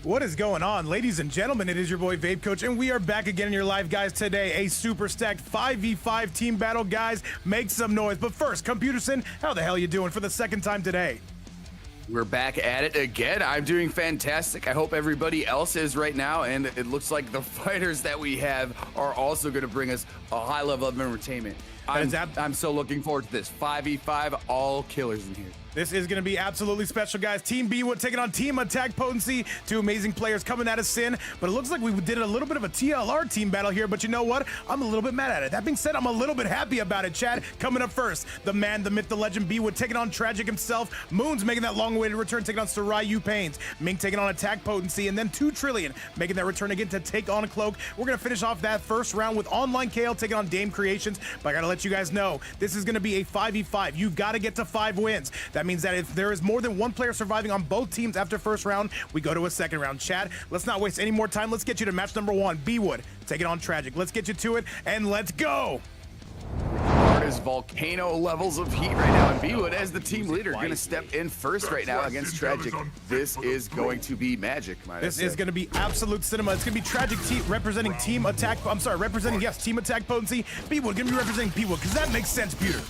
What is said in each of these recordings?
What is going on, ladies and gentlemen? It is your boy VapeCoach, and we are back again in your live, guys. Today, a super stacked 5v5 team battle, guys. Make some noise. But first, Computerson, how the hell you doing for the second time today? We're back at it again. I'm doing fantastic. I hope everybody else is right now, and it looks like the fighters that we have are also going to bring us a high level of entertainment. I'm so looking forward to this 5v5, all killers in here. This is going to be absolutely special, guys. Team Bwood taking on Team Attack Potency. Two amazing players coming at us sin, but it looks like we did a little bit of a TLR team battle here, but you know what? I'm a little bit mad at it. That being said, I'm a little bit happy about it, Chad. Coming up first, the man, the myth, the legend, Bwood taking on Tragic himself. Moon's making that long-awaited return, taking on Sarayu Painz. Mink taking on Attack Potency, and then 2Trillion making that return again to take on Cloak. We're going to finish off that first round with Online Cale taking on Dame Creations, but I got to let you guys know, this is going to be a 5v5. You've got to get to 5 wins. That means that if there is more than one player surviving on both teams after first round, we go to a second round. Chad, let's not waste any more time. Let's get you to match number 1. Bwood taking on Tragic. Let's get you to it, and let's go. There's volcano levels of heat right now, and Bwood as the team leader going to step in first right now against Tragic. This is going to be magic. This is going to be absolute cinema. It's going to be Tragic representing Team Attack. I'm sorry, representing, yes, Team Attack Potency. Bwood going to be representing Bwood, because that makes sense, Peter.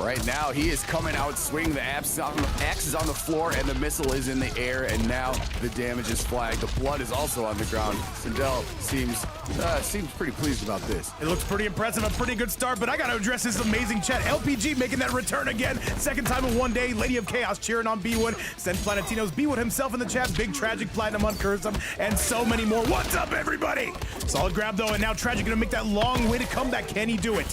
Right now, he is coming out swinging. The axe is on the floor, and the missile is in the air, and now the damage is flagged. The blood is also on the ground. Sindel seems pretty pleased about this. It looks pretty impressive, a pretty good start, but I got to address this amazing chat. LPG making that return again. Second time in one day. Lady of Chaos cheering on Bwood. Send Planetinos. Bwood himself in the chat. Big Tragic, Platinum uncurves him, and so many more. What's up, everybody? Solid grab, though, and now Tragic going to make that long-awaited comeback. Can he do it?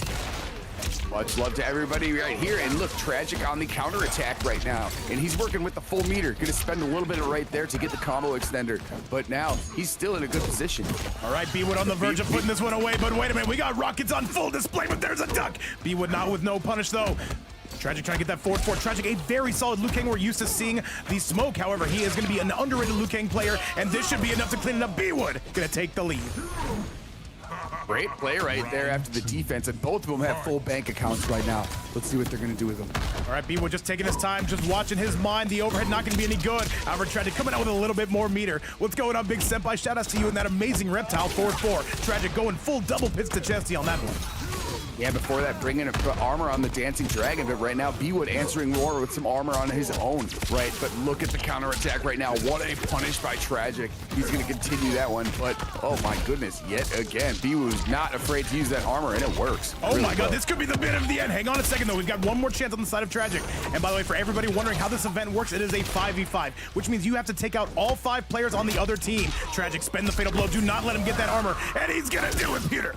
Much love to everybody right here, and look, Tragic on the counter attack right now, and he's working with the full meter. Gonna spend a little bit right there to get the combo extender, but now he's still in a good position. All right, Bwood on the verge of putting this one away, but wait a minute, we got rockets on full display, but there's a duck. Bwood not with no punish though. Tragic trying to get that forward four. Tragic, a very solid Liu Kang. We're used to seeing the smoke. However, he is going to be an underrated Liu Kang player, and this should be enough to clean it up. Bwood going to take the lead. Great play right there after the defense, and both of them have full bank accounts right now. Let's see what they're going to do with them. All right, Bwood just taking his time, just watching his mind. The overhead not going to be any good. However, Tragic coming out with a little bit more meter. What's going on, Big Senpai? Shout outs to you and that amazing reptile forward four. Tragic going full double pits to chesty on that one. Yeah, before that, bringing armor on the Dancing Dragon, but right now, Bwood answering more with some armor on his own, right? But look at the counterattack right now. What a punish by Tragic. He's going to continue that one, but oh my goodness, yet again, Bwood's not afraid to use that armor, and it works. Oh really my God, this could be the bit of the end. Hang on a second, though. We've got one more chance on the side of Tragic. And by the way, for everybody wondering how this event works, it is a 5v5, which means you have to take out all 5 players on the other team. Tragic, spend the fatal blow. Do not let him get that armor, and he's going to do it, Peter.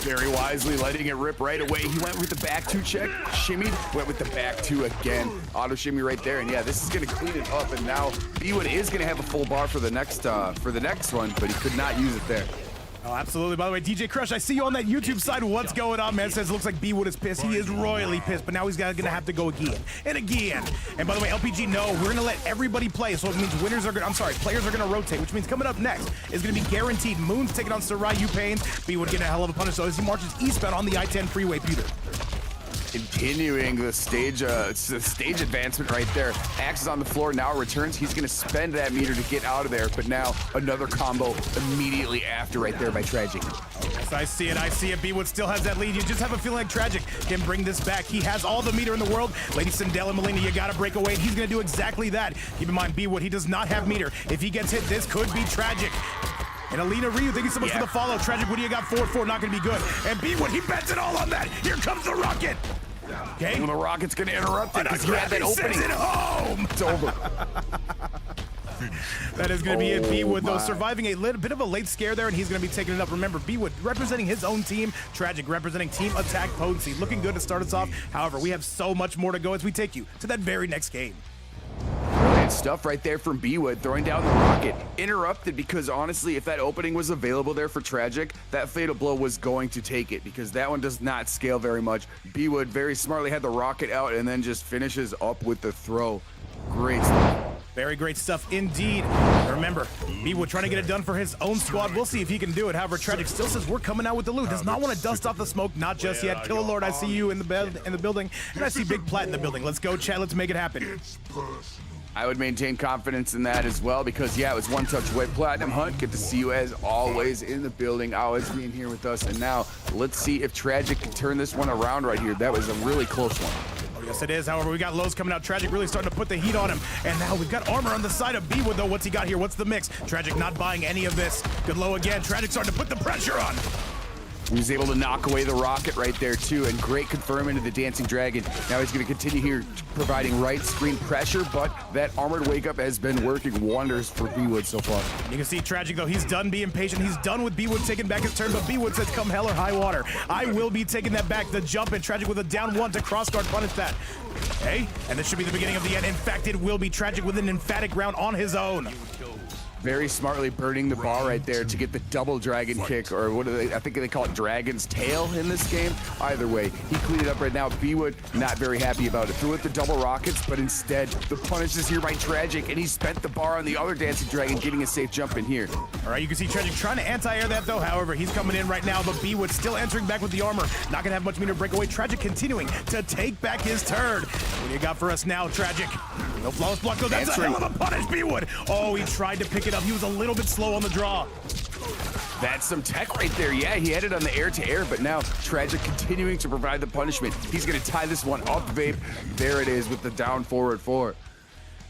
Very wisely letting it rip right away. He went with the back 2 check, shimmied, went with the back 2 again. Auto shimmy right there, and yeah, this is going to clean it up. And now Bwood is going to have a full bar for the next one, but he could not use it there. Oh, absolutely. By the way, DJ Crush, I see you on that YouTube side. What's going on, man? Says it looks like Bwood is pissed. He is royally pissed, but now he's going to have to go again and again. And by the way, LPG, no, we're going to let everybody play. So it means players are going to rotate, which means coming up next is going to be guaranteed. Moon's taking on Sarayu Painz. Bwood getting a hell of a punish, so as he marches eastbound on the I-10 freeway, Peter. Continuing the stage advancement right there. Axe is on the floor, now returns. He's going to spend that meter to get out of there, but now another combo immediately after right there by Tragic. Yes, I see it. Bwood still has that lead. You just have a feeling like Tragic can bring this back. He has all the meter in the world. Lady Sindel and Melina, you got to break away, and he's going to do exactly that. Keep in mind, Bwood, he does not have meter. If he gets hit, this could be Tragic. And Alina Ryu, thank you so much for the follow. Tragic, what do you got? 4-4, not going to be good. And Bwood, he bets it all on that. Here comes the rocket. Okay. Well, the rocket's going to interrupt it because he had that opening. It home. It's over. That is going to be it. Bwood, though, surviving a little bit of a late scare there, and he's going to be taking it up. Remember, Bwood representing his own team. Tragic representing Team Attack Potency. Looking good to start us off. However, we have so much more to go as we take you to that very next game. Brilliant stuff right there from Bwood, throwing down the rocket. Interrupted because, honestly, if that opening was available there for Tragic, that fatal blow was going to take it because that one does not scale very much. Bwood very smartly had the rocket out and then just finishes up with the throw. Great stuff. Very great stuff indeed. Remember, Bwood trying to get it done for his own squad. We'll see if he can do it. However, Tragic still says we're coming out with the loot. Does not want to dust off the smoke. Not just yet. Killer Lord, I see you in the building, and I see Big Plat in the building. Let's go, chat. Let's make it happen. I would maintain confidence in that as well because, yeah, it was one touch away. Platinum Hunt, good to see you as always in the building, always being here with us. And now let's see if Tragic can turn this one around right here. That was a really close one. Oh, yes, it is. However, we got lows coming out. Tragic really starting to put the heat on him. And now we've got armor on the side of Bwood, though. What's he got here? What's the mix? Tragic not buying any of this. Good low again. Tragic starting to put the pressure on. He was able to knock away the rocket right there too, and great confirm into the Dancing Dragon. Now he's going to continue here providing right screen pressure, but that armored wake up has been working wonders for Bwood so far. You can see Tragic though, he's done being patient. He's done with Bwood taking back his turn, but Bwood says come hell or high water. I will be taking that back. The jump and Tragic with a down one to cross guard punish that. Okay, and this should be the beginning of the end. In fact, it will be Tragic with an emphatic round on his own. Very smartly burning the ball right there to get the double dragon kick, or what do they, I think they call it dragon's tail in this game. Either way, he cleaned it up right now. Bwood not very happy about it. Threw it the double rockets, but instead the punish is here by Tragic, and he spent the bar on the other Dancing Dragon, getting a safe jump in here. All right, you can see Tragic trying to anti-air that though. However, he's coming in right now, but Bwood still entering back with the armor. Not gonna have much meter breakaway. Tragic continuing to take back his turn. What do you got for us now, Tragic? No flawless block though. That's a hell of a punish, Bwood. Oh, he tried to pick it up. He was a little bit slow on the draw. That's some tech right there. Yeah, he had it on the air-to-air, but now Tragic continuing to provide the punishment. He's going to tie this one up, Vape. There it is with the down forward four.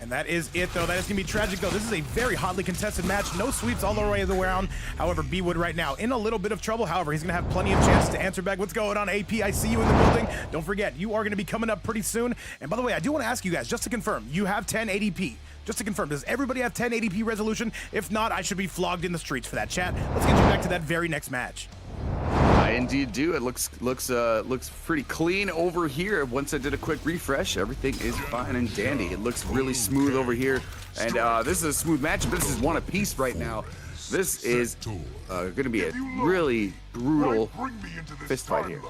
And that is it, though. That is going to be Tragic, though. This is a very hotly contested match. No sweeps all the way around. However, Bwood right now in a little bit of trouble. However, he's going to have plenty of chances to answer back. What's going on, AP? I see you in the building. Don't forget, you are going to be coming up pretty soon. And by the way, I do want to ask you guys, just to confirm, you have 10 ADP. Just to confirm, does everybody have 10 ADP resolution? If not, I should be flogged in the streets for that, chat. Let's get you back to that very next match. I indeed do. It looks pretty clean over here. Once I did a quick refresh, everything is fine and dandy. It looks really smooth over here. And this is a smooth match, but this is one apiece right now. This is going to be a really brutal fist fight here.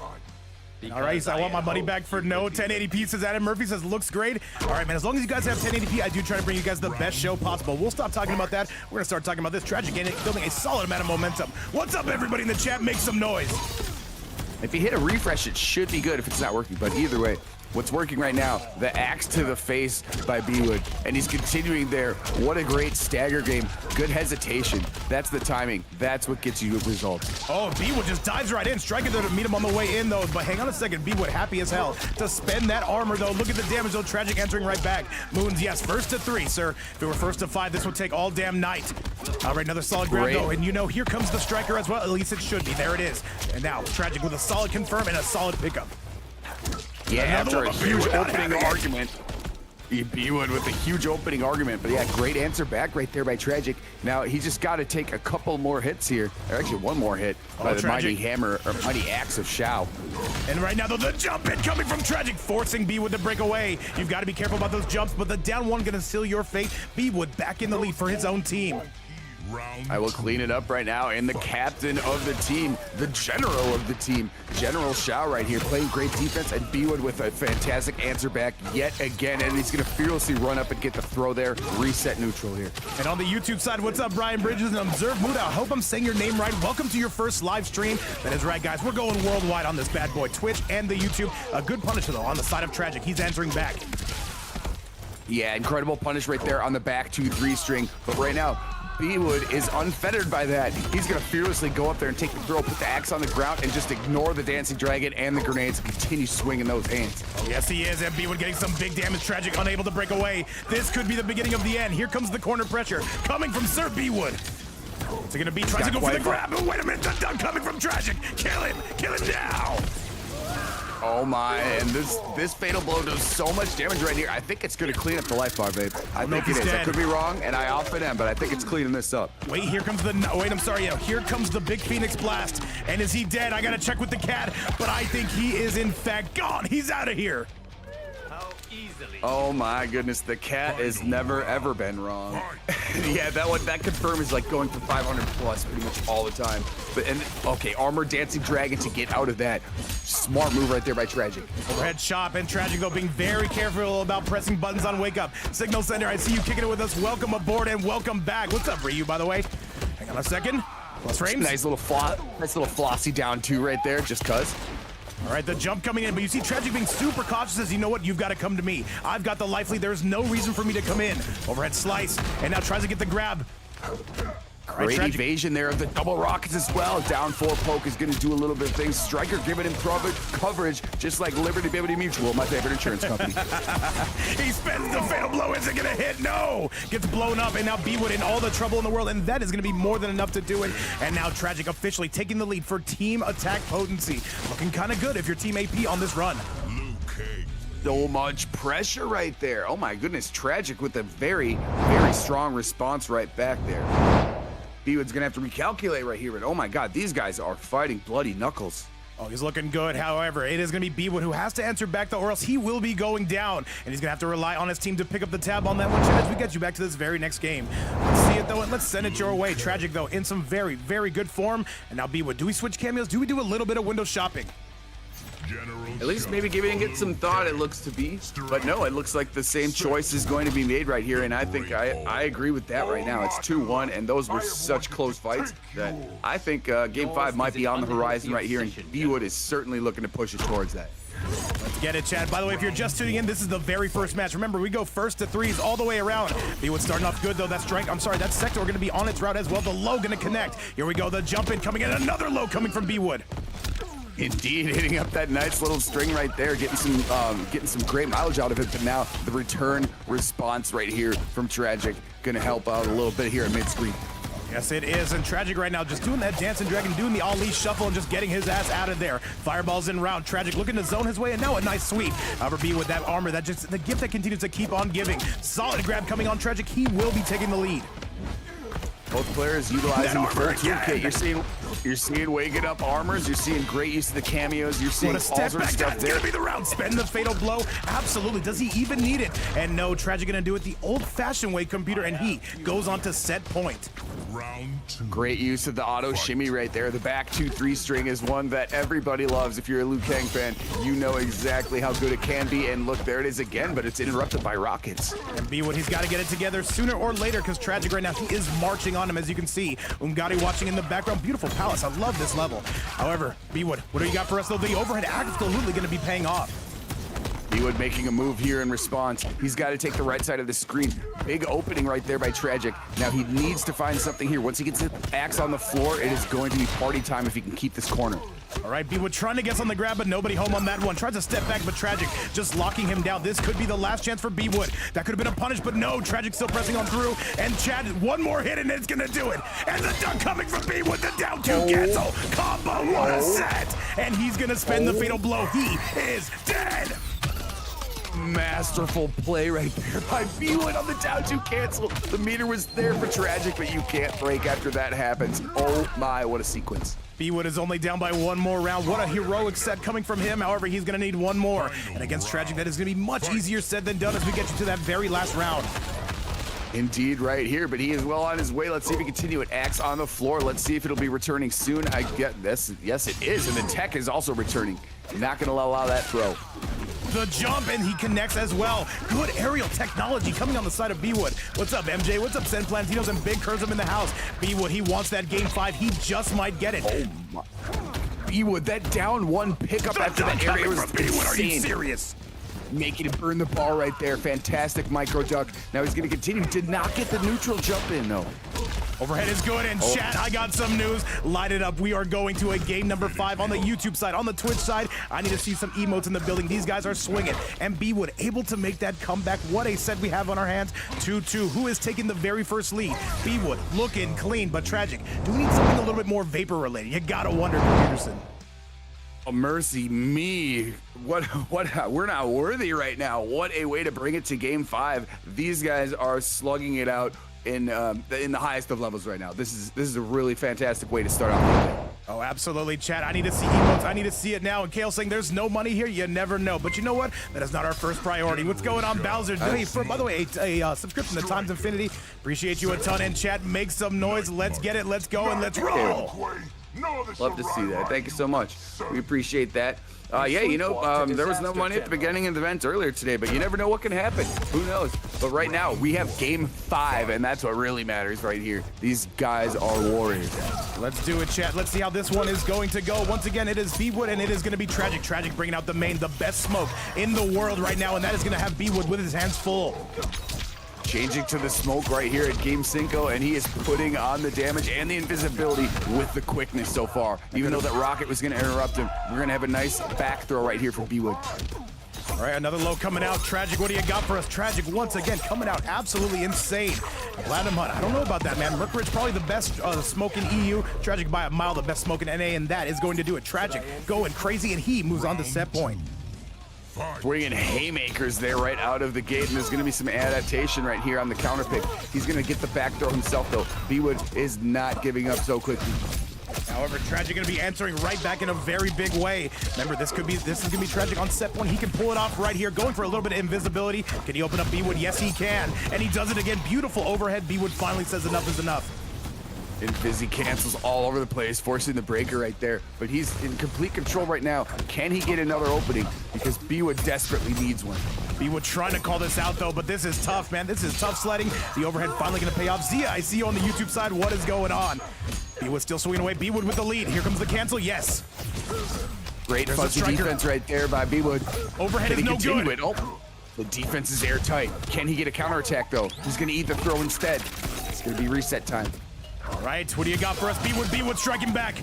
All right, so I want my money back for no 1080p, says Adam Murphy, says looks great. All right, man, as long as you guys have 1080p, I do try to bring you guys the best show possible. We'll stop talking about that. We're going to start talking about this. Tragic building a solid amount of momentum. What's up, everybody in the chat? Make some noise. If you hit a refresh, it should be good if it's not working, but either way, what's working right now, the axe to the face by Bwood, and he's continuing there. What a great stagger game. Good hesitation. That's the timing. That's what gets you results. Oh, Bwood just dives right in, striking there to meet him on the way in, though. But hang on a second, Bwood happy as hell to spend that armor, though. Look at the damage, though. Tragic entering right back. Moons, yes, first to 3, sir. If it were first to 5, this would take all damn night. All right, another solid ground, though. And you know, here comes the striker as well. At least it should be. There it is. And now, Tragic with a solid confirm and a solid pickup. Yeah, after a huge opening argument. Bwood with a huge opening argument, but yeah, great answer back right there by Tragic. Now he just got to take a couple more hits here, or actually one more hit by the mighty hammer or mighty axe of Shao. And right now, though, the jump in coming from Tragic, forcing Bwood to break away. You've got to be careful about those jumps, but the down one going to seal your fate. Bwood back in the lead for his own team. I will clean it up right now, and the captain of the team, the general of the team, General Shao right here, playing great defense, and Bwood with a fantastic answer back yet again, and he's going to fearlessly run up and get the throw there, reset neutral here. And on the YouTube side, what's up, Brian Bridges and Observe Mood? I hope I'm saying your name right. Welcome to your first live stream. That is right, guys. We're going worldwide on this bad boy, Twitch and the YouTube. A good punisher, though, on the side of Tragic. He's answering back. Yeah, incredible punish right there on the back 2-3 string, but right now, Bwood is unfettered by that. He's going to fearlessly go up there and take the throw, put the axe on the ground, and just ignore the Dancing Dragon and the grenades and continue swinging those hands. Oh, yes, he is. And Bwood getting some big damage. Tragic unable to break away. This could be the beginning of the end. Here comes the corner pressure coming from Sir Bwood. What's it going to be? Tries to go for the grab. Oh, wait a minute. The dunk coming from Tragic. Kill him. Kill him now. Oh my, and this fatal blow does so much damage right here. I think it's going to clean up the life bar, babe. I think it is. Dead. I could be wrong, and I often am, but I think it's cleaning this up. Wait, here comes the... Wait, I'm sorry. Here comes the big Phoenix Blast. And is he dead? I got to check with the cat, but I think he is, in fact, gone. He's out of here. Oh my goodness, the cat has never ever been wrong. Yeah, that confirm is like going for 500 plus pretty much all the time. But okay, armor Dancing Dragon to get out of that. Smart move right there by Tragic. Overhead chop, and Tragic though being very careful about pressing buttons on wake up. Signal Sender, I see you kicking it with us. Welcome aboard and welcome back. What's up, Ryu, by the way? Hang on a second. Plus frames. Nice little flossy down two right there, just cuz. All right, the jump coming in, but you see Tragic being super cautious, says, you know what, you've got to come to me. I've got the life lead, there's no reason for me to come in. Overhead slice, and now tries to get the grab. Great evasion there of the double rockets as well. Down 4 poke is going to do a little bit of things. Striker giving him coverage, just like Liberty Mutual, my favorite insurance company. He spends the fatal blow. Is it going to hit? No. Gets blown up, and now Bwood in all the trouble in the world, and that is going to be more than enough to do it. And now Tragic officially taking the lead for Team Attack Potency. Looking kind of good if you're Team AP on this run. So much pressure right there. Oh my goodness, Tragic with a very, very strong response right back there. Bwood's gonna have to recalculate right here, but oh my god, these guys are fighting bloody knuckles. Oh, he's looking good. However, it is going to be Bwood who has to answer back, though, or else he will be going down. And he's going to have to rely on his team to pick up the tab on that one, Chad, as we get you back to this very next game. Let's see it, though, and let's send it your way. Tragic, though, in some very, very good form. And now Bwood, do we switch cameos? Do we do a little bit of window shopping? At least maybe giving it some thought, it looks to be. But no, it looks like the same choice is going to be made right here, and I think I agree with that right now. It's 2-1, and those were such close fights that I think Game 5 might be on the horizon right here, and Bwood is certainly looking to push it towards that. Let's get it, Chad. By the way, if you're just tuning in, this is the very first match. Remember, we go first to threes all the way around. Bwood starting off good, though. That sector going to be on its route as well. The low going to connect. Here we go, the jump in coming in. Another low coming from Bwood. Indeed, hitting up that nice little string right there, getting some great mileage out of it. But now the return response right here from Tragic gonna help out a little bit here at mid-screen. Yes, it is, and Tragic right now just doing that Dancing Dragon, doing the Ali shuffle and just getting his ass out of there. Fireballs in round. Tragic looking to zone his way, and now a nice sweep. However, Bwood with that armor, that just the gift that continues to keep on giving. Solid grab coming on Tragic. He will be taking the lead. Both players utilizing the full toolkit. You're seeing waking up armors. You're seeing great use of the cameos. You're seeing all sorts of stuff there. Gonna be the round. Spend the fatal blow. Absolutely. Does he even need it? And no, Tragic gonna do it the old-fashioned way, computer, and he goes on to set point. Round 2. Great use of the auto shimmy right there. The back 2-3 string is one that everybody loves. If you're a Liu Kang fan, you know exactly how good it can be. And look, there it is again, but it's interrupted by rockets. And Bwood, he's got to get it together sooner or later, because Tragic right now, he is marching on him, as you can see. Umgadi watching in the background. Beautiful palace. I love this level. However, Bwood, what do you got for us, though? The overhead absolutely going to be paying off. Bwood making a move here in response. He's got to take the right side of the screen. Big opening right there by Tragic. Now he needs to find something here. Once he gets the axe on the floor, it is going to be party time if he can keep this corner. All right, Bwood trying to get on the grab, but nobody home on that one. Tries to step back, but Tragic just locking him down. This could be the last chance for Bwood. That could have been a punish, but no. Tragic still pressing on through, and Chad, one more hit, and it's going to do it. And the dunk coming from Bwood, the down 2 cancel. Combo, what a set. And he's going to spend the fatal blow. He is dead. Masterful play right there by Bwood on the down 2 cancel. The meter was there for Tragic, but you can't break after that happens. Oh my, what a sequence. Bwood is only down by one more round. What a heroic set coming from him. However, he's going to need one more. And against Tragic, that is going to be much easier said than done as we get you to that very last round. Indeed right here, but he is well on his way. Let's see if we continue it. Axe on the floor. Let's see if it'll be returning soon. I get this. Yes, it is. And the tech is also returning. Not going to allow that throw. The jump, and he connects as well. Good aerial technology coming on the side of Bwood. What's up, MJ? What's up, Sen Plantinos and Big Curzum in the house? Bwood, he wants that Game 5. He just might get it. Oh my. Bwood, that down 1 pickup after that area was insane. Are you serious? Making him burn the ball right there. Fantastic micro duck. Now he's going to continue. Did not get the neutral jump in, though. Overhead is good, and chat, I got some news. Light it up. We are going to a game number 5 on the YouTube side. On the Twitch side, I need to see some emotes in the building. These guys are swinging. And Bwood able to make that comeback. What a set we have on our hands. 2-2. Who is taking the very first lead? Bwood looking clean, but Tragic. Do we need something a little bit more vapor related? You gotta wonder, Peterson. Oh, mercy me. What we're not worthy right now. What a way to bring it to Game 5. These guys are slugging it out in the highest of levels right now. This is a really fantastic way to start off the day. Oh, absolutely, chat. I need to see emotes. I need to see it now. And Kale saying there's no money here. You never know. But you know what? That is not our first priority. What's going on, Bowser? Hey, by the way, a subscription to Times Infinity. Appreciate you a ton. And chat, make some noise. Let's get it. Let's go and let's roll. Love to see that. Thank you so much. We appreciate that. Yeah, you know, there was no money at the beginning of the event earlier today, but you never know what can happen. Who knows? But right now, we have game 5, and that's what really matters right here. These guys are warriors. Let's do it, chat. Let's see how this one is going to go. Once again, it is Bwood, and it is going to be Tragic. Tragic bringing out the main, the best smoke in the world right now, and that is going to have Bwood with his hands full. Changing to the smoke right here at Game 5, and he is putting on the damage and the invisibility with the quickness so far. Even though that rocket was going to interrupt him, we're going to have a nice back throw right here from Bwood. All right, another low coming out. Tragic, what do you got for us? Tragic once again coming out absolutely insane. Platinum Hunt, I don't know about that, man. Mercury's probably the best smoke in EU. Tragic by a mile, the best smoke in NA, and that is going to do it. Tragic going crazy, and he moves on to set point. Bringing haymakers there right out of the gate, and there's going to be some adaptation right here on the counter pick. He's going to get the back throw himself, though. Bwood is not giving up so quickly. However, Tragic going to be answering right back in a very big way. Remember, this is going to be Tragic on set point. He can pull it off right here, going for a little bit of invisibility. Can he open up Bwood? Yes, he can, and he does it again. Beautiful overhead. Bwood finally says enough is enough. Invisi cancels all over the place, forcing the breaker right there. But he's in complete control right now. Can he get another opening? Because Bwood desperately needs one. Bwood trying to call this out, though, but this is tough, man. This is tough sledding. The overhead finally going to pay off. Zia, I see you on the YouTube side. What is going on? Bwood still swinging away. Bwood with the lead. Here comes the cancel. Yes. Great fuzzy defense right there by Bwood. Overhead is no good. Oh, the defense is airtight. Can he get a counterattack, though? He's going to eat the throw instead. It's going to be reset time. All right, what do you got for us? Bwood striking back.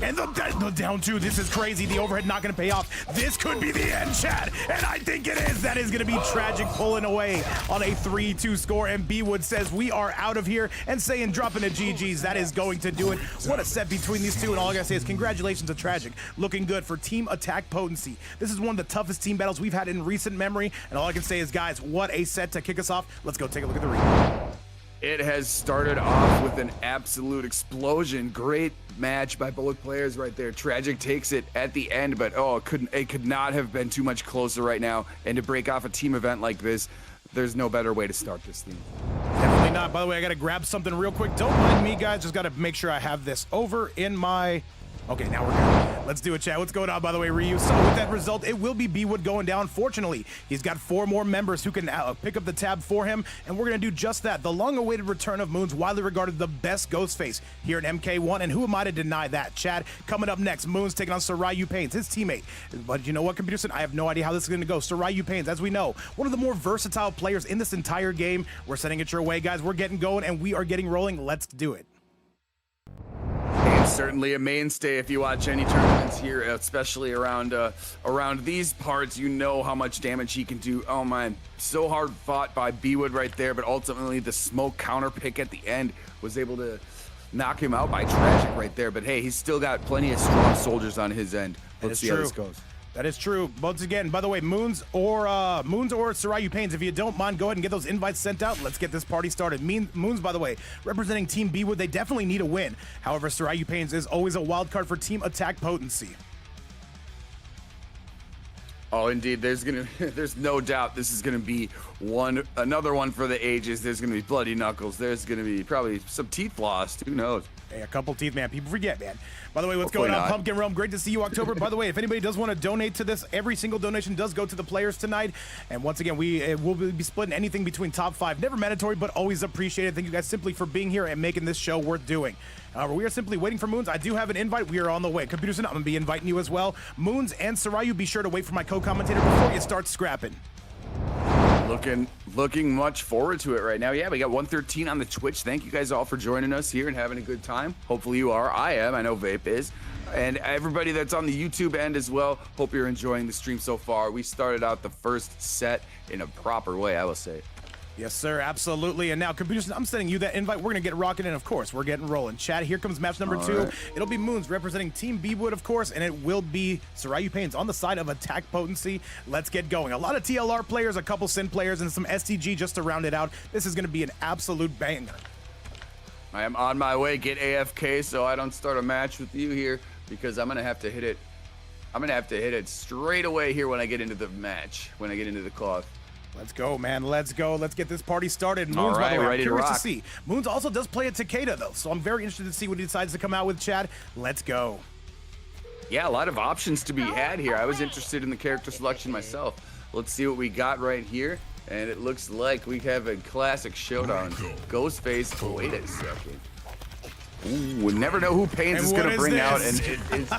And the down two, this is crazy. The overhead not gonna pay off. This could be the end, chat. And I think it is. That is gonna be Tragic pulling away on a 3-2 score. And Bwood says we are out of here and saying dropping a GG's. That is going to do it. What a set between these two. And all I gotta say is congratulations to Tragic. Looking good for Team Attack Potency. This is one of the toughest team battles we've had in recent memory. And all I can say is, guys, what a set to kick us off. Let's go take a look at the replay. It has started off with an absolute explosion. Great match by both players right there. Tragic takes it at the end, but oh, it could not have been too much closer right now. And to break off a team event like this, there's no better way to start this thing. Definitely not. By the way, I gotta grab something real quick. Don't mind me, guys. Just gotta make sure I have this over in my... Okay, now we're good. Let's do it, chat. What's going on, by the way, Ryu? So with that result, it will be Bwood going down. Fortunately, he's got 4 more members who can pick up the tab for him, and we're going to do just that. The long-awaited return of Moons, widely regarded the best ghost face here at MK1, and who am I to deny that? Chat, coming up next, Moons taking on Sarayu Painz, his teammate. But you know what, Computer Sim? I have no idea how this is going to go. Sarayu Painz, as we know, one of the more versatile players in this entire game. We're sending it your way, guys. We're getting going, and we are getting rolling. Let's do it. And certainly a mainstay if you watch any tournaments here, especially around these parts. You know how much damage he can do. Oh man, so hard fought by Bwood right there, but ultimately the smoke counter pick at the end was able to knock him out by Tragic right there. But hey, he's still got plenty of strong soldiers on his end. Let's see how this goes. That is true. Once again, by the way, Moons or Sarayu Painz, if you don't mind, go ahead and get those invites sent out. Let's get this party started. Moons, by the way, representing Team Bwood, they definitely need a win. However, Sarayu Painz is always a wild card for Team Attack Potency. Oh, indeed. There's no doubt this is gonna be another one for the ages. There's gonna be bloody knuckles. There's gonna be probably some teeth lost. Who knows? Hey, a couple teeth, man. People forget, man. By the way, what's going on, Pumpkin Realm? Great to see you, October. By the way, if anybody does want to donate to this, every single donation does go to the players tonight. And once again, we will be splitting anything between top 5. Never mandatory, but always appreciated. Thank you guys simply for being here and making this show worth doing. However, we are simply waiting for Moons. I do have an invite. We are on the way. Computer Sim, I'm going to be inviting you as well. Moons and Sarayu, be sure to wait for my co-commentator before you start scrapping. Looking much forward to it right now. Yeah, we got 113 on the Twitch. Thank you guys all for joining us here and having a good time. Hopefully you are. I am. I know Vape is. And everybody that's on the YouTube end as well, hope you're enjoying the stream so far. We started out the first set in a proper way, I will say. Yes, sir, absolutely. And now, Computer, I'm sending you that invite. We're going to get rocking, and of course, we're getting rolling. Chat, here comes match number 2. Right. It'll be Moons representing Team Bwood, of course, and it will be Sarayu Painz on the side of Attack Potency. Let's get going. A lot of TLR players, a couple Sin players, and some STG just to round it out. This is going to be an absolute banger. I am on my way. Get AFK so I don't start a match with you here, because I'm going to have to hit it. I'm going to have to hit it straight away here when I get into the match, when I get into the cloth. Let's go, man. Let's go. Let's get this party started. Moons, All right, by the way, I'm ready to curious to rock. see. Moons also does play a Takeda, though, so I'm very interested to see what he decides to come out with, Chad. Let's go. Yeah, a lot of options to be had here. I was interested in the character selection myself. Let's see what we got right here. And it looks like we have a classic showdown. Ghostface. Oh, wait a second. Ooh, we'll never know who Painz is going to bring out. And it is.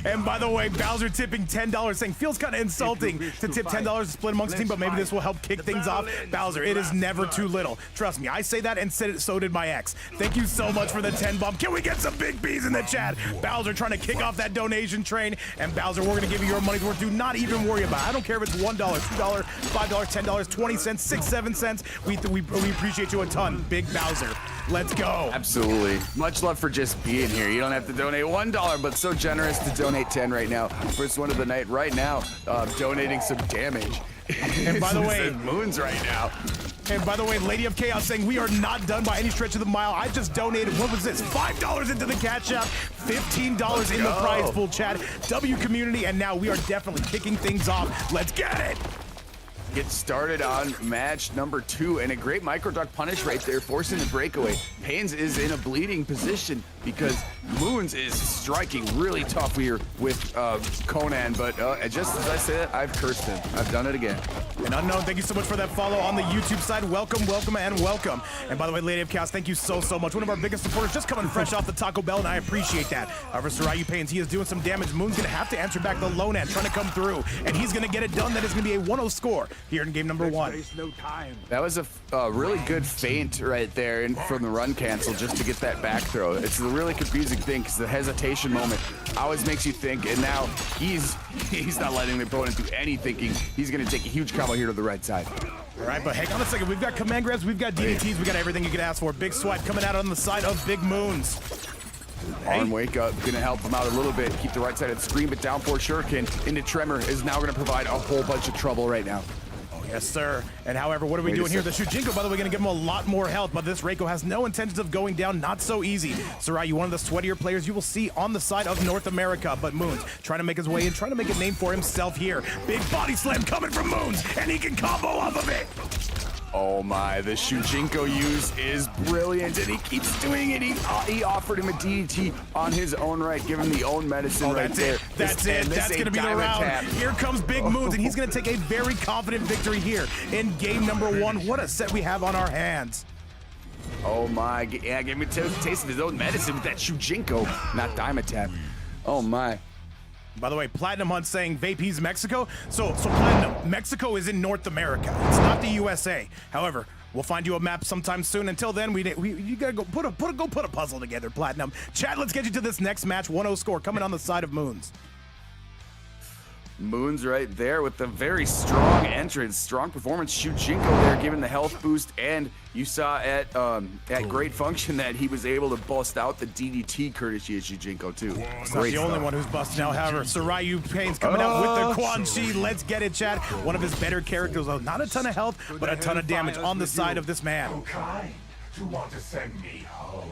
And by the way, Bowser tipping $10, saying feels kind of insulting to tip $10 to split amongst the team, but maybe this will help kick things off. Bowser, it is never too little. Trust me, I say that and said it, so did my ex. Thank you so much for the 10 bump. Can we get some big B's in the chat? Bowser trying to kick off that donation train. And Bowser, we're going to give you your money's worth. Do not even worry about it. I don't care if it's $1, $2, $5, $10, 20 cents, 6, 7 cents. We appreciate you a ton. Big Bowser. Let's go. Absolutely. Much love for just being here. You don't have to donate $1, but so generous to donate 10 right now. First one of the night right now, donating some damage. And by the way, Moons right now. And by the way, Lady of Chaos saying we are not done by any stretch of the mile. I just donated, what was this? $5 into the cash app, $15 in the prize pool, chat. W community, and now we are definitely kicking things off. Let's get it. Get started on match number 2, and a great micro duck punish right there, forcing the breakaway. Painz is in a bleeding position because Moons is striking really tough here with Conan, but just as I said, I've cursed him. I've done it again. And Unknown, thank you so much for that follow on the YouTube side. Welcome, welcome, and welcome. And by the way, Lady of Chaos, thank you so much. One of our biggest supporters just coming fresh off the Taco Bell, and I appreciate that. However, Sarayu Painz, he is doing some damage. Moon's gonna have to answer back the low end, trying to come through, and he's gonna get it done. That is gonna be a 1-0 score here in game number 1. That was a really good feint right there from the run cancel just to get that back throw. It's a really confusing thing because the hesitation moment always makes you think, and now he's not letting the opponent do any thinking. He's going to take a huge combo here to the right side. All right, but hang on a second. We've got command grabs, we've got DDTs, we got everything you could ask for. Big swipe coming out on the side of Big Moons. Arm wake up, gonna help him out a little bit. Keep the right side of the screen, but down for Shuriken into Tremor is now gonna provide a whole bunch of trouble right now. Yes, sir. And however, what are we doing here? The Shujinko, by the way, going to give him a lot more health, but this Reiko has no intentions of going down. Not so easy. Sarayu, one of the sweatier players you will see on the side of North America, but Moons trying to make his way in, trying to make a name for himself here. Big body slam coming from Moons, and he can combo off of it. Oh my, the Shujinko use is brilliant, and he keeps doing it. He offered him a DDT on his own right, give him the own medicine right there. That's it. That's going to be the round. Here comes Big Moons, and he's going to take a very confident victory here in game number 1. What a set we have on our hands. Oh my, yeah, give him a taste of his own medicine with that Shujinko, not Diamond Tap. Oh my. By the way, Platinum Hunt saying Vape he's Mexico. So Platinum, Mexico is in North America. It's not the USA. However, we'll find you a map sometime soon. Until then, you gotta go put a puzzle together, Platinum. Chad, let's get you to this next match. 1-0 score coming on the side of Moons. Moons right there with a very strong entrance, strong performance. Shujinko there giving the health boost, and you saw at Great Function that he was able to bust out the DDT courtesy of Shujinko too. It's not the only one who's busting out. However, Sarayu Painz coming out with the Quan Chi. Let's get it, Chad. One of his better characters. Not a ton of health, but a ton of damage on the side of this man. To want to send me home.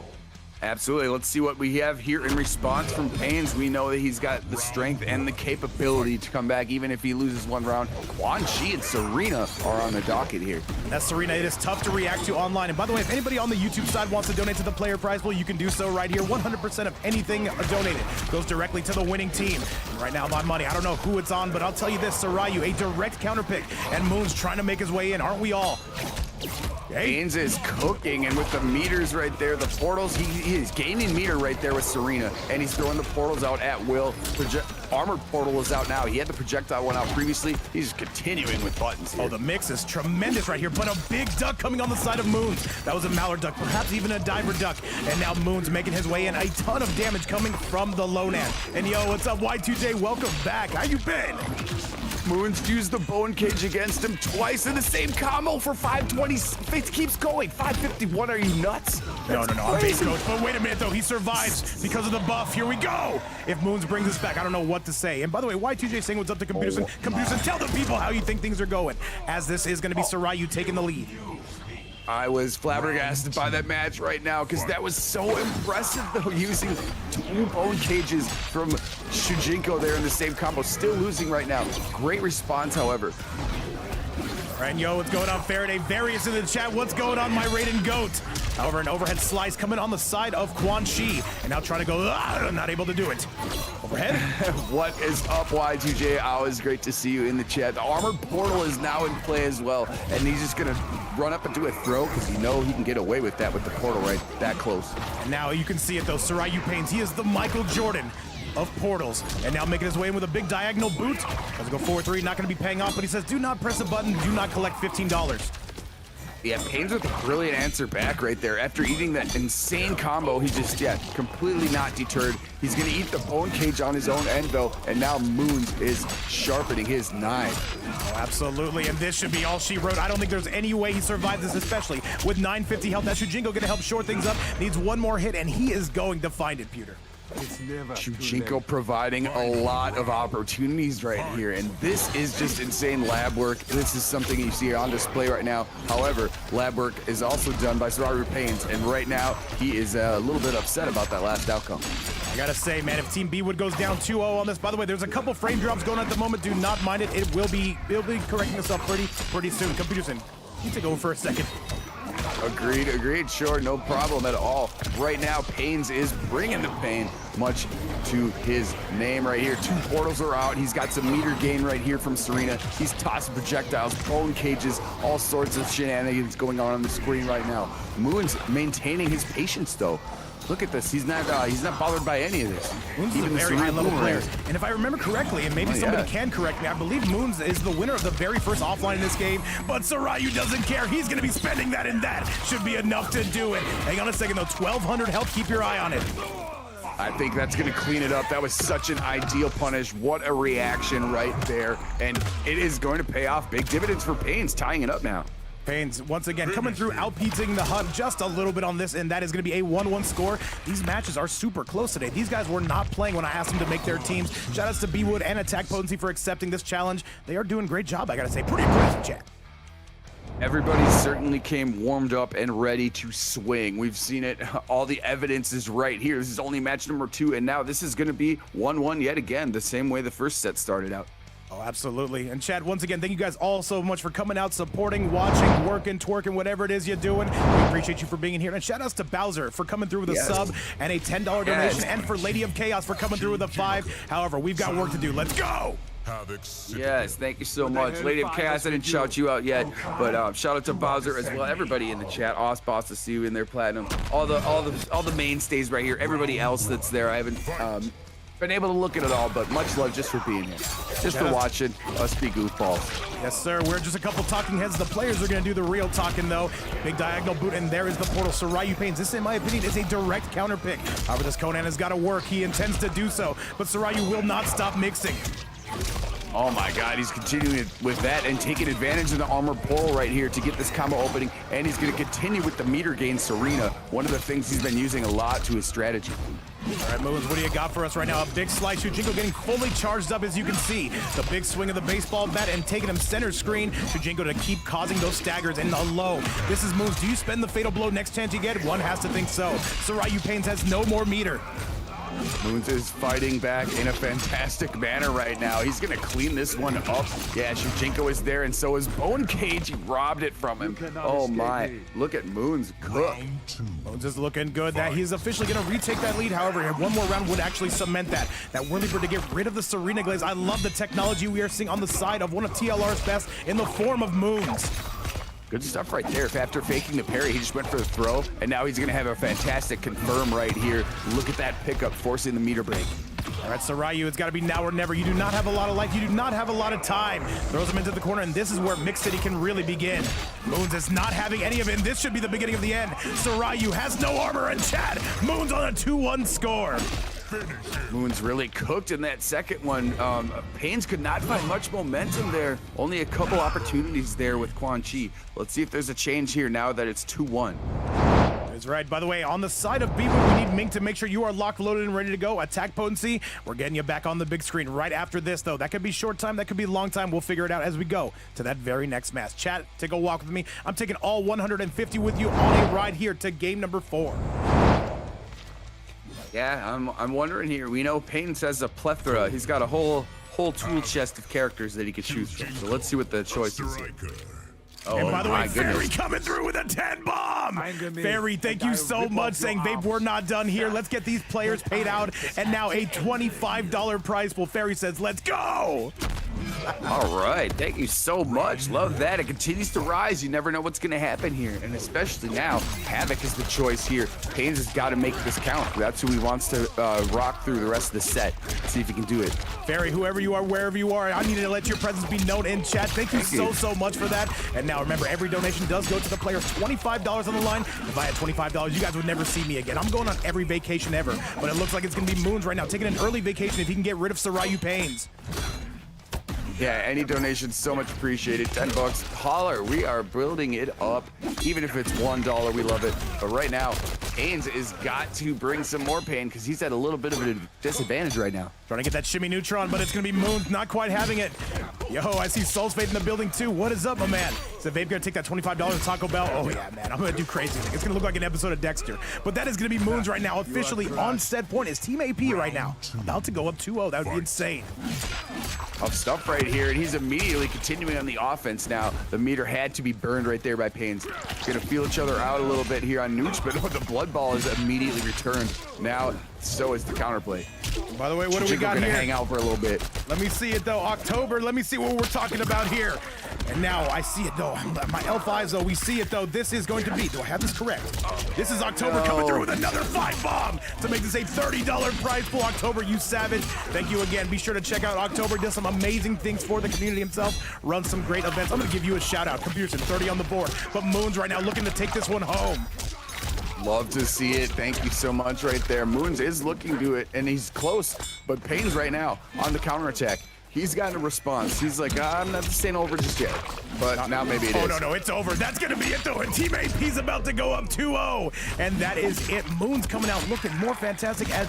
Absolutely. Let's see what we have here in response from Painz. We know that he's got the strength and the capability to come back even if he loses one round. Quan Chi and Serena are on the docket here. That's Serena. It is tough to react to online. And by the way, if anybody on the YouTube side wants to donate to the player prize pool, you can do so right here. 100% of anything donated goes directly to the winning team. And right now, my money, I don't know who it's on, but I'll tell you this, Sarayu, a direct counter pick. And Moon's trying to make his way in, aren't we all? Painz is cooking, and with the meters right there, the portals, he is gaining meter right there with Serena, and he's throwing the portals out at will. Armored portal is out now. He had the projectile one out previously. He's continuing with buttons here. Oh, the mix is tremendous right here, but a big duck coming on the side of Moons. That was a Mallard duck, perhaps even a diver duck. And now Moons making his way in. A ton of damage coming from the Lonan. And yo, what's up, Y2J? Welcome back. How you been? Moons used the bone cage against him twice in the same combo for 520. It keeps going. 551. Are you nuts? No, I'm VapeCoach. But wait a minute, though. He survives because of the buff. Here we go. If Moons brings us back, I don't know what to say. And by the way, Y2J saying what's up to Computers. Computers, tell the people how you think things are going, as this is going to be Sarayu taking the lead. I was flabbergasted by that match right now because that was so impressive, though, using 2 bone cages from Shujinko there in the same combo. Still losing right now. Great response, however. And yo, what's going on, Faraday? Various in the chat. What's going on, my Raiden Goat? However, an overhead slice coming on the side of Quan Chi. And now trying to go, not able to do it. Overhead. What is up, Y2J? Always great to see you in the chat. The armored portal is now in play as well. And he's just going to run up and do a throw because you know he can get away with that with the portal right that close. And now you can see it, though. Sarayu Painz, he is the Michael Jordan of portals, and now making his way in with a big diagonal boot. Let's go 4-3, not going to be paying off, but he says do not press a button, do not collect $15. Yeah, Painz with a brilliant answer back right there. After eating that insane combo, he just, completely not deterred. He's going to eat the bone cage on his own end, though, and now Moons is sharpening his knife. Oh, absolutely, and this should be all she wrote. I don't think there's any way he survives this, especially with 950 health. That Shujinko going to help short things up. Needs one more hit, and he is going to find it, Pewter. Shujinko providing a lot of opportunities right here, and this is just insane lab work. This is something you see on display right now. However, lab work is also done by Sarayu Painz, and right now he is a little bit upset about that last outcome. I gotta say, man, if Team Bwood goes down 2-0 on this, by the way, there's a couple frame drops going on at the moment. Do not mind it. It'll be correcting itself pretty soon. Computerson, you take over for a second. Agreed, sure, no problem at all. Right now, Painz is bringing the pain, much to his name right here. 2 portals are out. He's got some meter gain right here from Serena. He's tossing projectiles, bone cages, all sorts of shenanigans going on the screen right now. Moon's maintaining his patience, though. Look at this. He's not bothered by any of this. Moons is a very high-level player. And if I remember correctly, and maybe somebody can correct me, I believe Moons is the winner of the very first offline in this game, but Sarayu doesn't care. He's going to be spending that, and that should be enough to do it. Hang on a second, though. 1,200 health. Keep your eye on it. I think that's going to clean it up. That was such an ideal punish. What a reaction right there. And it is going to pay off big dividends for Painz, tying it up now. Painz, once again, coming through, outpeating the hunt just a little bit on this, and that is going to be a 1-1 score. These matches are super close today. These guys were not playing when I asked them to make their teams. Shout outs to Bwood and Attack Potency for accepting this challenge. They are doing a great job, I gotta say. Pretty impressive, chat. Everybody certainly came warmed up and ready to swing. We've seen it. All the evidence is right here. This is only match number 2, and now this is going to be 1-1 yet again, the same way the first set started out. Oh, absolutely. And Chad, once again, thank you guys all so much for coming out, supporting, watching, working, twerking, whatever it is you're doing. We appreciate you for being in here. And shout outs to Bowser for coming through with a sub and a $10 donation, and for Lady of Chaos for coming through with a 5. However, we've got work to do. Let's go! Yes, thank you so much. Lady of Chaos, I didn't shout you out yet, but shout out to Bowser as well. Everybody in the chat, Boss to see you in there, Platinum. All the mainstays right here. Everybody else that's there. I haven't been able to look at it all, but much love just for being here, just for watching us be goofballs. Yes, sir. We're just a couple talking heads. The players are going to do the real talking, though. Big diagonal boot, and there is the portal. Sarayu Painz. This, in my opinion, is a direct counter pick. However, this Conan has got to work. He intends to do so, but Sarayu will not stop mixing. Oh my God, he's continuing with that and taking advantage of the armored portal right here to get this combo opening, and he's going to continue with the meter gain Serena, one of the things he's been using a lot to his strategy. All right, Moons, what do you got for us right now? A big slice. Shujinko getting fully charged up, as you can see. The big swing of the baseball bat and taking him center screen. Shujinko to keep causing those staggers in the low. This is Moons. Do you spend the fatal blow next chance you get? One has to think so. Sarayu Painz has no more meter. Moons is fighting back in a fantastic manner right now. He's going to clean this one up. Yeah, Shujinko is there, and so is Bone Cage. He robbed it from him. Oh my. Look at Moons cook. Moons is looking good. That he's officially going to retake that lead. However, one more round would actually cement that. That Whirlybird to get rid of the Serena Glaze. I love the technology we are seeing on the side of one of TLR's best in the form of Moons. Good stuff right there. If after faking the parry, he just went for the throw, and now he's going to have a fantastic confirm right here. Look at that pickup, forcing the meter break. All right, Sarayu, it's got to be now or never. You do not have a lot of life. You do not have a lot of time. Throws him into the corner, and this is where Mix City can really begin. Moons is not having any of it, and this should be the beginning of the end. Sarayu has no armor, and Chad, Moons on a 2-1 score. Moons really cooked in that second one. Painz could not find much momentum there. Only a couple opportunities there with Quan Chi. Let's see if there's a change here now that it's 2-1. That's right. By the way, on the side of Bwood, we need Mink to make sure you are locked, loaded, and ready to go. Attack Potency, we're getting you back on the big screen right after this, though. That could be short time, that could be long time. We'll figure it out as we go to that very next match. Chat, take a walk with me. I'm taking all 150 with you on a ride here to game number 4. Yeah, I'm wondering here. We know Painz has a plethora. He's got a whole tool chest of characters that he could choose from. So let's see what the choice is here. Oh, And by the way, my Fairy goodness. coming through with a 10 bomb. Fairy, thank you so much, saying Vape, we're not done here. Let's get these players paid out. And now a $25 prize pool. Fairy says, let's go. All right, thank you so much. Love that. It continues to rise. You never know what's going to happen here, and especially now, Havoc is the choice here. Painz has got to make this count. That's who he wants to rock through the rest of the set. See if he can do it. Fairy, whoever you are, wherever you are, I needed to let your presence be known in chat. Thank you so much for that. And now remember, every donation does go to the players. $25 on the line. If I had $25, you guys would never see me again. I'm going on every vacation ever, but it looks like it's going to be Moons right now, taking an early vacation if he can get rid of Sarayu Painz. Yeah, any donation so much appreciated. $10, holler. We are building it up. Even if it's $1, we love it. But right now, Painz has got to bring some more pain because he's at a little bit of a disadvantage right now. Trying to get that shimmy neutron, but it's going to be Moons not quite having it. Yo, I see Soul's Fate in the building too. What is up, my man? Is Vape gonna take that $25 to Taco Bell? Oh yeah, man, I'm gonna do crazy thing. It's gonna look like an episode of Dexter. But that is gonna be Moons right now, officially on set point. Is Team AP right now about to go up 2-0? That would be insane. Tough stuff right here, and he's immediately continuing on the offense now. The meter had to be burned right there by Painz. Gonna feel each other out a little bit here on Nooch, but the blood ball is immediately returned. Now, so is the counterplay. By the way, what do we got gonna here? hang out for a little bit. Let me see it though. October. Let me see what we're talking about here. And now I see it though. My elf eyes though. We see it though. This is going to be. Do I have this correct? This is October coming through with another 5 bomb to make this a $30 prize pool. October, you savage. Thank you again. Be sure to check out October. Does some amazing things for the community himself. Runs some great events. I'm gonna give you a shout out. Computerson 30 on the board. But Moons right now looking to take this one home. Love to see it. Thank you so much right there. Moons is looking to it, and he's close. But Painz right now on the counterattack. He's gotten a response. He's like, I'm not staying over just yet. But now maybe it is. Oh, no, it's over. That's going to be it, though. And Team AP's about to go up 2-0. And that is it. Moon's coming out looking more fantastic as,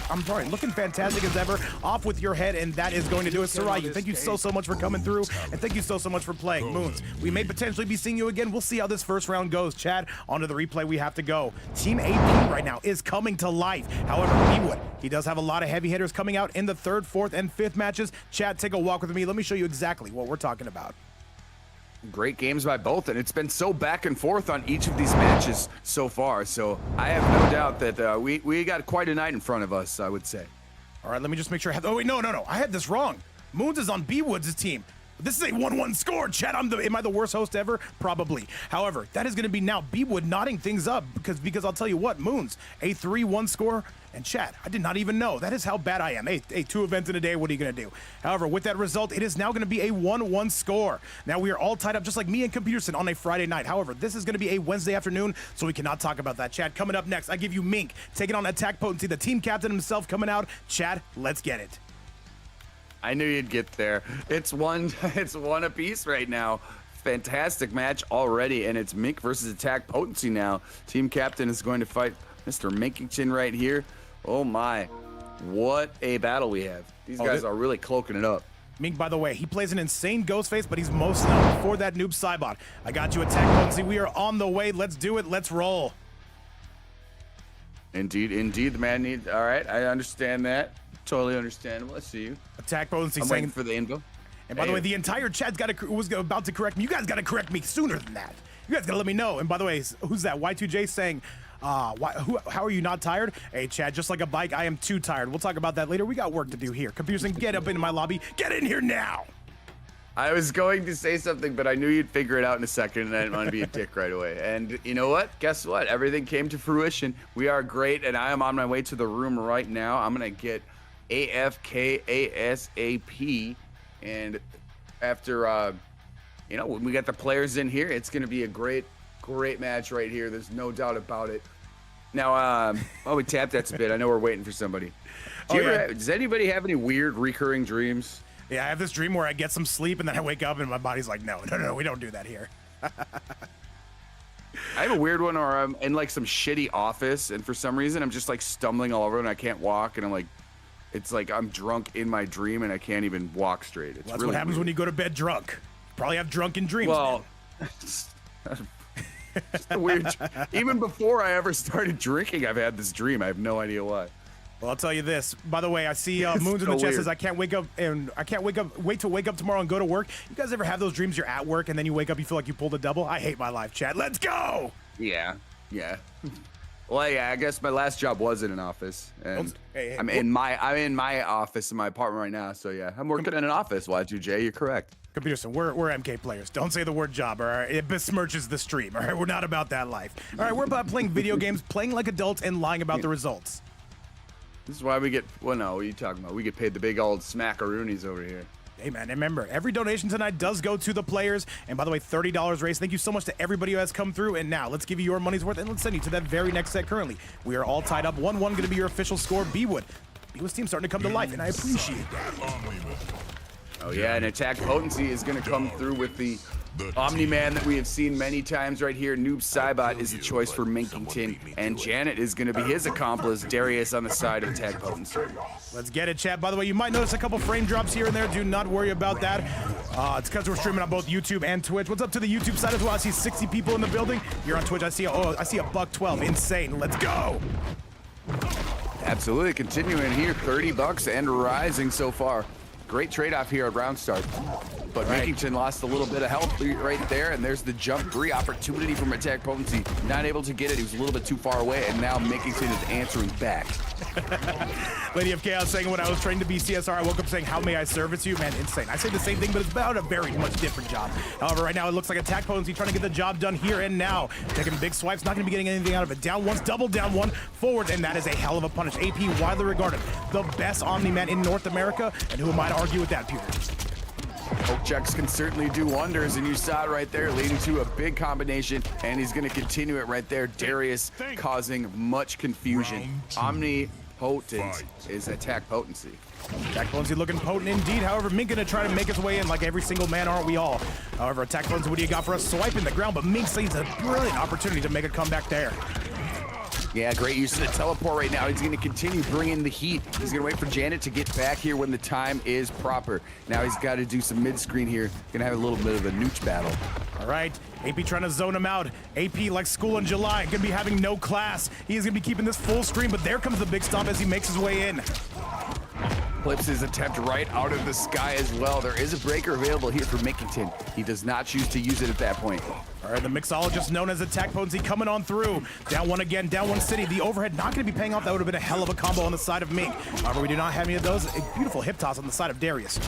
looking fantastic as ever. Off with your head, and that is going to do it. Sarayu, thank you so much for coming through. And thank you so much for playing. Moons, we may potentially be seeing you again. We'll see how this first round goes. Chad, onto the replay we have to go. Team AP right now is coming to life. However, Bwood, he does have a lot of heavy hitters coming out in the 3rd, 4th, and 5th matches. Chad, take a walk with me. Let me show you exactly what we're talking about. Great games by both, and it's been so back and forth on each of these matches so far. So I have no doubt that we got quite a night in front of us, I would say. All right, let me just make sure I have. Oh wait, no. I had this wrong. Moons is on Bwood's team. This is a 1-1 score. Chad, am I the worst host ever? Probably. However, that is going to be now Bwood knotting things up because I'll tell you what, Moons, a 3-1 score. And Chad, I did not even know. That is how bad I am. Hey, 2 events in a day, what are you going to do? However, with that result, it is now going to be a 1-1 score. Now we are all tied up just like me and Computerson on a Friday night. However, this is going to be a Wednesday afternoon, so we cannot talk about that. Chad, coming up next, I give you Mink taking on Attack Potency, the team captain himself coming out. Chad, let's get it. I knew you'd get there. It's one apiece right now. Fantastic match already, and it's Mink versus Attack Potency now. Team captain is going to fight Mr. Minkington right here. Oh my, what a battle we have. These guys are really cloaking it up. Mink, by the way, he plays an insane ghost face, but he's most known for that noob Cybot. I got you, Attack Potency. We are on the way. Let's do it. Let's roll. Indeed, the man needs. All right, I understand that. Totally understandable. I see you. Attack Potency I'm saying waiting for the info. And by the way, the entire chat's was about to correct me. You guys got to correct me sooner than that. You guys got to let me know. And by the way, who's that? Y2J saying, how are you not tired? Hey, Chad, just like a bike, I am too tired. We'll talk about that later. We got work to do here. Computerson, get up into my lobby. Get in here now. I was going to say something, but I knew you'd figure it out in a second, and I didn't want to be a dick right away. And you know what? Guess what? Everything came to fruition. We are great, and I am on my way to the room right now. I'm going to get AFK ASAP, and after when we got the players in here, it's gonna be a great match right here. There's no doubt about it. Now we tap that's a bit. I know we're waiting for somebody. Does anybody have any weird recurring dreams? Yeah, I have this dream where I get some sleep and then I wake up and my body's like, no, we don't do that here. I have a weird one where I'm in like some shitty office, and for some reason I'm just like stumbling all over and I can't walk, and I'm like, it's like I'm drunk in my dream and I can't even walk straight. It's that's really what happens weird. when you go to bed drunk. You probably have drunken dreams. Well, just a weird. Even before I ever started drinking, I've had this dream. I have no idea why. Well, I'll tell you this. By the way, I see Moons in the so chat weird. says, I can't wait to wake up tomorrow and go to work. You guys ever have those dreams you're at work and then you wake up, you feel like you pulled a double? I hate my life, chat. Let's go! Yeah. Well, yeah, I guess my last job was in an office, and Hey, I'm in my office in my apartment right now. So yeah, I'm working in an office. Y2J, you're correct. Peterson, we're MK players. Don't say the word job, all right? It besmirches the stream, all right? We're not about that life. All right, we're about playing video games, playing like adults, and lying about the results. This is why we get, well, no, what are you talking about? We get paid the big old smackaroonies over here. Hey, man, remember, every donation tonight does go to the players. And by the way, $30 raise. Thank you so much to everybody who has come through. And now, let's give you your money's worth, and let's send you to that very next set currently. We are all tied up. 1-1 going to be your official score. Bwood. Bwood's team starting to come to life, and I appreciate that. Oh, yeah, and Attack Potency is going to come through with the Omni-Man that we have seen many times right here. Noob Cybot is the choice for Minkington, and Janet is going to be his accomplice, Darius, on the side of Attack Potency. Let's get it, chat. By the way, you might notice a couple frame drops here and there. Do not worry about that. It's because we're streaming on both YouTube and Twitch. What's up to the YouTube side as well? I see 60 people in the building. Here on Twitch, I see a $112. Insane. Let's go. Absolutely, continuing here, $30 and rising so far. Great trade-off here at round start. But Minkington lost a little bit of health right there, and there's the jump 3 opportunity from Attack Potency. Not able to get it, he was a little bit too far away, and now Minkington is answering back. Lady of Chaos saying, when I was trained to be CSR, I woke up saying, how may I service you? Man, insane. I say the same thing, but it's about a very much different job. However, right now it looks like Attack Potency trying to get the job done here and now. Taking big swipes, not going to be getting anything out of it. Down once, double down one, forward, and that is a hell of a punish. AP widely regarded the best Omni-Man in North America, and who am I to argue with that, Peter? Poke checks can certainly do wonders, and you saw it right there, leading to a big combination, and he's going to continue it right there. Darius causing much confusion. Omnipotent is Attack Potency. Attack Potency looking potent indeed. However, Mink gonna try to make his way in like every single man, aren't we all? However, Attack Potency, what do you got for us? Swiping the ground, but Mink sees a brilliant opportunity to make a comeback there. Yeah, great use of the teleport right now. He's going to continue bringing the heat. He's going to wait for Janet to get back here when the time is proper. Now he's got to do some mid-screen here. Going to have a little bit of a nooch battle. All right, AP trying to zone him out. AP like school in July, going to be having no class. He is going to be keeping this full screen, but there comes the big stomp as he makes his way in. Flips his attempt right out of the sky as well. There is a breaker available here for Minkington. He does not choose to use it at that point. All right, the mixologist known as Attack Potency coming on through. Down one again, down one city. The overhead not going to be paying off. That would have been a hell of a combo on the side of Mink. However, we do not have any of those. A beautiful hip toss on the side of Darius.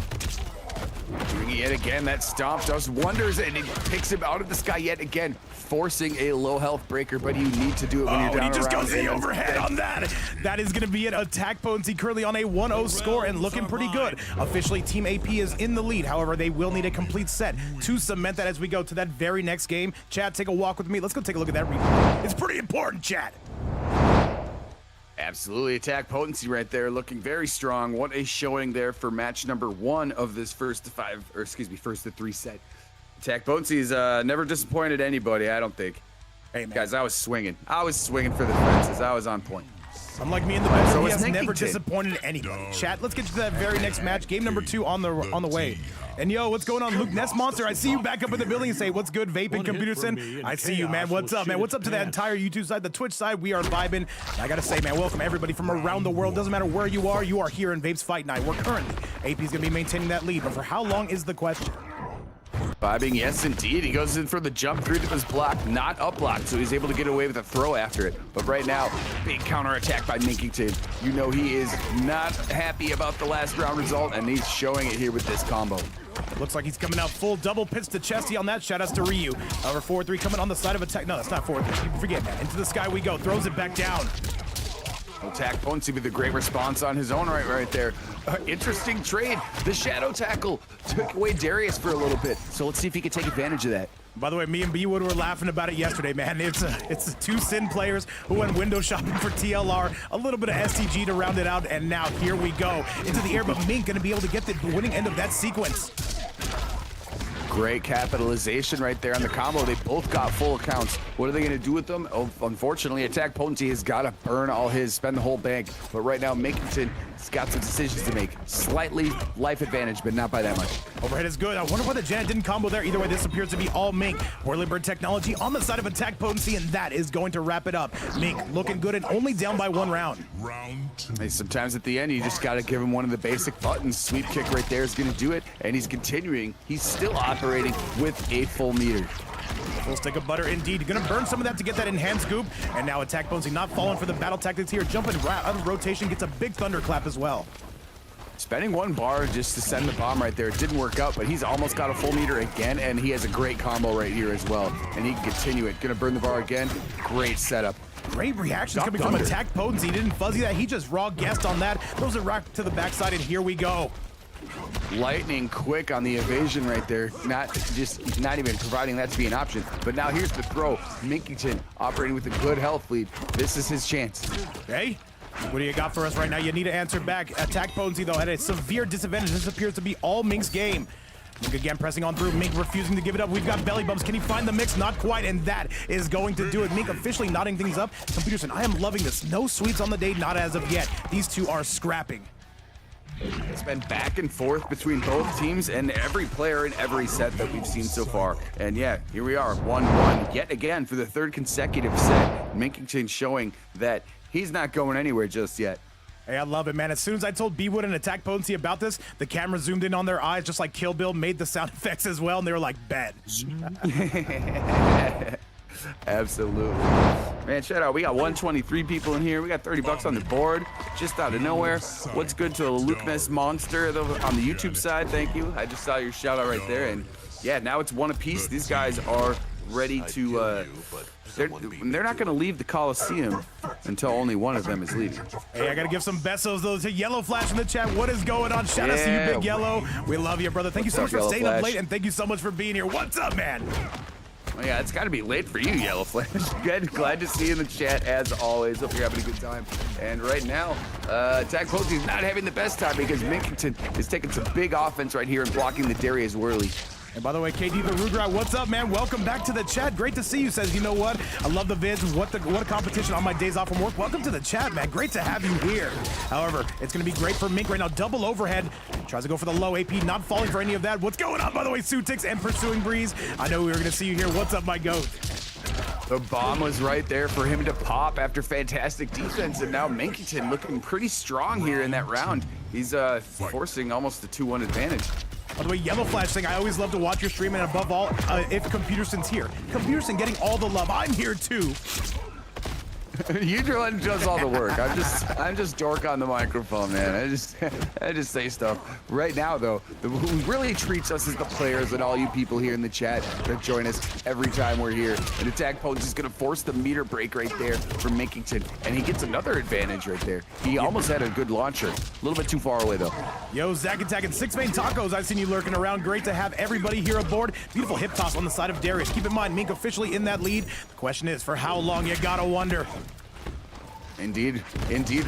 Doing it yet again, that stomp does wonders, and it picks him out of the sky yet again, forcing a low health breaker, but you need to do it when you're down he just around goes the overhead on that. That is going to be it. Attack Potency currently on a 1-0 score and looking pretty good. Officially, Team AP is in the lead. However, they will need a complete set to cement that as we go to that very next game. Chat, take a walk with me. Let's go take a look at that replay. It's pretty important, chat. Absolutely, Attack Potency right there, looking very strong. What a showing there for match number 1 of this first to 3 set. Attack Potency is never disappointed anybody, I don't think. Hey, man. Guys, I was swinging for the fences. I was on point. Unlike me in the bedroom, So he is has never Minkington. disappointed anybody. Chat, let's get to that very next match. Game number 2 on the way. And yo, what's going on, Luke Ness Monster? I see you back up in the building and say, what's good, Vaping Computerson? I see you, man. What's up, man? What's up to that entire YouTube side, the Twitch side? We are vibing. And I gotta say, man, welcome everybody from around the world. Doesn't matter where you are here in Vape's Fight Night. We're currently, AP's gonna be maintaining that lead, but for how long is the question? Vibing, yes indeed. He goes in for the jump through that was blocked, not up blocked, so he's able to get away with a throw after it. But right now, big counter attack by Minkington. You know he is not happy about the last round result, and he's showing it here with this combo. Looks like he's coming out full double pits to Chesty on that. Shout outs to Ryu. However, 4-3 coming on the side of Attack. No, that's not 4-3. You forget that. Into the sky we go. Throws it back down. Attack Potency with a great response on his own right there. Interesting trade. The shadow tackle took away Darius for a little bit. So let's see if he can take advantage of that. By the way, me and Bwood were laughing about it yesterday, man. It's the 2 Sin players who went window shopping for TLR, a little bit of STG to round it out, and now here we go into the air. But Mink gonna be able to get the winning end of that sequence. Great capitalization right there on the combo. They both got full accounts. What are they going to do with them? Oh, unfortunately, Attack Potency has got to burn all his, spend the whole bank. But right now, Minkington has got some decisions to make. Slightly life advantage, but not by that much. Overhead is good. I wonder why the Janet didn't combo there. Either way, this appears to be all Mink. Whirling Bird technology on the side of Attack Potency, and that is going to wrap it up. Mink looking good and only down by 1 round. Hey, sometimes at the end, you just got to give him one of the basic buttons. Sweep kick right there is going to do it, and he's continuing. He's still operating with a full meter. Full stick of butter indeed. Gonna burn some of that to get that enhanced goop. And now Attack Potency not falling for the battle tactics here. Jumping right out of rotation, gets a big thunderclap as well. Spending 1 bar just to send the bomb right there. It didn't work out, but he's almost got a full meter again, and he has a great combo right here as well. And he can continue it. Gonna burn the bar again. Great setup. Great reactions coming from Attack Potency. He didn't fuzzy that. He just raw guessed on that. Throws it right to the backside, and here we go. Lightning quick on the evasion right there. Not even providing that to be an option. But now here's the throw. Minkington operating with a good health lead. This is his chance. Hey, what do you got for us right now? You need to answer back. Attack Potency, though, had a severe disadvantage. This appears to be all Mink's game. Mink again pressing on through. Mink refusing to give it up. We've got belly bumps. Can he find the mix? Not quite, and that is going to do it. Mink officially knotting things up. Peterson, I am loving this. No sweeps on the day, not as of yet. These two are scrapping. It's been back and forth between both teams and every player in every set that we've seen so far. And yeah, here we are, 1-1 yet again for the 3rd consecutive set. Minkington showing that he's not going anywhere just yet. Hey, I love it, man. As soon as I told Bwood and Attack Potency about this, the camera zoomed in on their eyes, just like Kill Bill made the sound effects as well, and they were like, bet. Absolutely. Man, shout out. We got 123 people in here. We got $30 on the board, just out of nowhere. What's good to Luthmas Monster on the YouTube side? Thank you. I just saw your shout out right there. And yeah, now it's 1 apiece. These guys are ready to, they're not going to leave the Coliseum until only one of them is leaving. Hey, I got to give some besos, though, to Yellow Flash in the chat. What is going on? Shout out to you, Big Yellow. We love you, brother. Thank you so much for staying up late, and thank you so much for being here. What's up, man? Oh, yeah, it's got to be late for you, Yellow Flash. Good, glad to see you in the chat as always. Hope you're having a good time. And right now, Attack Potency is not having the best time because Minkington is taking some big offense right here and blocking the Darius Whirly. And by the way, KD the Rugrat, what's up, man? Welcome back to the chat. Great to see you. Says, you know what? I love the vids. What a competition on my days off from work. Welcome to the chat, man. Great to have you here. However, it's going to be great for Mink right now. Double overhead. Tries to go for the low AP, not falling for any of that. What's going on, by the way, Sutix and Pursuing Breeze? I know we were going to see you here. What's up, my goat? The bomb was right there for him to pop after fantastic defense, and now Minkington looking pretty strong here in that round. He's forcing almost a 2-1 advantage. By the way, Yellow Flash saying, I always love to watch your stream, and above all, if Computerson's here. Computerson getting all the love. I'm here too. U-Trillion does all the work. I'm just dork on the microphone, man. I just say stuff. Right now, though, who really treats us as the players and all you people here in the chat that join us every time we're here. And Attack Potency is going to force the meter break right there for Minkington, and he gets another advantage right there. He almost had a good launcher. A little bit too far away, though. Yo, Zach Attack and 6 Main Tacos. I've seen you lurking around. Great to have everybody here aboard. Beautiful hip toss on the side of Darius. Keep in mind, Mink officially in that lead. The question is, for how long? You gotta wonder. Indeed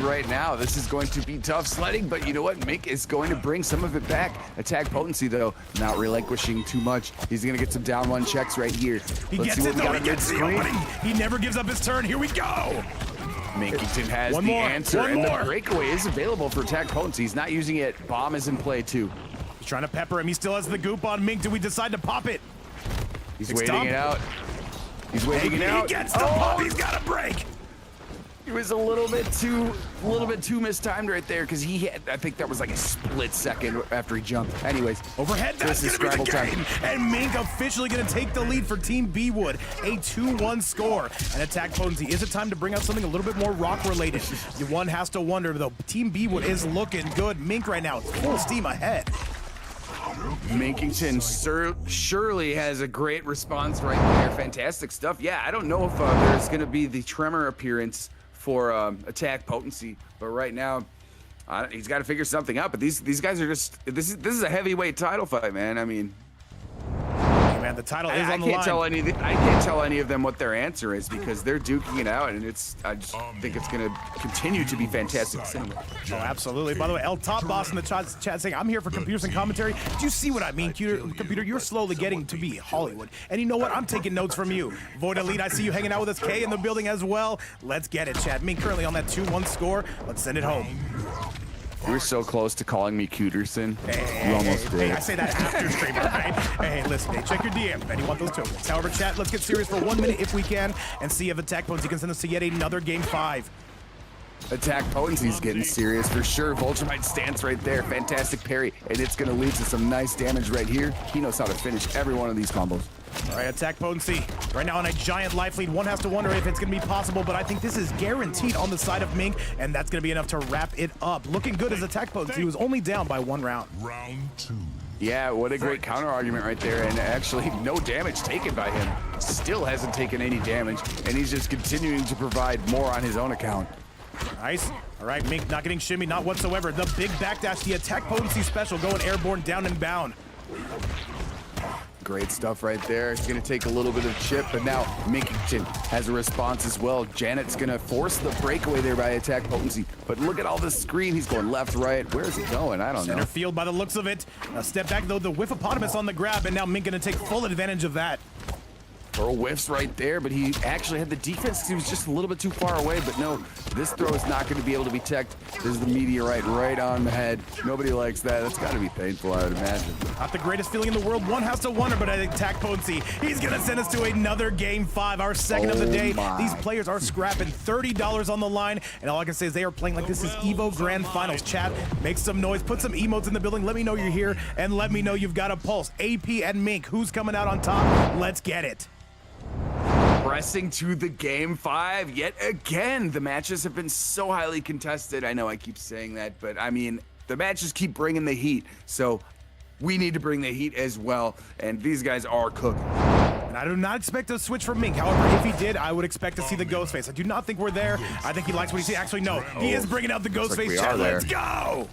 right now, this is going to be tough sledding, but you know what? Mink is going to bring some of it back. Attack Potency, though, not relinquishing too much. He's going to get some down 1 checks right here. He gets it, though. He gets the opening. He never gives up his turn. Here we go. Minkington has the answer, and the breakaway is available for Attack Potency. He's not using it. Bomb is in play, too. He's trying to pepper him. He still has the goop on Mink. Do we decide to pop it? He's waiting it out. He's waiting it out. He gets the pop. He's got a break. It was a little bit too mistimed right there because he had, I think that was like a split second after he jumped. Anyways, overhead, that's going to be the game. And Mink officially going to take the lead for Team Bwood. A 2-1 score. And Attack Potency, is it time to bring out something a little bit more rock related? One has to wonder, though. Team Bwood is looking good. Mink right now, full steam ahead. Minkington surely has a great response right there. Fantastic stuff. Yeah, I don't know if there's going to be the Tremor appearance for Attack Potency, but right now he's got to figure something out. But these guys are just this is a heavyweight title fight, man. I mean, man, Man, the title is I on the can't line. tell I can't tell any of them what their answer is because they're duking it out, and I just think it's gonna continue to be fantastic cinema. Oh, absolutely. By the way, El Top Boss in the chat saying, I'm here for computers and commentary. Do you see what I mean, computer? You're slowly getting to be Hollywood. And you know what? I'm taking notes from you. Void Elite, I see you hanging out with us. K in the building as well. Let's get it, chat. Mink currently on that 2-1 score. Let's send it home. You were so close to calling me Cuterson. You almost did. Hey, I say that after stream, right? Hey, listen, check your DM, man. You want those tokens. However, chat, let's get serious for 1 minute if we can and see if Attack Potency can send us to yet another Game 5. Attack Potency's getting serious for sure. Vulturite stance right there. Fantastic parry. And it's going to lead to some nice damage right here. He knows how to finish every one of these combos. All right, Attack Potency right now on a giant life lead. One has to wonder if it's going to be possible, but I think this is guaranteed on the side of Mink, and that's going to be enough to wrap it up. Looking good as Attack Potency was only down by 1 round. Round 2. Yeah, what a great counter argument right there, and actually no damage taken by him. Still hasn't taken any damage, and he's just continuing to provide more on his own account. Nice. All right, Mink not getting shimmy, not whatsoever. The big backdash, the Attack Potency special going airborne down and bound. Great stuff right there. He's going to take a little bit of chip, but now Minkington has a response as well. Janet's going to force the breakaway there by Attack Potency, but look at all the screen. He's going left, right. Where is he going? I don't know. Center field by the looks of it. A step back, though, the Whiffopotamus on the grab, and now Mink going to take full advantage of that. Throw whiffs right there, but he actually had the defense because he was just a little bit too far away. But no, this throw is not going to be able to be teched. This is the meteorite right on the head. Nobody likes that. That's got to be painful, I would imagine. Not the greatest feeling in the world. One has to wonder, but I think Attack Potency, he's going to send us to another Game 5, our second of the day. These players are scrapping $30 on the line, and all I can say is they are playing like this is EVO Grand Finals. Chat, make some noise, put some emotes in the building. Let me know you're here, and let me know you've got a pulse. AP and Mink, who's coming out on top? Let's get it. Pressing to the Game 5 yet again. The matches have been so highly contested. I know I keep saying that, but I mean, the matches keep bringing the heat. So we need to bring the heat as well. And these guys are cooking. And I do not expect a switch from Mink. However, if he did, I would expect to see the ghost face. I do not think we're there. I think he likes what he sees. Actually, no, he is bringing out the ghost face. Chat, let's go.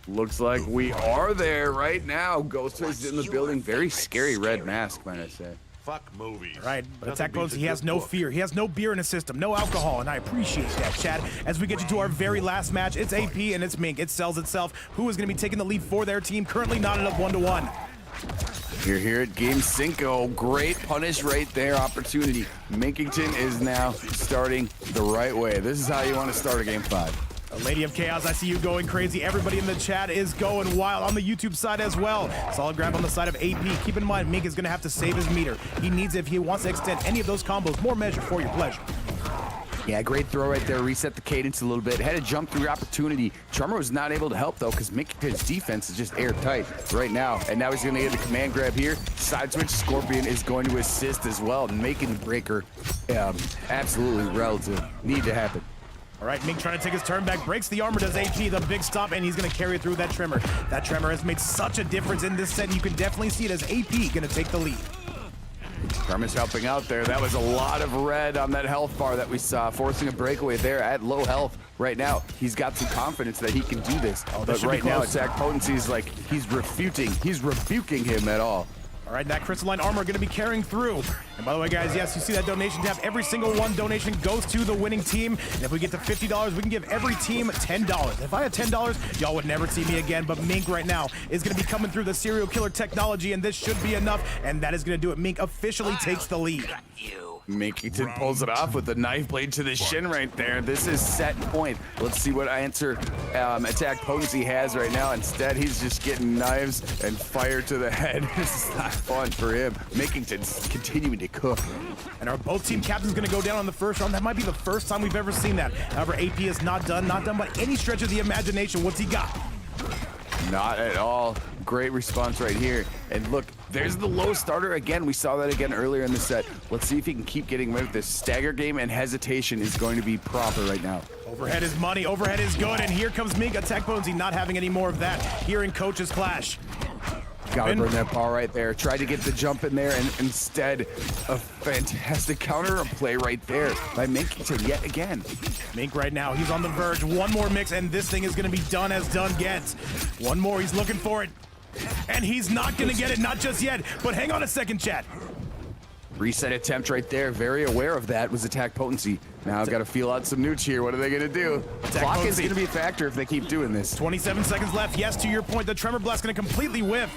Looks like we are there right now. Ghostface is in the building. Very scary red mask, might I say. Fuck movies. Right, but Attack Potency, he has no fear. He has no beer in his system, no alcohol, and I appreciate that, Chad. As we get you to our very last match, it's AP and it's Mink. It sells itself. Who is going to be taking the lead for their team? Currently knotted up 1-1. You're here at Game 5. Great punish right there, opportunity. Minkington is now starting the right way. This is how you want to start a Game 5. Lady of Chaos, I see you going crazy. Everybody in the chat is going wild on the YouTube side as well. Solid grab on the side of AP. Keep in mind, Mink is going to have to save his meter. He needs it if he wants to extend any of those combos. More measure for your pleasure. Yeah, great throw right there. Reset the cadence a little bit. Had a jump through opportunity. Trummer was not able to help, though, because Minkington's defense is just airtight right now. And now he's going to get the command grab here. Side switch. Scorpion is going to assist as well, making the breaker absolutely relative. Need to happen. All right, Mink trying to take his turn back, breaks the armor, does AP, the big stop, and he's going to carry through that Tremor. That Tremor has made such a difference in this set, and you can definitely see it as AP going to take the lead. Tremor's helping out there. That was a lot of red on that health bar that we saw, forcing a breakaway there at low health. Right now, he's got some confidence that he can do this. But right now, Attack Potency is like, he's rebuking him at all. All right, that crystalline armor going to be carrying through. And by the way, guys, yes, you see that donation tab. Every single one donation goes to the winning team. And if we get to $50, we can give every team $10. If I had $10, y'all would never see me again. But Mink right now is going to be coming through the serial killer technology, and this should be enough. And that is going to do it. Mink officially takes the lead. Minkington pulls it off with the knife blade to the shin right there. This is set point. Let's see what answer Attack Potency has right now. Instead, he's just getting knives and fire to the head. This is not fun for him. Minkington's continuing to cook. And our both team captains going to go down on the first round. That might be the first time we've ever seen that. However, AP is not done by any stretch of the imagination. What's he got? Not at all. Great response right here. And look, there's the low starter again. We saw that again earlier in the set. Let's see if he can keep getting away with this. Stagger game and hesitation is going to be proper right now. Overhead is money. Overhead is good. And here comes Mink. Attack Potency not having any more of that here in Coach's Clash. Gotta burn that ball right there. Tried to get the jump in there, and instead, a fantastic counter play right there by Minkington yet again. Mink right now, he's on the verge. One more mix, and this thing is going to be done as done gets. One more, he's looking for it. And he's not gonna get it, not just yet, but hang on a second, chat. Reset attempt right there. Very aware of that was Attack Potency. Now I've got to feel out some nooch here. What are they going to do? Clock is going to be a factor if they keep doing this. 27 seconds left. Yes, to your point, the Tremor Blast going to completely whiff.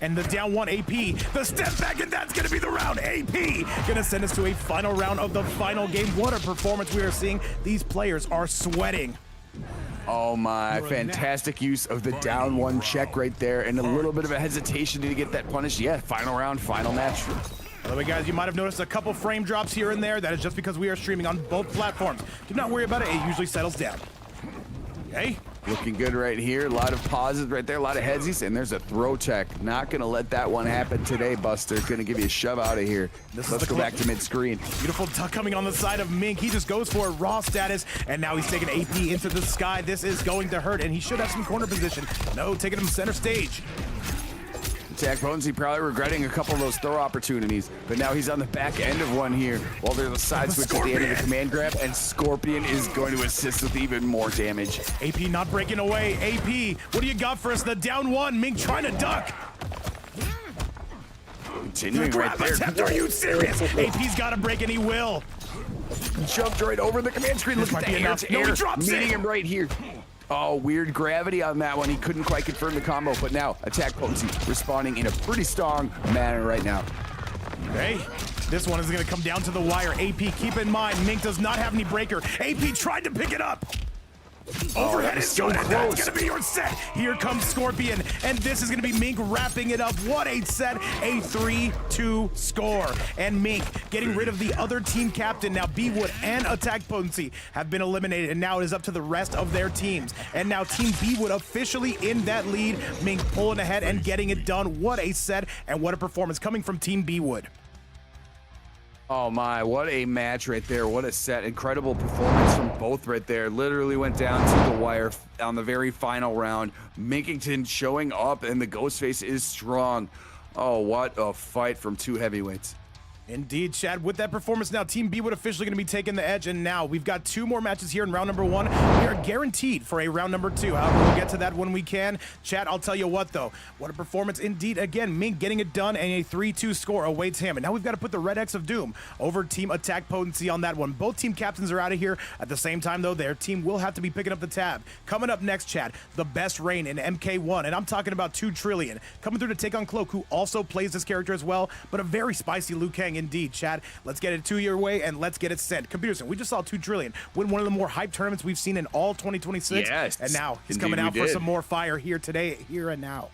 And the down one AP, the step back, and that's going to be the round. AP going to send us to a final round of the final game. What a performance we are seeing. These players are sweating. Oh my, fantastic use of the down one check right there, and a little bit of a hesitation to get that punish. Yeah, final round, final match. By the way, guys, you might have noticed a couple frame drops here and there. That is just because we are streaming on both platforms. Do not worry about it. It usually settles down. Okay. Looking good right here. A lot of pauses right there, a lot of headsies, and there's a throw check. Not going to let that one happen today, Buster. Going to give you a shove out of here. Let's go back to mid-screen. Beautiful duck coming on the side of Mink. He just goes for a raw status, and now he's taking AP into the sky. This is going to hurt, and he should have some corner position. No, taking him center stage. Attack Potency probably regretting a couple of those throw opportunities, but now he's on the back end of one here while there's a side switch at the end of the command grab, and Scorpion is going to assist with even more damage. AP not breaking away. AP, what do you got for us? The down one. Mink trying to duck. Continuing right there. Attempt, are you serious? AP's got to break, and he will. Jumped right over the command screen. Look at the air to air. He drops meeting it. him right here. Oh, weird gravity on that one. He couldn't quite confirm the combo, but now Attack Potency responding in a pretty strong manner right now. Okay, this one is going to come down to the wire. AP, keep in mind, Mink does not have any breaker. AP tried to pick it up. Overhead is so close. That's going to be your set. Here comes Scorpion, and this is going to be Mink wrapping it up. What a set, a 3-2 score. And Mink getting rid of the other team captain. Now Bwood and Attack Potency have been eliminated, and now it is up to the rest of their teams. And now Team Bwood officially in that lead. Mink pulling ahead and getting it done. What a set, and what a performance coming from Team Bwood. Oh my, what a match right there. What a set. Incredible performance from both right there. Literally went down to the wire on the very final round. Minkington showing up, and the Ghostface is strong. Oh, what a fight from two heavyweights. Indeed, Chad. With that performance now, Team Bwood officially going to be taking the edge, and now we've got two more matches here in round number one. We are guaranteed for a round number two. However, we'll get to that when we can. Chad, I'll tell you what, though. What a performance indeed. Again, Mink getting it done, and a 3-2 score awaits him. And now we've got to put the Red X of Doom over Team Attack Potency on that one. Both team captains are out of here. At the same time, though, their team will have to be picking up the tab. Coming up next, Chad, the best reign in MK1, and I'm talking about 2Trillion. Coming through to take on Cloak, who also plays this character as well, but a very spicy Liu Kang indeed. Chad, let's get it to your way, and let's get it sent. Computerson, we just saw 2Trillion win one of the more hyped tournaments we've seen in all 2026. Yes, and now he's coming out for some more fire here today, here and now.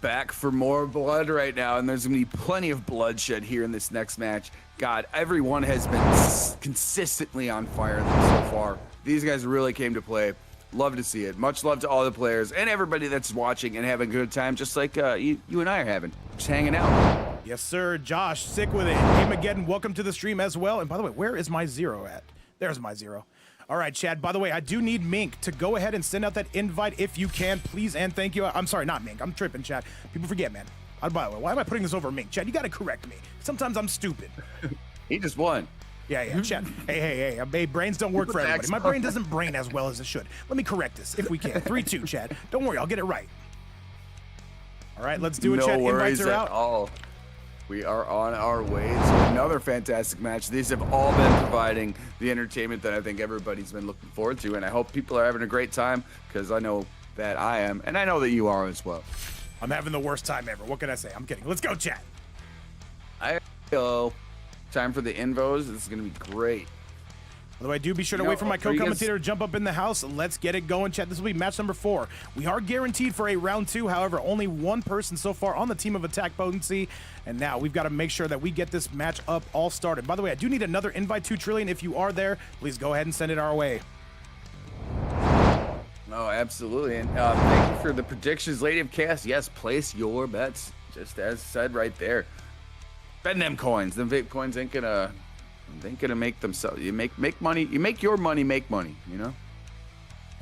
Back for more blood right now, and there's going to be plenty of bloodshed here in this next match. God, everyone has been consistently on fire so far. These guys really came to play. Love to see it. Much love to all the players and everybody that's watching and having a good time, just like you and I are having. Just hanging out. Yes, sir. Josh, sick with it. Hamageddon, welcome to the stream as well. And by the way, where is my 0 at? There's my 0. All right, Chad, by the way, I do need Mink to go ahead and send out that invite if you can, please and thank you. I'm sorry, not Mink. I'm tripping, Chad. People forget, man. By the way, why am I putting this over Mink? Chad, you got to correct me. Sometimes I'm stupid. He just won. Yeah, Chad. Hey, brains don't work for everybody. My brain doesn't brain as well as it should. Let me correct this if we can. 3-2, Chad. Don't worry, I'll get it right. All right, let's do it, Chad. No worries Invites are at out. all. We are on our way to another fantastic match. These have all been providing the entertainment that I think everybody's been looking forward to, and I hope people are having a great time, because I know that I am, and I know that you are as well. I'm having the worst time ever. What can I say? I'm kidding. Let's go, Chad. I go. Time for the invos. This is going to be great. By the way, do be sure to wait for my co-commentator to jump up in the house. Let's get it going, chat. This will be match number 4. We are guaranteed for a round 2. However, only one person so far on the team of Attack Potency. And now we've got to make sure that we get this match up all started. By the way, I do need another invite 2Trillion. If you are there, please go ahead and send it our way. Oh, absolutely. And thank you for the predictions, Lady of Chaos. Yes, place your bets, just as said right there. Spend them coins. Them vape coins ain't gonna make themselves. You make money. You make your money make money. You know.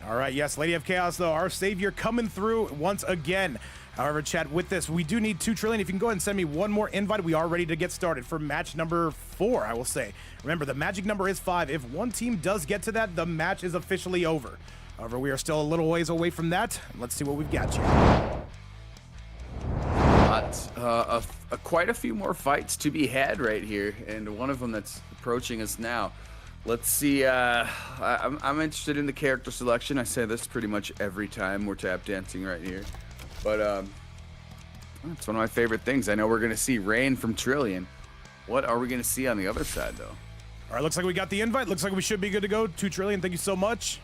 All right. Yes, Lady of Chaos, though, our savior coming through once again. However, chat, with this, we do need 2Trillion. If you can go ahead and send me one more invite, we are ready to get started for match number 4, I will say. Remember, the magic number is 5. If one team does get to that, the match is officially over. However, we are still a little ways away from that. Let's see what we've got here. quite a few more fights to be had right here, and one of them that's approaching us now. Let's see. I'm interested in the character selection. I say this pretty much every time we're tap dancing right here, but it's one of my favorite things. I know we're gonna see Rain from Trillion. What are we gonna see on the other side, though? All right, looks like we got the invite. Looks like we should be good to go. 2Trillion, thank you so much.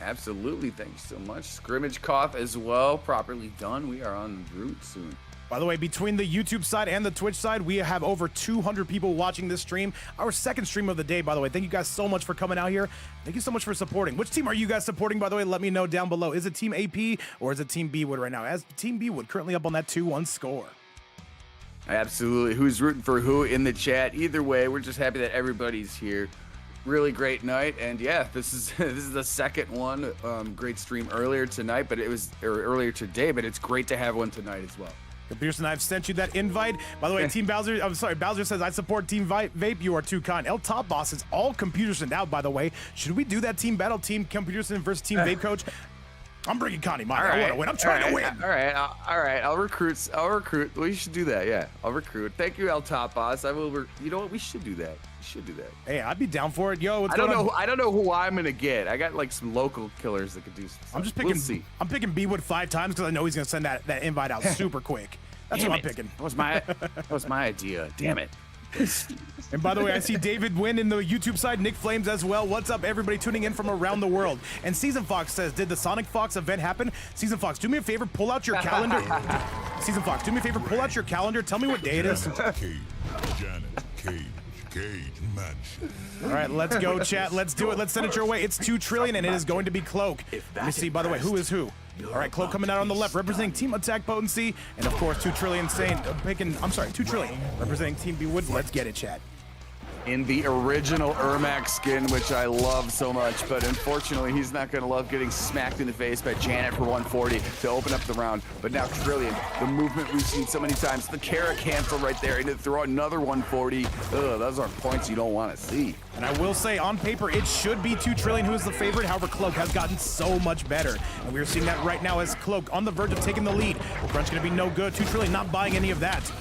Absolutely, thank you so much. Scrimmage cough as well, properly done. We are en route soon. By the way, between the YouTube side and the Twitch side, we have over 200 people watching this stream. Our second stream of the day, by the way. Thank you guys so much for coming out here. Thank you so much for supporting. Which team are you guys supporting, by the way? Let me know down below. Is it Team AP or is it Team Bwood right now? As Team Bwood currently up on that 2-1 score. Absolutely. Who's rooting for who in the chat? Either way, we're just happy that everybody's here. Really great night, and yeah, this is the second one. Great stream earlier tonight, but earlier today, but it's great to have one tonight as well. Pearson, I've sent you that invite. By the way, Team Bowser, I'm sorry, Bowser says, I support Team Vape. You are too kind. El Top Boss is all Computerson out, by the way. Should we do that team battle, Team Computerson versus Team VapeCoach? I'm bringing Connie, Mike. I want to win. I'm trying to win. All right. I'll recruit. We should do that. Yeah, I'll recruit. Thank you, El Top Boss. I will. You know what? We should do that. Hey, I'd be down for it. Yo, I don't know who I'm gonna get. I got like some local killers that could do some stuff. I'm just picking. We'll see. I'm picking Bwood 5 times because I know he's gonna send that invite out super quick. That's what I'm picking. That was my idea. Damn it. And by the way, I see David Wynn in the YouTube side, Nick Flames as well. What's up, everybody tuning in from around the world? And Season Fox says, did the Sonic Fox event happen? Season Fox, do me a favor, pull out your calendar. Season Fox, do me a favor, pull out your calendar. Tell me what day it is. Cage Mansion. All right, let's go, chat. Let's do it. Let's send it your way. It's 2Trillion, and it is going to be Cloak. Let me see, by the way, who is who? All right, Cloak coming out on the left, representing Team Attack Potency, and of course, 2Trillion saying, 2Trillion representing Team Bwood. Let's get it, chat. In the original Ermac skin, which I love so much, but unfortunately, he's not going to love getting smacked in the face by Janet for 140 to open up the round. But now Trillion, the movement we've seen so many times, the Kara cancel right there, and to throw another 140. Ugh, those are points you don't want to see. And I will say, on paper, it should be 2Trillion who is the favorite. However, Cloak has gotten so much better. And we're seeing that right now as Cloak on the verge of taking the lead. The crunch going to be no good. 2Trillion not buying any of that.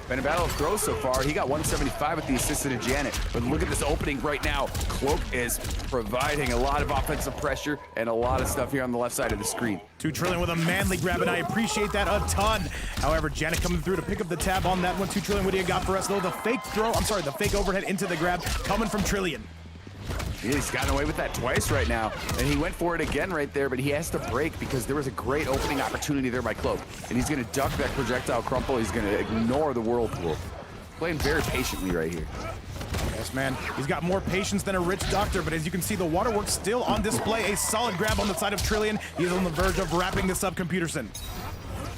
Been a battle of throws so far. He got 175 with the assist of Janet. But look at this opening right now. Cloak is providing a lot of offensive pressure and a lot of stuff here on the left side of the screen. 2Trillion with a manly grab, and I appreciate that a ton. However, Janet coming through to pick up the tab on that one. 2Trillion, what do you got for us, though? The fake overhead into the grab coming from Trillion. He's gotten away with that twice right now, and he went for it again right there, but he has to break because there was a great opening opportunity there by Cloak, and he's going to duck that projectile crumple. He's going to ignore the whirlpool. Playing very patiently right here. Yes, man. He's got more patience than a rich doctor, but as you can see, the waterworks still on display. A solid grab on the side of Trillion. He's on the verge of wrapping this up, Computerson.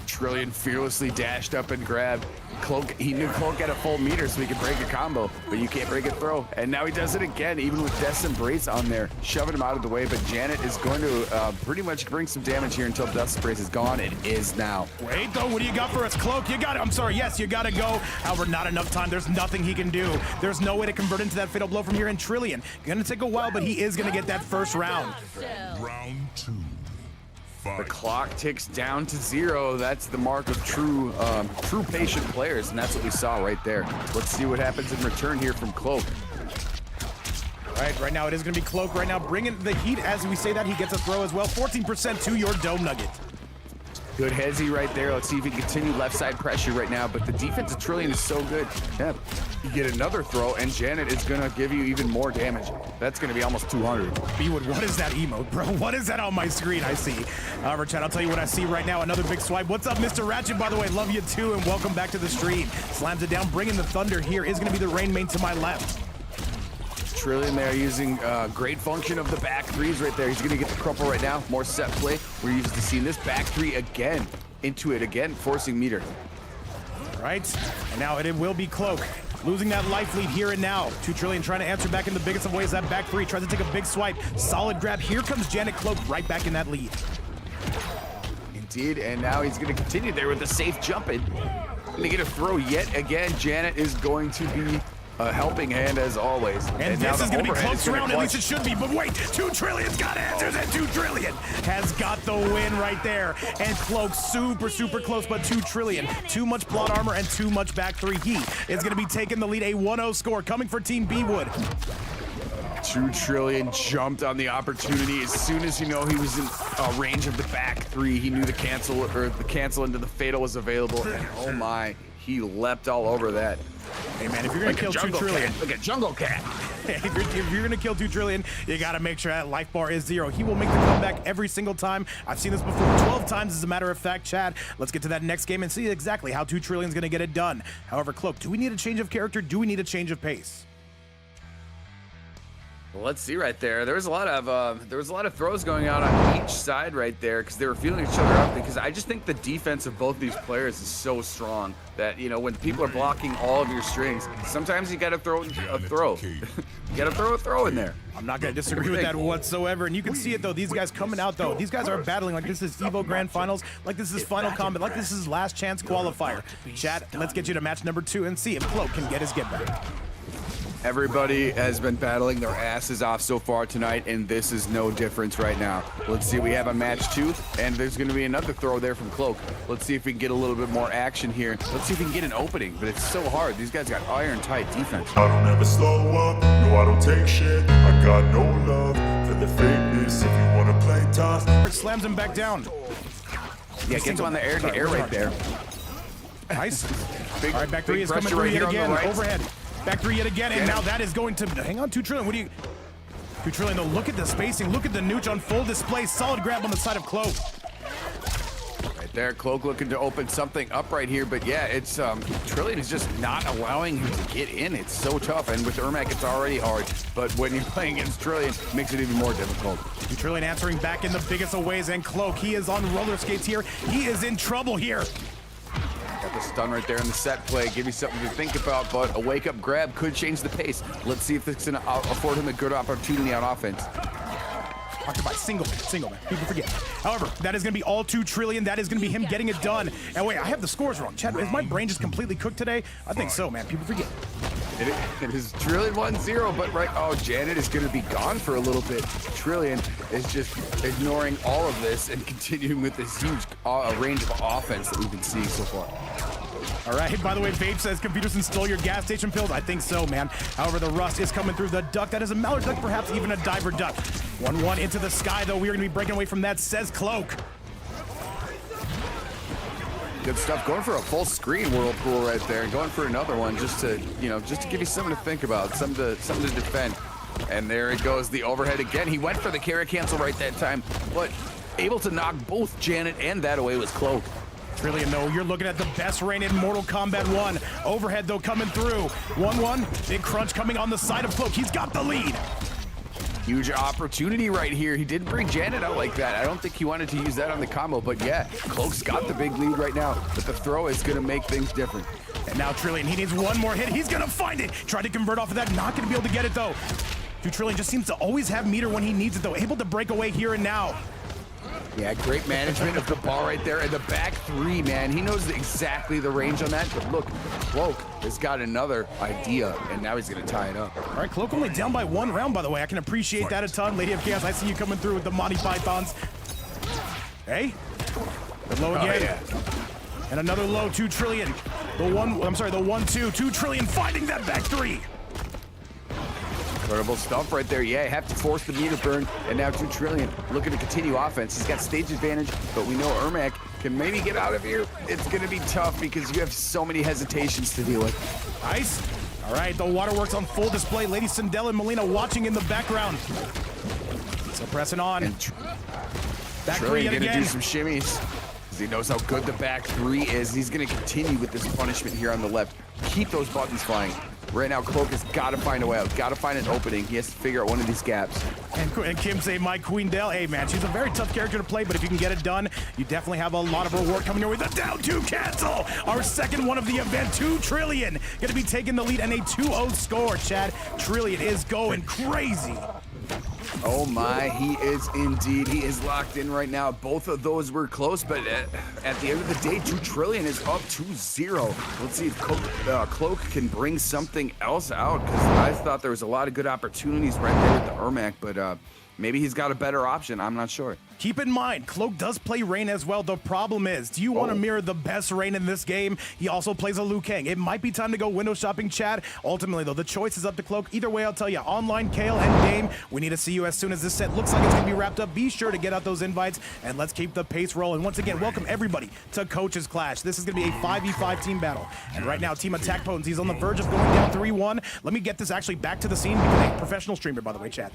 Trillion fearlessly dashed up and grabbed. Cloak, he knew Cloak had a full meter so he could break a combo, but you can't break a throw. And now he does it again, even with Death's Embrace on there, shoving him out of the way. But Janet is going to pretty much bring some damage here until Death's Embrace is gone. It is now. Wait, though, what do you got for us, Cloak? You got it. I'm sorry, yes, you got to go. However, not enough time. There's nothing he can do. There's no way to convert into that fatal blow from here. And Trillion, going to take a while, but he is going to get that first round. Round 2. The clock ticks down to 0. That's the mark of true patient players, and that's what we saw right there. Let's see what happens in return here from Cloak. Right now it is going to be Cloak right now, bringing the heat. As we say that, he gets a throw as well. 14% to your Dome Nugget. Good hezzy right there. Let's see if he can continue left side pressure right now, but the defense of Trillion is so good. Yeah, you get another throw, and Janet is going to give you even more damage. That's going to be almost 200. Bwood, what is that emote, bro? What is that on my screen I see? However, chat, I'll tell you what I see right now. Another big swipe. What's up, Mr. Ratchet, by the way? Love you too, and welcome back to the stream. Slams it down, bringing the thunder here. Is going to be the Rain main to my left. Trillion there using great function of the back threes right there. He's going to get the crumple right now. More set play. We're used to seeing this back three again. Into it again, forcing meter. Right, and now it will be Cloak. Losing that life lead here and now. 2Trillion trying to answer back in the biggest of ways. That back three tries to take a big swipe. Solid grab. Here comes Janet. Cloak right back in that lead. Indeed, and now he's going to continue there with the safe jump in. Going to get a throw yet again. Janet is going to be a helping hand as always. And now this is the going to be overhead close gonna round, at least clutch. it should be. But wait, 2Trillion's got answers, and 2Trillion has got the win right there. And Cloak super, super close, but 2Trillion, too much plot armor and too much back three. He is going to be taking the lead, a 1-0 score coming for Team Bwood. 2Trillion jumped on the opportunity as soon as he was in range of the back three. He knew the cancel into the fatal was available, and oh my, he leapt all over that. Hey man, if you're gonna kill 2Trillion, like a jungle cat. if you're gonna kill 2Trillion, you gotta make sure that life bar is 0. He will make the comeback every single time. I've seen this before 12 times as a matter of fact, Chad. Let's get to that next game and see exactly how 2Trillion's gonna get it done. However, Cloak, do we need a change of character? Do we need a change of pace? Well, let's see right there. There was a lot of throws going out on each side right there because they were feeling each other up. Because I just think the defense of both these players is so strong that when people are blocking all of your strings, sometimes you got to throw a throw. You got to throw a throw in there. I'm not going to disagree with that whatsoever. And you can see it, though. These guys coming out, though. These guys are battling like this is EVO Grand Finals, like this is Final Combat, like this is Last Chance Qualifier. Chad, let's get you to match number 2 and see if Cloak can get his get back. Everybody has been battling their asses off so far tonight, and this is no difference right now. Let's see, we have a match 2, and there's going to be another throw there from Cloak. Let's see if we can get a little bit more action here. Let's see if we can get an opening, but it's so hard. These guys got iron-tight defense. I don't ever slow up, no I don't take shit. I got no love for the fakeness. If you wanna play tough, Slams him back down. Yeah, gets on the air-to-air right there. Nice. Big, All right, back 3 is coming pressure through right yet here on the again. right. Overhead. Back 3 yet again, and now that is going to hang on. 2Trillion. What do you? 2Trillion, though. Look at the spacing. Look at the nooch on full display. Solid grab on the side of Cloak. Right there, Cloak looking to open something up right here, but yeah, it's Trillion is just not allowing him to get in. It's so tough, and with Ermac, it's already hard. But when you're playing against Trillion, it makes it even more difficult. 2Trillion answering back in the biggest of ways, and Cloak, he is on roller skates here. He is in trouble here. Got the stun right there in the set play, give you something to think about, but a wake-up grab could change the pace. Let's see if it's going to afford him a good opportunity on offense. Occupied, single man, people forget. However, that is going to be all 2Trillion. That is going to be him getting it done. And wait, I have the scores wrong. Chad, is my brain just completely cooked today? I think so, man. People forget. It is Trillion 1-0, but Janet is going to be gone for a little bit. Trillion is just ignoring all of this and continuing with this huge range of offense that we've been seeing so far. All right, by the way, Vape says computers install your gas station pills. I think so, man. However, the rust is coming through the duck. That is a mallard duck, perhaps even a diver duck. 1-1 into the sky, though. We are going to be breaking away from that, says Cloak. Good stuff. Going for a full screen whirlpool right there, and going for another one just to give you something to think about, something to defend. And there it goes, the overhead again. He went for the carry cancel right that time, but able to knock both Janet and that away was Cloak. Trillion, though, you're looking at the best reign in Mortal Kombat 1. Overhead, though, coming through. 1-1. Big crunch coming on the side of Cloak. He's got the lead. Huge opportunity right here. He didn't bring Janet out like that. I don't think he wanted to use that on the combo, but yeah, Cloak's got the big lead right now, but the throw is going to make things different. And now Trillion, he needs one more hit. He's going to find it. Tried to convert off of that. Not going to be able to get it, though. 2Trillion just seems to always have meter when he needs it, though. Able to break away here and now. Yeah, great management of the ball right there. And the back 3, man, he knows exactly the range on that. But look, Cloak has got another idea, and now he's going to tie it up. All right, Cloak only down by 1 round, by the way. I can appreciate that a ton. Lady of Chaos, I see you coming through with the Monty Pythons. Hey, the low again. Yeah. And another low, 2Trillion. The 1-2. 2Trillion finding that back 3. Incredible stuff right there. Yeah, have to force the meter burn, and now 2Trillion looking to continue offense. He's got stage advantage, but we know Ermac can maybe get out of here. It's going to be tough because you have so many hesitations to deal with. Nice. All right, the waterworks on full display. Lady Sindel and Melina watching in the background. So pressing on. And Back 3 Trillion yet going to again. do some shimmies because he knows how good the back 3 is. He's going to continue with this punishment here on the left. Keep those buttons flying. Right now, Cloak has got to find a way out. Got to find an opening. He has to figure out one of these gaps. And Kim say, my Queen Del. Hey, man, she's a very tough character to play, but if you can get it done, you definitely have a lot of reward coming your way. The down 2 cancel. Our second one of the event, 2Trillion. Going to be taking the lead and a 2-0 score, Chad. Trillion is going crazy. Oh my, he is indeed. He is locked in right now. Both of those were close, but at the end of the day, 2Trillion is up 2-0. Let's see if Cloak can bring something else out, because I thought there was a lot of good opportunities right there with the Ermac, but maybe he's got a better option. I'm not sure. Keep in mind, Cloak does play Rain as well. The problem is, do you want to mirror the best Rain in this game? He also plays a Liu Kang. It might be time to go window shopping, Chad. Ultimately, though, the choice is up to Cloak. Either way, I'll tell you, online, Cale, and Dame, we need to see you as soon as this set looks like it's going to be wrapped up. Be sure to get out those invites, and let's keep the pace rolling. Once again, welcome everybody to Coach's Clash. This is going to be a 5v5 team battle. And right now, Team Attack Potency is on the verge of going down 3-1. Let me get this actually back to the scene because a professional streamer, by the way, Chad.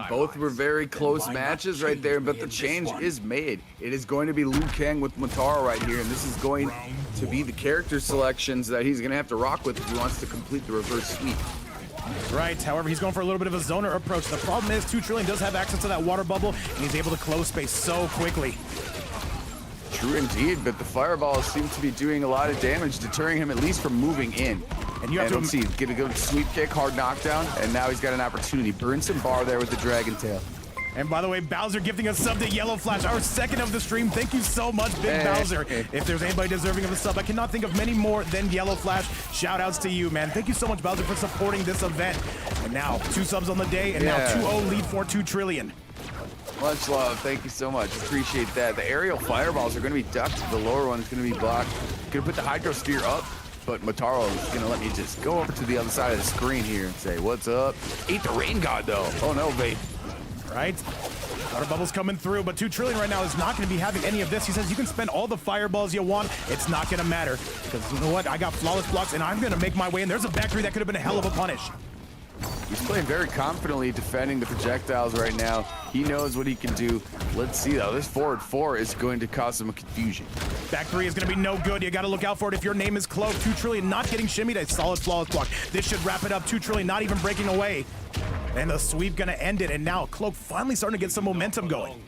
Both were very close matches right there, but the change is made. It is going to be Liu Kang with Motaro right here, and this is going to be the character selections that he's going to have to rock with if he wants to complete the reverse sweep. Right, however, he's going for a little bit of a zoner approach. The problem is 2Trillion does have access to that water bubble, and he's able to close space so quickly. True indeed, but the fireballs seem to be doing a lot of damage, deterring him at least from moving in. And you have to see, get a good sweep kick, hard knockdown, and now he's got an opportunity. Burn some bar there with the Dragon Tail. And by the way, Bowser gifting a sub to Yellow Flash, our second of the stream. Thank you so much, Big Bowser. If there's anybody deserving of a sub, I cannot think of many more than Yellow Flash. Shout outs to you, man. Thank you so much, Bowser, for supporting this event. And now, 2 subs on the day, and now 2-0 lead for 2Trillion. Much love. Thank you so much. Appreciate that. The aerial fireballs are going to be ducked. The lower one is going to be blocked. Going to put the Hydro Sphere up, but Motaro is going to let me just go over to the other side of the screen here and say, what's up? Ate the Rain God, though. Oh, no, Vape. Right? Water bubbles coming through, but 2Trillion right now is not going to be having any of this. He says you can spend all the fireballs you want. It's not going to matter, because you know what? I got flawless blocks, and I'm going to make my way in. There's a back three that could have been a hell of a punish. He's playing very confidently, defending the projectiles right now. He knows what he can do. Let's see, though. This forward 4 is going to cause some confusion. Back 3 is going to be no good. You got to look out for it if your name is Cloak. 2Trillion not getting shimmied. A solid flawless block. This should wrap it up. 2Trillion not even breaking away. And the sweep going to end it. And now Cloak finally starting to get some momentum going.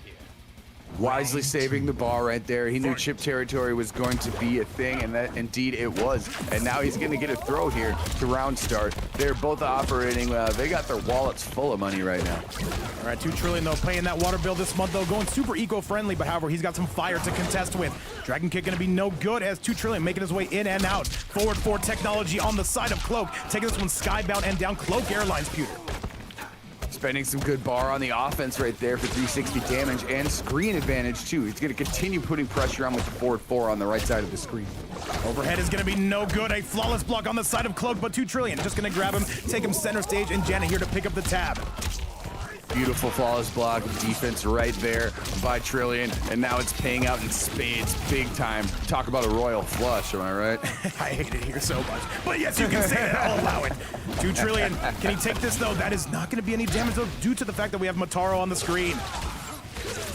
Wisely saving the ball right there. He knew chip territory was going to be a thing, and that indeed it was. And now he's going to get a throw here to round start. They're both operating. They got their wallets full of money right now. All right, 2Trillion, though, paying that water bill this month, though, going super eco-friendly, but however, he's got some fire to contest with. Dragon Kick going to be no good as 2Trillion making his way in and out. Forward 4 technology on the side of Cloak, taking this one skybound and down. Cloak Airlines pewter. Spending some good bar on the offense right there for 360 damage and screen advantage too. He's going to continue putting pressure on with the forward 4 on the right side of the screen. Overhead is going to be no good. A flawless block on the side of Cloak, but 2Trillion just going to grab him, take him center stage, and Janet here to pick up the tab. Beautiful flawless block, defense right there by Trillion, and now it's paying out in spades, big time. Talk about a royal flush, am I right? I hate it here so much, but yes, you can say it. I'll allow it. 2Trillion, can he take this though? That is not going to be any damage though, due to the fact that we have Motaro on the screen.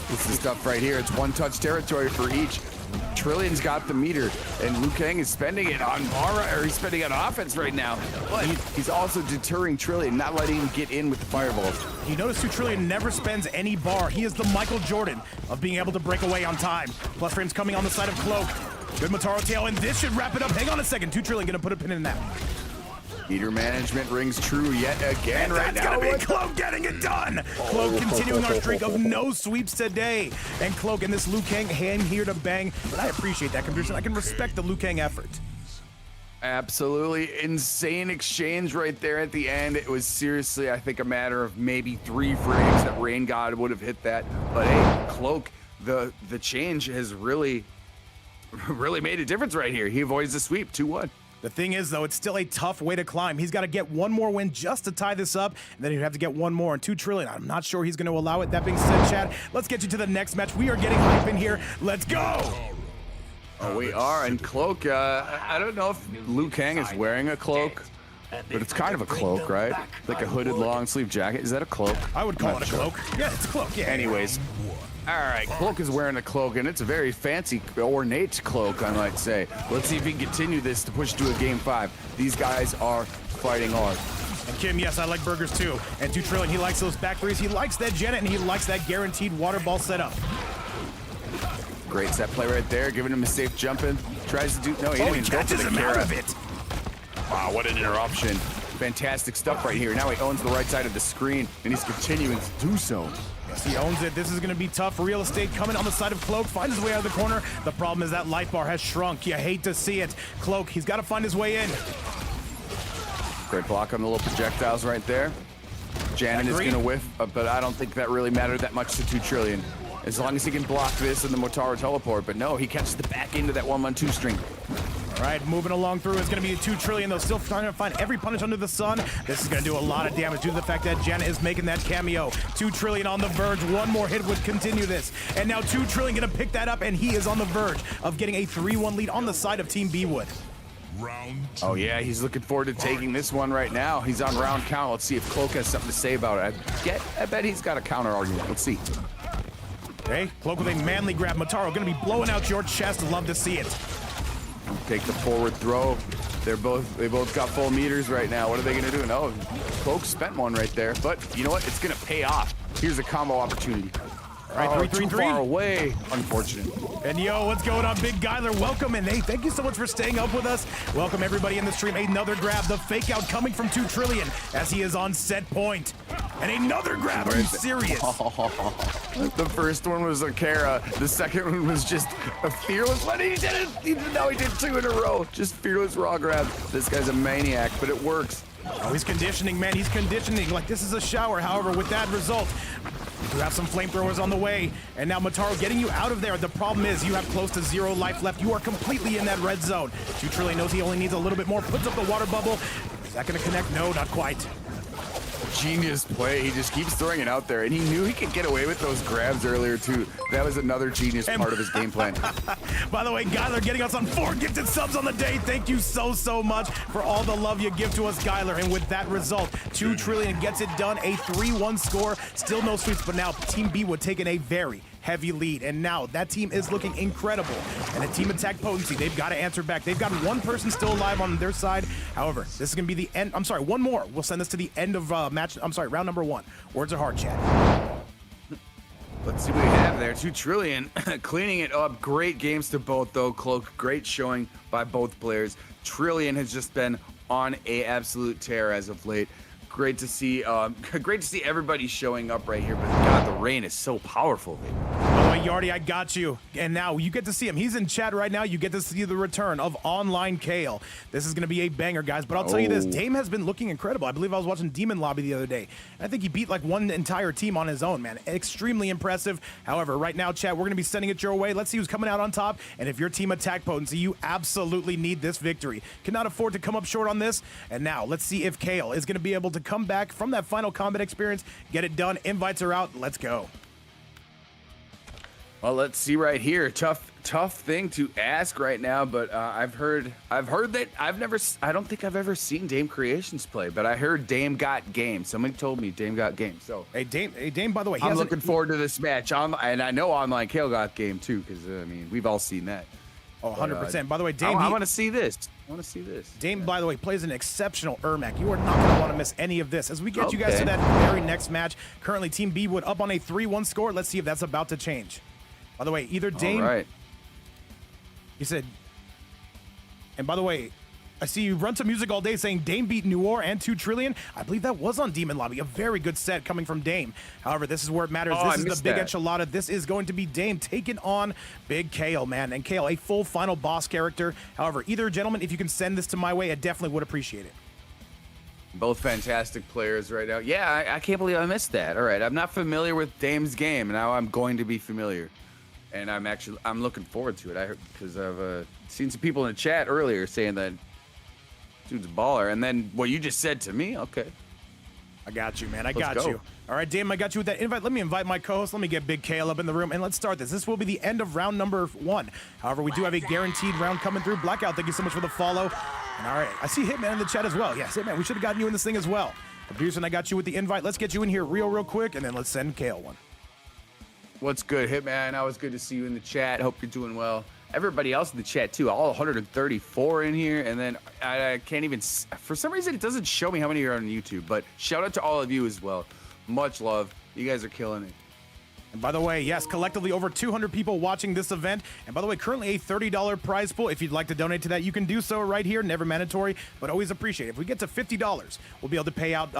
This is stuff right here. It's one-touch territory for each. Trillion's got the meter, and Liu Kang is spending it on Mara, or he's spending it on offense right now. But he's also deterring Trillion, not letting him get in with the fireballs. You notice 2Trillion never spends any bar. He is the Michael Jordan of being able to break away on time. Plus frames coming on the side of Cloak. Good Motaro tail, and this should wrap it up. Hang on a second. 2Trillion gonna put a pin in that. Meter management rings true yet again right now. That's gonna be Cloak getting it done. Cloak continuing our streak of no sweeps today. And Cloak and this Liu Kang hand here to bang. But I appreciate that comparison. I can respect the Liu Kang effort. Absolutely insane exchange right there at the end. It was seriously, I think, a matter of maybe 3 frames that Rain God would have hit that. But hey, Cloak, the change has really made a difference right here. He avoids the sweep, 2-1. The thing is, though, it's still a tough way to climb. He's got to get one more win just to tie this up, and then he'd have to get one more. And 2Trillion, I'm not sure he's going to allow it. That being said, Chad, let's get you to the next match. We are getting hype in here. Let's go! Oh, we are, and Cloak, I don't know if Liu Kang is wearing a cloak, but it's kind of a cloak, right? Like a hooded long sleeve jacket. Is that a cloak? I would call it a cloak. Yeah, it's a cloak, yeah. Anyways. All right, Cloak is wearing a cloak, and it's a very fancy, ornate cloak, I might say. Let's see if he can continue this to push to a game 5. These guys are fighting hard. And Kim, yes, I like burgers too. And 2Trillion, he likes those back threes. He likes that Janet, and he likes that guaranteed water ball setup. Great set play right there, giving him a safe jump in. Tries to do, no, he didn't even go for the him out of it. Wow, what an interruption. Fantastic stuff right here. Now he owns the right side of the screen, and he's continuing to do so. Yes, he owns it. This is going to be tough. Real estate coming on the side of Cloak, finds his way out of the corner. The problem is that life bar has shrunk. You hate to see it. Cloak, he's got to find his way in. Great block on the little projectiles right there. Janet is going to whiff, but I don't think that really mattered that much to 2Trillion. As long as he can block this and the Motaro teleport, but no, he catches the back end of that 1-1-2 string. All right, moving along through is going to be 2Trillion, though, still trying to find every punish under the sun. This is going to do a lot of damage due to the fact that Janet is making that cameo. 2Trillion on the verge. One more hit would continue this. And now 2Trillion going to pick that up, and he is on the verge of getting a 3-1 lead on the side of Team Bwood. Oh yeah, he's looking forward to taking this one right now. He's on round count. Let's see if Cloak has something to say about it. I bet he's got a counter argument. Let's see. Okay, Cloak with a manly grab. Motaro going to be blowing out your chest. Love to see it. Take the forward throw. They both got full meters right now. What are they gonna do? No, Cloak spent one right there, but you know what? It's gonna pay off. Here's a combo opportunity. All right, 3-3-3. Too far away. Unfortunate. And yo, what's going on, Big Guyler? Welcome, and hey, thank you so much for staying up with us. Welcome everybody in the stream. Another grab, the fake out coming from 2Trillion as he is on set point. And another grab, are you serious? The first one was a Kara. The second one was just a fearless one. He did it. Now he did 2 in a row. Just fearless raw grab. This guy's a maniac, but it works. Oh, he's conditioning, man. He's conditioning like this is a shower. However, with that result, we do have some flamethrowers on the way. And now Motaro getting you out of there. The problem is you have close to 0 life left. You are completely in that red zone. 2Trillion knows he only needs a little bit more. Puts up the water bubble. Is that going to connect? No, not quite. Genius play. He just keeps throwing it out there, and he knew he could get away with those grabs earlier too. That was another genius part of his game plan. By the way, Guyler getting us on 4 gifted subs on the day. Thank you so much for all the love you give to us, Guyler. And with that result, 2Trillion gets it done. A 3-1 score. Still no sweeps, but now Team Bwood taking a very heavy lead, and now that team is looking incredible. And a team Attack Potency, they've got to answer back. They've got one person still alive on their side. However, this is gonna be the end. I'm sorry, one more. We'll send this to the end of round number 1. Words are hard, chat. Let's see what we have there. 2Trillion cleaning it up. Great games to both, though. Cloak, great showing by both players. Trillion has just been on a absolute tear as of late. Great to see everybody showing up right here, but God, the rain is so powerful. Oh, Yardy, I got you. And now you get to see him. He's in chat right now. You get to see the return of online Kale. This is going to be a banger, guys. But I'll tell you this, Dame has been looking incredible. I believe I was watching Demon Lobby the other day. And I think he beat like one entire team on his own, man. Extremely impressive. However, right now, chat, we're going to be sending it your way. Let's see who's coming out on top. And if your team Attack Potency, you absolutely need this victory. Cannot afford to come up short on this. And now let's see if Kale is going to be able to come back from that final combat experience, get it done. Invites are out. Let's go. Well, let's see right here. Tough thing to ask right now, but I've heard that I don't think I've ever seen Dame Creations play, but I heard Dame got game. Somebody told me Dame got game. So hey Dame, by the way, I'm looking forward to this match. And I know online Kale got game too, because I mean we've all seen that. Oh, 100%. By the way, Dame, I want to see this. Dame, by the way, plays an exceptional Ermac. You are not going to want to miss any of this. As we get you guys to that very next match, currently Team Bwood up on a 3-1 score. Let's see if that's about to change. By the way, either Dame... All right. He said... And by the way, I see you run some music all day saying Dame beat Noir and 2Trillion. I believe that was on Demon Lobby. A very good set coming from Dame. However, this is where it matters. This is the big enchilada. This is going to be Dame taking on Big Kale, man. And Kale, a full final boss character. However, either gentleman, if you can send this to my way, I definitely would appreciate it. Both fantastic players right now. Yeah, I can't believe I missed that. All right, I'm not familiar with Dame's game. Now I'm going to be familiar. And I'm looking forward to it. Because I've seen some people in the chat earlier saying that dude's a baller. And then what you just said to me, okay. I got you, man. I got you. All right, Dame, I got you with that invite. Let me invite my co-host. Let me get Big Kale up in the room, and let's start this. This will be the end of round number 1. However, we do have a guaranteed round coming through. Blackout, thank you so much for the follow. And all right, I see Hitman in the chat as well. Yes, Hitman, we should have gotten you in this thing as well. Producer, I got you with the invite. Let's get you in here real quick, and then let's send Kale one. What's good, Hitman? Always good to see you in the chat. Hope you're doing well. Everybody else in the chat too, all 134 in here, and then I can't even, for some reason it doesn't show me how many are on YouTube, but shout out to all of you as well. Much love. You guys are killing it. And by the way, yes, collectively over 200 people watching this event. And by the way, currently a $30 prize pool. If you'd like to donate to that, you can do so right here. Never mandatory, but always appreciate it. If we get to $50, we'll be able to pay out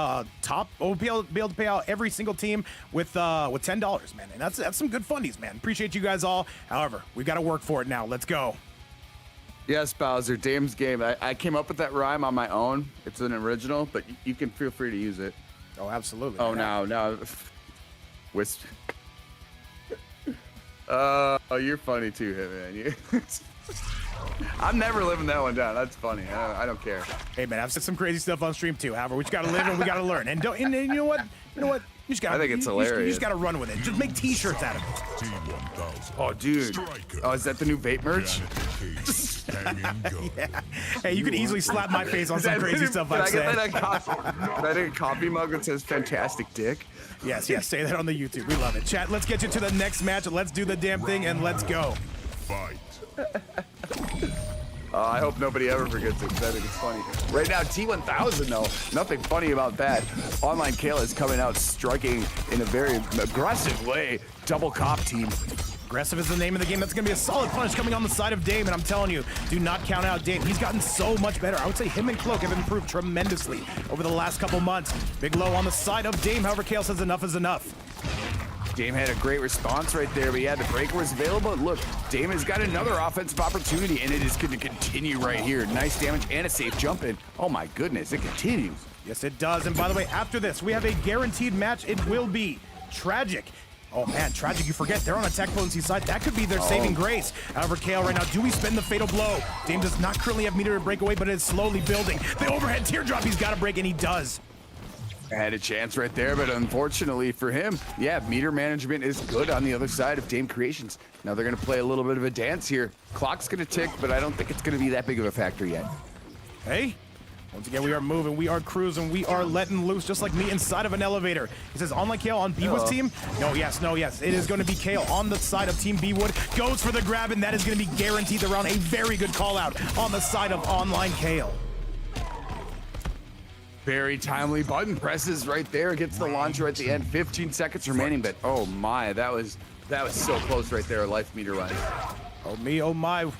we'll be able to pay out every single team with $10, man. And that's some good fundies, man. Appreciate you guys all. However, we've got to work for it now. Let's go. Yes, Bowser, Dame's game. I came up with that rhyme on my own. It's an original, but you can feel free to use it. Oh, absolutely. Oh, man. no. Oh, you're funny too, man. I'm never living that one down. That's funny. I don't care. Hey, man, I've said some crazy stuff on stream too. However, we just gotta live and we gotta learn. And don't. And you know what? You just gotta. I think it's hilarious. You just gotta run with it. Just make T-shirts out of it. Oh, dude. Oh, is that the new vape merch? Yeah. Hey, you could easily slap my face on some crazy stuff I've said. Can I get a coffee mug that says "Fantastic Dick"? Yes, say that on the YouTube. We love it. Chat, let's get you to the next match. Let's do the damn thing and let's go. Fight. I hope nobody ever forgets it, because I think it's funny. Right now, T1000, though, nothing funny about that. Online Cale is coming out striking in a very aggressive way. Double cop team. Aggressive is the name of the game. That's going to be a solid punish coming on the side of Dame, and I'm telling you, do not count out Dame. He's gotten so much better. I would say him and Cloak have improved tremendously over the last couple months. Big low on the side of Dame. However, Cale says enough is enough. Dame had a great response right there, but yeah, the breaker was available. And look, Dame has got another offensive opportunity, and it is going to continue right here. Nice damage and a safe jump in. Oh my goodness, it continues. Yes, it does. And by the way, after this, we have a guaranteed match. It will be Tragic. Oh man, Tragic, you forget, they're on Attack Potency side. That could be their saving grace. However, Cale right now, do we spend the fatal blow? Dame does not currently have meter to break away, but it is slowly building. The overhead teardrop, he's got to break, and he does. Had a chance right there, but unfortunately for him, yeah, meter management is good on the other side of Dame Creations. Now they're going to play a little bit of a dance here. Clock's going to tick, but I don't think it's going to be that big of a factor yet. Hey, once again, we are moving, we are cruising, we are letting loose, just like me inside of an elevator. He says, online Cale on Bwood's team? No, yes. It is going to be Cale on the side of Team Bwood. Goes for the grab, and that is going to be guaranteed the round. A very good call out on the side of online Cale. Very timely button presses right there. Gets the launcher at the end. 15 seconds remaining, but oh my, that was so close right there, life meter-wise. Oh me, oh my. All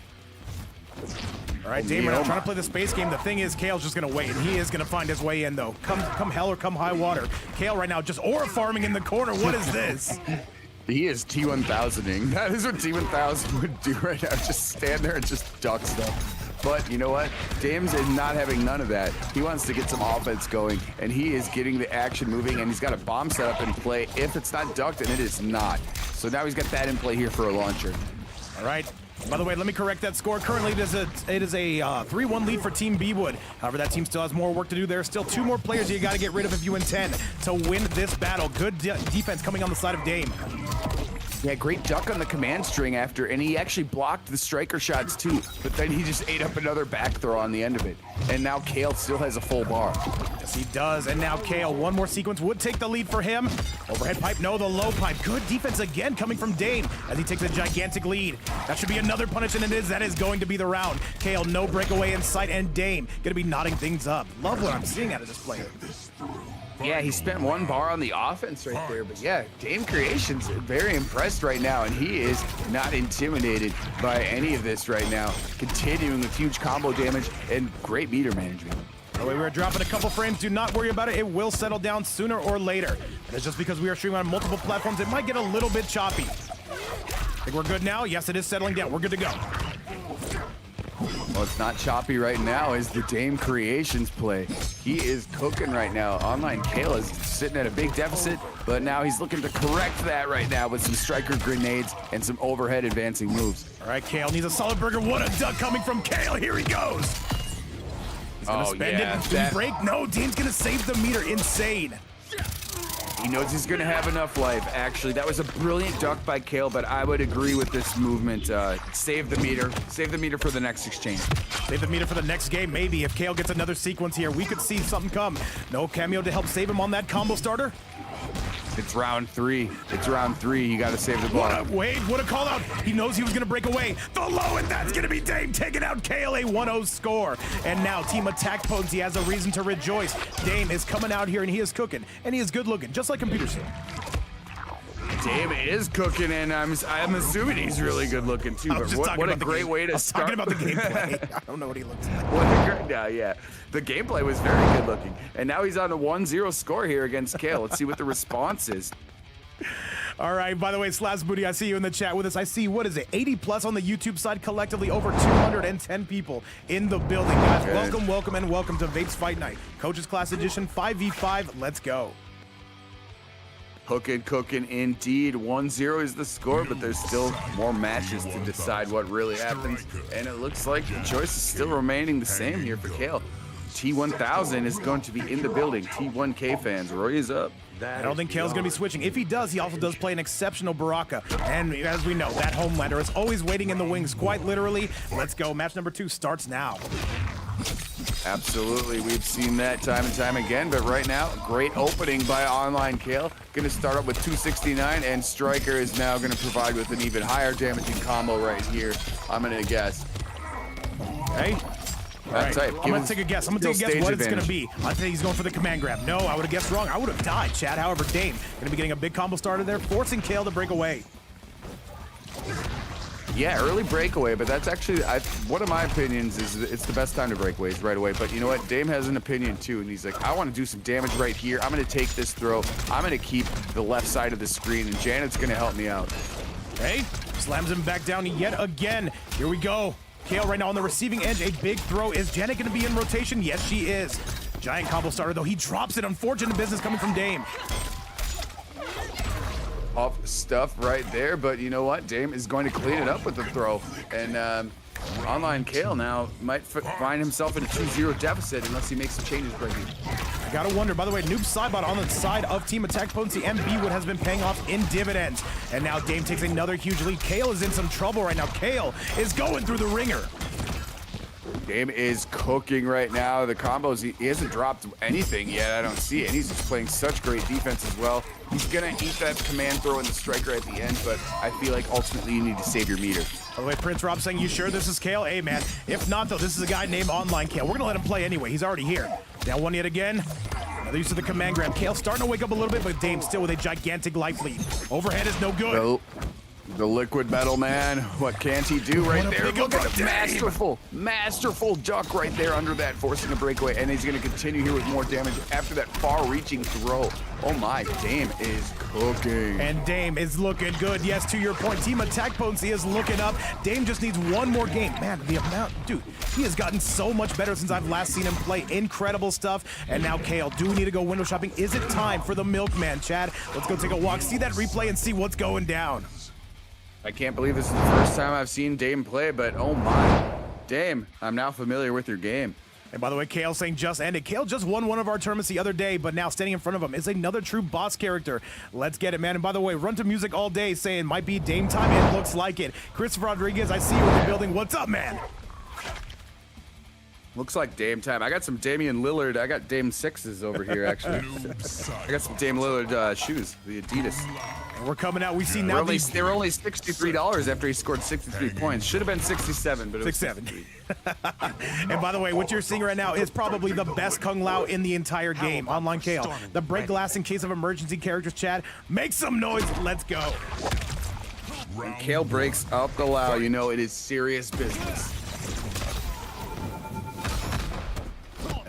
right, Dame right now trying to play the space game. The thing is, Cale's just going to wait, and he is going to find his way in, though. Come hell or come high water. Cale right now just aura farming in the corner. What is this? He is T1000ing. That is what T1000 would do right now. Just stand there and just duck stuff. But you know what? Dame's is not having none of that. He wants to get some offense going, and he is getting the action moving, and he's got a bomb set up in play. If it's not ducked, and it is not. So now he's got that in play here for a launcher. All right. By the way, let me correct that score. Currently, it is a 3-1 lead for Team Bwood. However, that team still has more work to do. There are still 2 more players you got to get rid of if you intend to win this battle. Good defense coming on the side of Dame. Yeah, great duck on the command string after, and he actually blocked the striker shots too, but then he just ate up another back throw on the end of it. And now Cale still has a full bar. Yes, he does. And now Cale, one more sequence would take the lead for him. Overhead pipe, no, the low pipe. Good defense again coming from Dame as he takes a gigantic lead. That should be another punish, and that is going to be the round. Cale, no breakaway in sight, and Dame gonna be knotting things up. Love what I'm seeing out of this player. Yeah, he spent 1 bar on the offense right there, but yeah, Dame Creations very impressed right now, and he is not intimidated by any of this right now. Continuing with huge combo damage and great meter management. By the way, we're dropping a couple frames. Do not worry about it. It will settle down sooner or later. That's just because we are streaming on multiple platforms. It might get a little bit choppy. Think we're good now? Yes, it is settling down. We're good to go. Well, it's not choppy right now as the Dame Creations play. He is cooking right now. Online Cale is sitting at a big deficit, but now he's looking to correct that right now with some striker grenades and some overhead advancing moves. All right, Cale needs a solid burger. What a duck coming from Cale. Here he goes. He's going to spend it. Did he break? No, Dame's going to save the meter. Insane. He knows he's going to have enough life, actually. That was a brilliant duck by Cale, but I would agree with this movement. Save the meter. Save the meter for the next exchange. Save the meter for the next game, maybe. If Cale gets another sequence here, we could see something come. No cameo to help save him on that combo starter. It's round 3. It's round 3. You got to save the ball. Wait, what a call out. He knows he was going to break away. The low, and that's going to be Dame taking out Cale, a 1-0 score. And now Team Attack Potency has a reason to rejoice. Dame is coming out here, and he is cooking, and he is good looking, just like Computer Sim. Dame is cooking, and I'm assuming he's really good looking too. But what a great way to start. Talking about the gameplay. I don't know what he looks like. What a great, yeah. The gameplay was very good looking, and now he's on a 1-0 score here against Cale. Let's see what the response is. All right, by the way, Slash Booty, I see you in the chat with us. I see, what is it, 80 plus on the YouTube side, collectively over 210 people in the building. Guys, Good. welcome to Vape's Fight Night. Coaches Class Edition 5v5, let's go. Cooking indeed. 1-0 is the score, but there's still more matches to decide what really happens. And it looks like the choice is still remaining the same here for Cale. T1000 is going to be in the building. T1K fans, Roy is up. I don't think Kale's going to be switching. If he does, he also does play an exceptional Baraka. And as we know, that Homelander is always waiting in the wings, quite literally. Let's go. Match number 2 starts now. Absolutely, we've seen that time and time again, but right now, great opening by Online Cale. Gonna start up with 269, and Striker is now gonna provide with an even higher damaging combo right here, I'm gonna guess. Hey. That's right. I'm gonna take a guess. What it's gonna be. I think he's going for the command grab. No, I would have guessed wrong. I would have died, Chad. However, Dame gonna be getting a big combo started there, forcing Cale to break away. Yeah, early breakaway, but that's actually, one of my opinions is it's the best time to breakaways right away. But you know what? Dame has an opinion too, and he's like, I want to do some damage right here. I'm going to take this throw. I'm going to keep the left side of the screen, and Janet's going to help me out. Hey, slams him back down yet again. Here we go. Cale right now on the receiving edge. A big throw. Is Janet going to be in rotation? Yes, she is. Giant combo starter, though. He drops it. Unfortunate business coming from Dame. Off stuff right there, but you know what? Dame is going to clean it up with the throw, and Online Cale now might find himself in a 2-0 deficit unless he makes some changes right here. I gotta wonder, by the way, Noob Sidebot on the side of Team Attack Potency and Bwood has been paying off in dividends, and now Dame takes another huge lead. Cale is in some trouble right now. Cale is going through the ringer. Dame is cooking right now. The combos, he hasn't dropped anything yet. I don't see it. And he's just playing such great defense as well. He's gonna eat that command throw in the striker at the end, but I feel like ultimately you need to save your meter. By the way, Prince Rob saying, you sure this is Cale? Hey, man. If not, though, this is a guy named Online Cale. We're gonna let him play anyway. He's already here. Down one yet again. Another use of the command grab. Cale starting to wake up a little bit, but Dame still with a gigantic life lead. Overhead is no good. Nope. The liquid metal man, what can't he do right there? Look at the masterful duck right there under that, forcing a breakaway, and he's gonna continue here with more damage after that far-reaching throw. Oh my, Dame is cooking. And Dame is looking good. Yes, to your point, Team Attack Potency is looking up. Dame just needs one more game. Man, the amount, dude, he has gotten so much better since I've last seen him play. Incredible stuff. And now Cale, do we need to go window shopping? Is it time for the milkman, Chad? Let's go take a walk, see that replay, and see what's going down. I can't believe this is the first time I've seen Dame play, but oh my. Dame, I'm now familiar with your game. And by the way, Cale saying just ended. Cale just won one of our tournaments the other day, but now standing in front of him is another true boss character. Let's get it, man. And by the way, Run to Music all day saying might be Dame time. It looks like it. Christopher Rodriguez, I see you in the building. What's up, man? Looks like Dame time. I got some Damian Lillard. I got Dame 6s over here, actually. I got some Dame Lillard shoes, the Adidas. And we're coming out. We see now they were only $63 after he scored 63 points. Should have been 67, but it was 67. And by the way, what you're seeing right now is probably the best Kung Lao in the entire game. Online Cale. The break glass in case of emergency characters, Chad. Make some noise. Let's go. When Cale breaks up the Lao, you know it is serious business.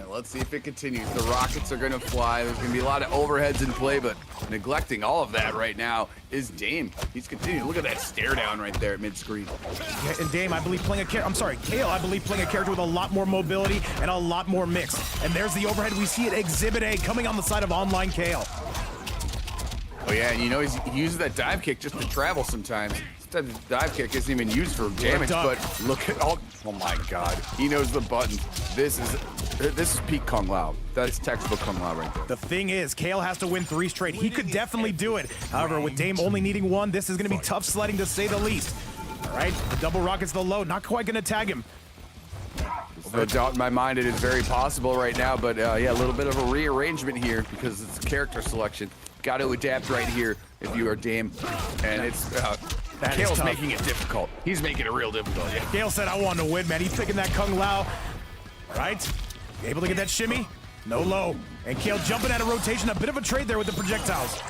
Let's see if it continues. The rockets are going to fly. There's going to be a lot of overheads in play, but neglecting all of that right now is Dame. He's continuing. Look at that stare down right there at mid-screen. Yeah, and Dame, I believe, playing a character. I'm sorry, Cale, I believe, playing a character with a lot more mobility and a lot more mix. And there's the overhead. We see it, Exhibit A, coming on the side of Online Cale. Oh, yeah, and you know, he uses that dive kick just to travel sometimes. Sometimes the dive kick isn't even used for damage, but look at all. Oh, my God. He knows the button. This is peak Kung Lao. That's textbook Kung Lao right there. The thing is, Cale has to win 3 straight. He could definitely do it. However, with Dame only needing 1, this is going to be tough sledding to say the least. All right, the double rockets the low. Not quite going to tag him. There's no doubt in my mind it is very possible right now, but yeah, a little bit of a rearrangement here because it's character selection. Got to adapt right here if you are Dame, and it's Cale's making it difficult. He's making it real difficult. Yeah. Cale said, I want to win, man. He's picking that Kung Lao. All right, able to get that shimmy? No low. And Cale jumping out of rotation. A bit of a trade there with the projectiles.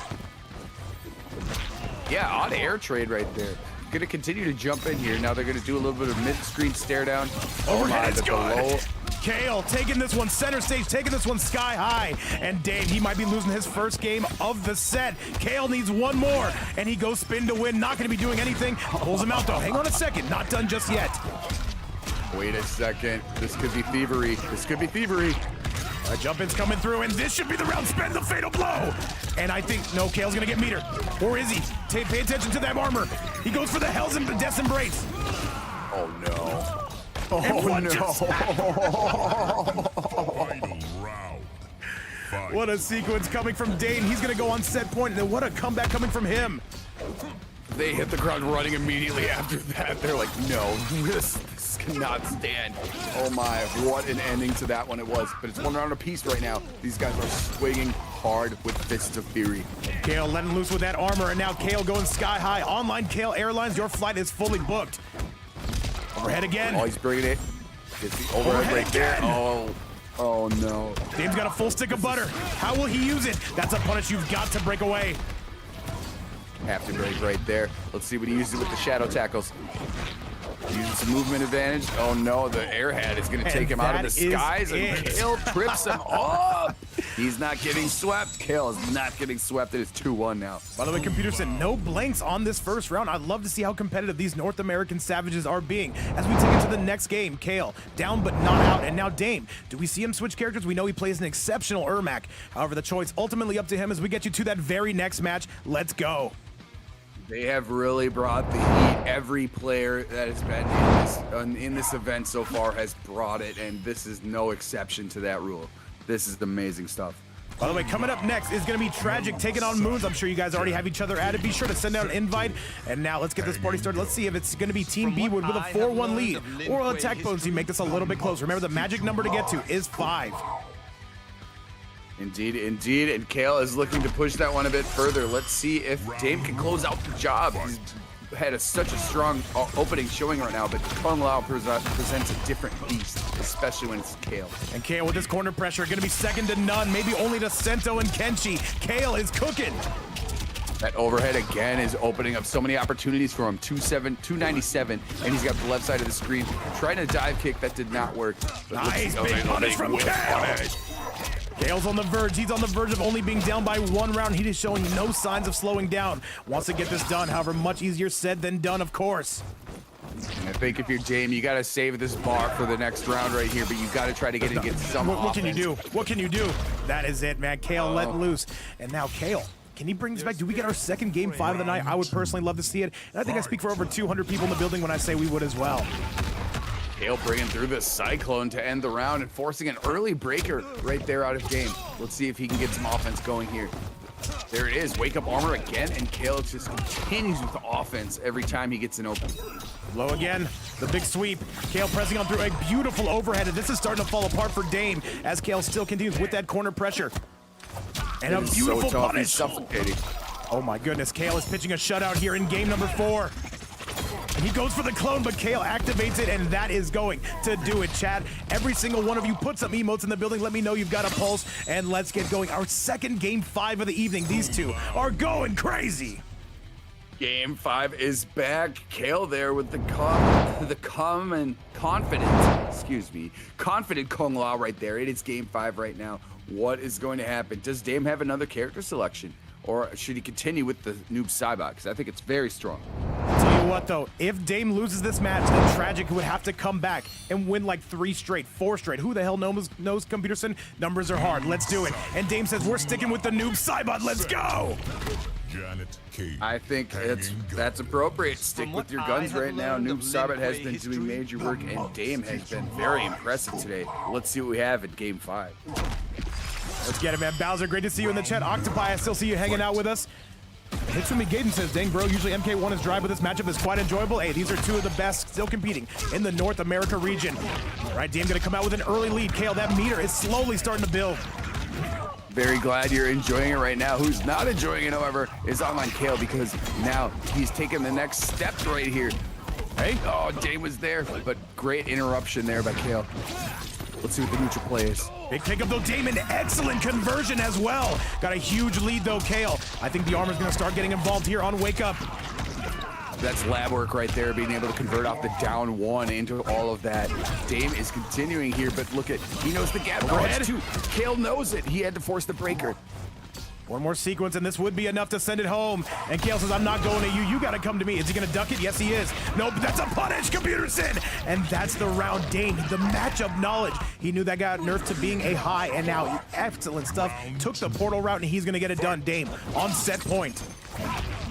Yeah, odd air trade right there. Gonna continue to jump in here. Now they're gonna do a little bit of mid-screen stare down. Overhead is below. good. Kale taking this one center stage, taking this one sky high. And Dame, he might be losing his first game of the set. Kale needs one more, and he goes spin to win. Not gonna be doing anything. Pulls him out though. Hang on a second, not done just yet. Wait a second. This could be thievery. This could be thievery. A jump in's coming through, and this should be the round. Spend the fatal blow. And I think, no, Kale's gonna get meter. Or is he? Pay attention to that armor. He goes for the Hell's and Death's Embrace. Oh no. And what just What a sequence coming from Dane. He's gonna go on set point, and then what a comeback coming from him. They hit the ground running immediately after that. They're like, no, this cannot stand. Oh my, what an ending to that one it was. But it's one round apiece right now. These guys are swinging hard with Fists of Fury. Kale letting loose with that armor, and now Kale going sky high. Online Kale Airlines, your flight is fully booked. Overhead again. Oh, he's bringing it. Gets the overhead right there. Oh no. Dame's got a full stick of butter. How will he use it? That's a punish you've got to break away. Have to break right there. Let's see what he uses with the shadow tackles. Using some movement advantage. Oh no, the airhead is going to take him out of the skies, and Kale trips him up. He's not getting swept. Kale is not getting swept. It is 2-1 now. By the way, Computer said no blanks on this first round. I'd love to see how competitive these North American savages are being. As we take it to the next game, Kale down but not out, and now Dame. Do we see him switch characters? We know he plays an exceptional Ermac. However, the choice ultimately up to him as we get you to that very next match. Let's go. They have really brought the heat. Every player that has been in this event so far has brought it, and this is no exception to that rule. This is amazing stuff. By the way, coming up next is going to be Tragic taking on Moons. I'm sure you guys already have each other added. Be sure to send out an invite. And now let's get this party started. Let's see if it's going to be Team Bwood with a 4-1 lead, or will Attack Potency make this a little bit closer. Remember, the magic number to get to is 5. Indeed, indeed, and Kale is looking to push that one a bit further. Let's see if Dame can close out the job. He's had such a strong opening showing right now, but Kung Lao presents a different beast, especially when it's Kale. And Kale with this corner pressure, going to be second to none, maybe only to Sento and Kenshi. Kale is cooking. That overhead again is opening up so many opportunities for him. 297, and he's got the left side of the screen. Trying to dive kick, that did not work. Nice big punish from Kale. Kale's on the verge. He's on the verge of only being down by 1 round. He is showing no signs of slowing down. Wants to get this done. However, much easier said than done, of course. I think if you're Dame, you got to save this bar for the next round right here, but you got to try to get some What can you do? What can you do? That is it, man. Kale let loose. And now Kale. Can he bring this back? Do we get our second game 5 of the night? I would personally love to see it. And I think I speak for over 200 people in the building when I say we would as well. Kale bringing through the Cyclone to end the round and forcing an early breaker right there out of game. Let's see if he can get some offense going here. There it is, wake up armor again, and Kale just continues with the offense every time he gets an open. Low again, the big sweep. Kale pressing on through a beautiful overhead, and this is starting to fall apart for Dame as Kale still continues with that corner pressure. And a beautiful punish. He's suffocating. Oh my goodness, Kale is pitching a shutout here in game number 4. And he goes for the clone, but Kale activates it, and that is going to do it, chat. Every single one of you put some emotes in the building. Let me know you've got a pulse, and let's get going. Our second game 5 of the evening. These two are going crazy. Game 5 is back. Kale there with the confident Kung Lao right there. It is game 5 right now. What is going to happen? Does Dame have another character selection? Or should he continue with the noob Cybot? Because I think it's very strong. I'll tell you what, though, if Dame loses this match, then Tragic would have to come back and win like 3 straight, 4 straight. Who the hell knows Computerson? Numbers are hard. Let's do it. And Dame says, we're sticking with the noob Cybot. Let's go. I think that's appropriate. Stick with your guns right now. Noob Cybot has been doing major work, and Dame has been very impressive today. Let's see what we have in game 5. Let's get it, man. Bowser, great to see you in the chat. Octopi, I still see you hanging out with us. Hitsumi Gaiden says, dang, bro, usually MK1 is dry, but this matchup is quite enjoyable. Hey, these are 2 of the best still competing in the North America region. All right, Dame gonna come out with an early lead. Kale, that meter is slowly starting to build. Very glad you're enjoying it right now. Who's not enjoying it, however, is Online Kale, because now he's taking the next step right here. Hey, oh, Dame was there, but great interruption there by Kale. Let's see what the neutral play is. Big pickup though, Damon, excellent conversion as well. Got a huge lead though, Cale. I think the armor's gonna start getting involved here on Wake Up. That's lab work right there, being able to convert off the down one into all of that. Dame is continuing here, but look at, he knows the gap. Overhead. Too. Cale knows it. He had to force the breaker. One more sequence, and this would be enough to send it home. And Cale says, I'm not going to you. You got to come to me. Is he going to duck it? Yes, he is. Nope, that's a punish, computer sin. And that's the round. Dame, the matchup knowledge. He knew that got nerfed to being a high, and now excellent stuff. Took the portal route, and he's going to get it done. Dame on set point.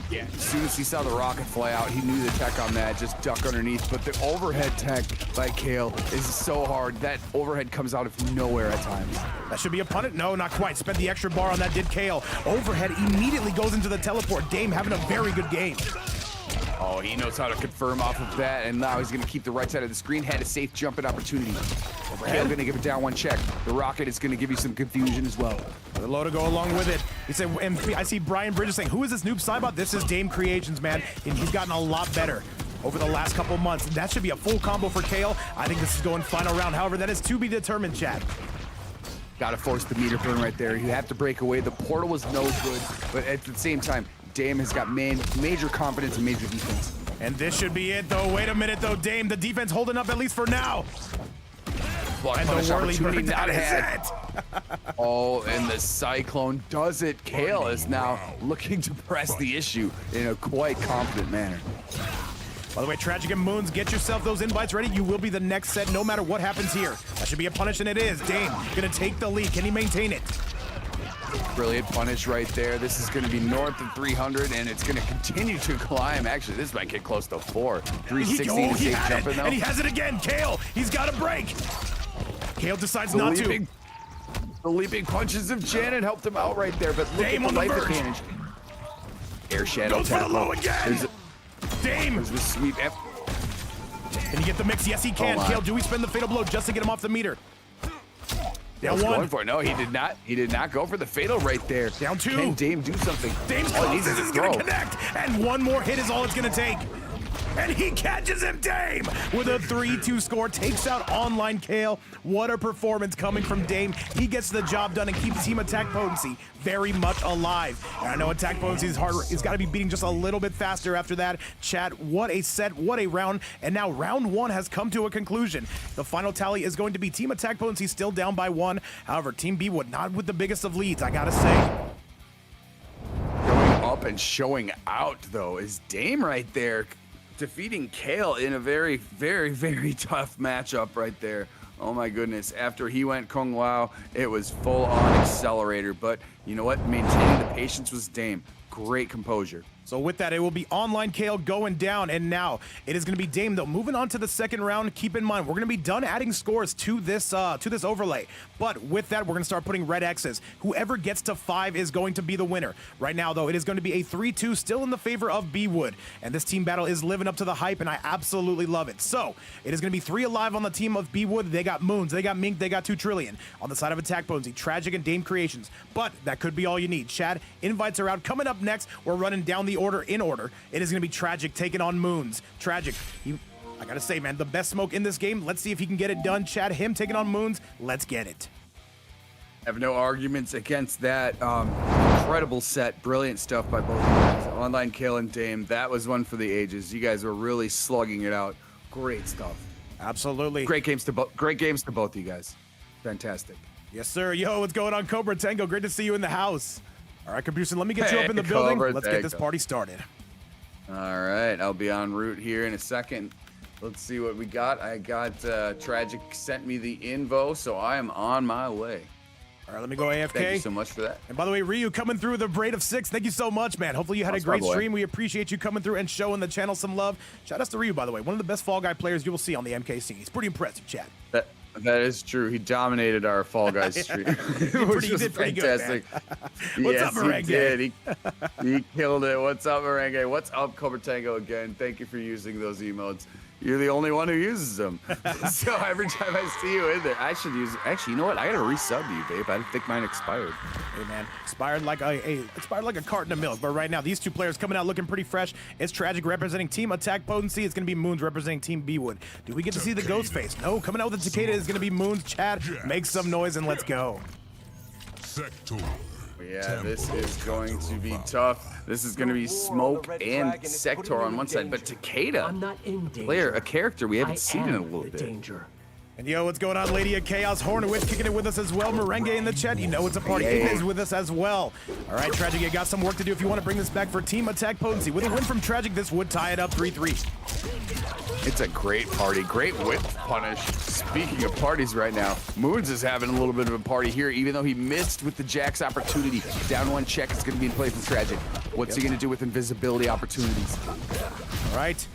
Yeah. As soon as he saw the rocket fly out, he knew the tech on that, just duck underneath. But the overhead tech by Cale is so hard. That overhead comes out of nowhere at times. That should be a punish. No, not quite. Spent the extra bar on that, did Cale. Overhead immediately goes into the teleport. Dame having a very good game. Oh, he knows how to confirm off of that, and now he's going to keep the right side of the screen. Had a safe jumping opportunity. Cale going to give it down one check. The rocket is going to give you some confusion as well. The low to go along with it. He said, and I see Brian Bridges saying, who is this noob Cybot? This is Dame Creations, man. And he's gotten a lot better over the last couple months. That should be a full combo for Cale. I think this is going final round. However, that is to be determined, Chad. Got to force the meter burn right there. You have to break away. The portal was no good, but at the same time, Dame has got major confidence and major defense. And this should be it, though. Wait a minute, though. Dame, the defense holding up at least for now. Block And punish the whirly opportunity bird, not that had. is it. Oh, and the Cyclone does it. Cale is now looking to press the issue in a quite confident manner. By the way, Tragic and Moons, get yourself those invites ready. You will be the next set no matter what happens here. That should be a punish, and it is. Dame gonna take the lead. Can he maintain it? Brilliant punish right there. This is going to be north of 300, and it's going to continue to climb. Actually, this might get close to 4. 360 to safe jumping, though. And he has it again. Cale, he's got a break. Cale decides not to. The leaping punches of Janet helped him out right there, but look Dame at on the the life verge. advantage. Air shadow Goes for the tackle. low again. Dame. There's the sweep. Can he get the mix? Yes, he can. Oh Cale, do we spend the fatal blow just to get him off the meter? Down one. Going for it. No, he did not. He did not go for the fatal right there. Down 2. Can Dame do something? Dame's all he close. needs This is is a going throw. to connect. And one more hit is all it's going to take. And he catches him, Dame, with a 3-2 score. Takes out online Cale. What a performance coming from Dame. He gets the job done and keeps Team Attack Potency very much alive. And I know Attack Potency is harder. He's got to be beating just a little bit faster after that. Chat, what a set, what a round. And now round 1 has come to a conclusion. The final tally is going to be Team Attack Potency still down by 1. However, Team Bwood not with the biggest of leads, I got to say. Going up and showing out, though, is Dame right there. Defeating Cale in a very, very, very tough matchup right there. Oh my goodness. After he went Kung Lao, it was full on accelerator. But you know what? Maintaining the patience was Dame. Great composure. So with that, it will be online Cale going down, and now it is going to be Dame, though. Moving on to the second round, keep in mind, we're going to be done adding scores to this overlay. But with that, we're going to start putting red X's. Whoever gets to 5 is going to be the winner. Right now, though, it is going to be a 3-2, still in the favor of Bwood. And this team battle is living up to the hype, and I absolutely love it. So it is going to be 3 alive on the team of Bwood. They got Moons, they got Mink, they got 2Trillion. On the side of Attack Potency, Tragic and Dame Creations. But that could be all you need. Chad, invites are out. Coming up next, we're running down the order in order. It is going to be Tragic taking on Moons. Tragic, I gotta say, man, the best smoke in this game. Let's see if he can get it done. Chad, him taking on Moons. Let's get it. Have no arguments against that. Incredible set. Brilliant stuff by both of you guys. Online Cale and Dame. That was one for the ages. You guys were really slugging it out. Great stuff. Absolutely. Great games to both of you guys. Fantastic. Yes, sir. Yo, what's going on, Cobra Tango? Great to see you in the house. All right, Computer, let me get you up in the building. Cobra Let's get this Tango. party started. All right, I'll be en route here in a second. Let's see what we got. I got Tragic sent me the invo, so I am on my way. All right, let me go AFK. Thank you so much for that. And by the way, Ryu coming through with a braid of 6. Thank you so much, man. Hopefully you had a great stream. We appreciate you coming through and showing the channel some love. Shout out to Ryu, by the way. One of the best Fall Guy players you will see on the MK scene. He's pretty impressive, Chad. That is true. He dominated our Fall Guys stream, which was fantastic. What's up, Merengue? He did. He killed it. What's up, Merengue? What's up, Cobra Tango again? Thank you for using those emotes. You're the only one who uses them. So every time I see you in there, I should use. Actually, you know what? I gotta resub to you, Vape. I think mine expired. Hey man, expired like a carton of milk. But right now, these two players coming out looking pretty fresh. It's Tragic representing Team Attack Potency. It's gonna be Moons representing Team Bwood. Do we get to see the ghost face? No, coming out with the Takeda is gonna be Moons. Chad, make some noise and let's go. Sector. Yeah, this is going to be tough. This is going to be Smoke and Sector on one side, but Takeda, player, a character we haven't seen in a little bit. And yo, what's going on, Lady of Chaos? Hornowitz kicking it with us as well. Merengue in the chat. You know it's a party. It is with us as well. All right, Tragic, you got some work to do if you want to bring this back for Team Attack Potency. With a win from Tragic, this would tie it up 3-3. It's a great party, great whip punish. Speaking of parties right now, Moons is having a little bit of a party here, even though he missed with the Jack's opportunity. Down one check is going to be in play for Tragic. What's he going to do with invisibility opportunities? All right.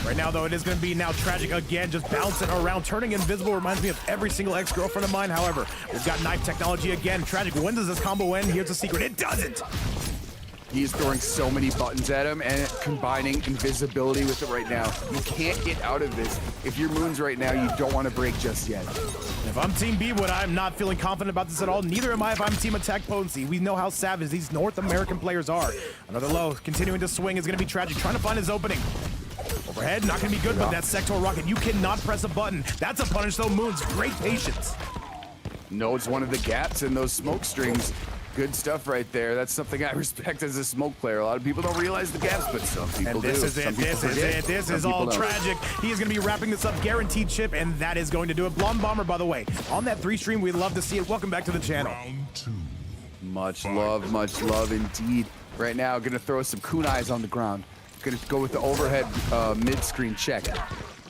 Right now, though, it is going to be now Tragic again, just bouncing around, turning invisible. Reminds me of every single ex-girlfriend of mine. However, we've got knife technology again. Tragic, when does this combo end? Here's the secret. It doesn't. He's throwing so many buttons at him and combining invisibility with it right now. You can't get out of this. If you're Moons right now, you don't want to break just yet. If I'm Team Bwood, I'm not feeling confident about this at all. Neither am I if I'm Team Attack Potency. We know how savage these North American players are. Another low, continuing to swing is going to be Tragic, trying to find his opening. Overhead, not going to be good, but that Sector Rocket, you cannot press a button. That's a punish though, Moons. Great patience. Knows one of the gaps in those smoke strings. Good stuff right there. That's something I respect as a smoke player. A lot of people don't realize the gaps, but some people and this do. Is it. This is all Tragic. He is going to be wrapping this up, guaranteed chip, and that is going to do it. Blonde Bomber, by the way, on that 3 stream, we love to see it. Welcome back to the channel. Round 2. Much love indeed. Right now, going to throw some kunais on the ground. Going to go with the overhead mid-screen check.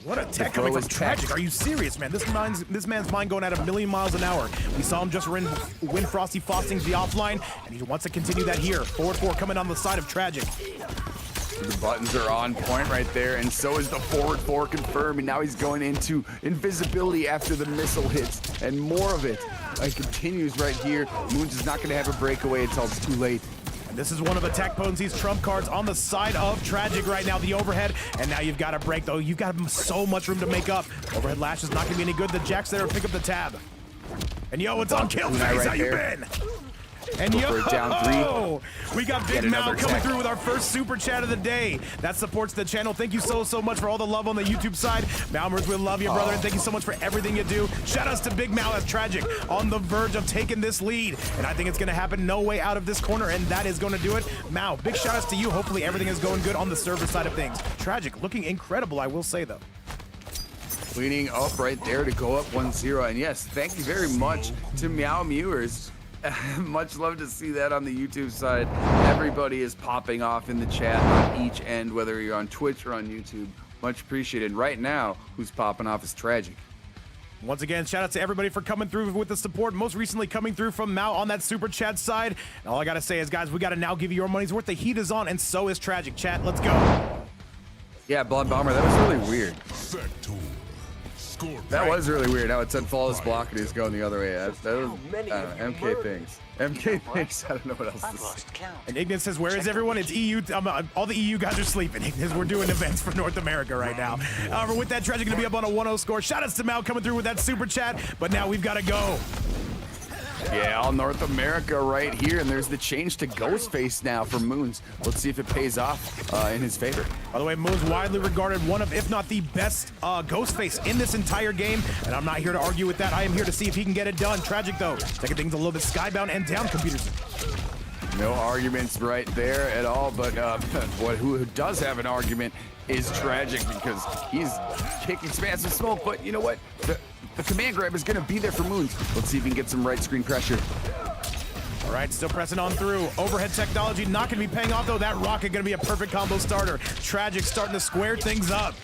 What a tech coming from Tragic. Are you serious, man? This man's mind going at 1,000,000 miles an hour. We saw him just win Frosty Fostings the offline, and he wants to continue that here. Forward 4 coming on the side of Tragic. The buttons are on point right there, and so is the forward 4 confirmed, and now he's going into invisibility after the missile hits, and more of it. It continues right here. Moons is not going to have a breakaway until it's too late. And this is one of Attack Potency's trump cards on the side of Tragic right now, the overhead. And now you've got to break, though. You've got so much room to make up. Overhead lash is not going to be any good. The Jack's there to pick up the tab. And yo, it's on Kale face. Right How you been? And yo, down 3. We got Big Mal coming through with our first super chat of the day. That supports the channel. Thank you so much for all the love on the YouTube side. Malmers, we love you, brother, and thank you so much for everything you do. Shout outs to Big Mal as Tragic on the verge of taking this lead. And I think it's going to happen no way out of this corner, and that is going to do it. Mal, big shout outs to you. Hopefully everything is going good on the server side of things. Tragic, looking incredible, I will say, though. Cleaning up right there to go up 1-0. And yes, thank you very much to Meow Mewers. Much love to see that on the YouTube side. Everybody is popping off in the chat on each end, whether you're on Twitch or on YouTube. Much appreciated. Right now, who's popping off is Tragic. Once again, shout out to everybody for coming through with the support. Most recently coming through from Mao on that super chat side. And all I gotta say is, guys, we gotta now give you your money's worth. The heat is on, and so is Tragic. Chat, let's go. Yeah, Blonde Bomber, that was really weird. Sector. That was really weird. How it said flawless block and he's going the other way. That was MK things. MK things. I don't know what else to say. And Ignis says, where is everyone? It's EU. All the EU guys are sleeping. Ignis, we're doing events for North America right now. However, with that, Tragic going to be up on a 1-0 score. Shout outs to Mal coming through with that super chat. But now we've got to go. Yeah, all North America right here, and there's the change to Ghostface now for Moons. Let's see if it pays off in his favor. By the way, Moons widely regarded one of, if not the best Ghostface in this entire game, and I'm not here to argue with that. I am here to see if he can get it done. Tragic, though, taking things a little bit skybound and down, computers. No arguments right there at all, but who does have an argument is Tragic, because he's kicking expansive smoke, but you know what? The command grab is going to be there for Moons. Let's see if he can get some right screen pressure. All right, still pressing on through. Overhead technology not going to be paying off, though. That rocket going to be a perfect combo starter. Tragic starting to square things up.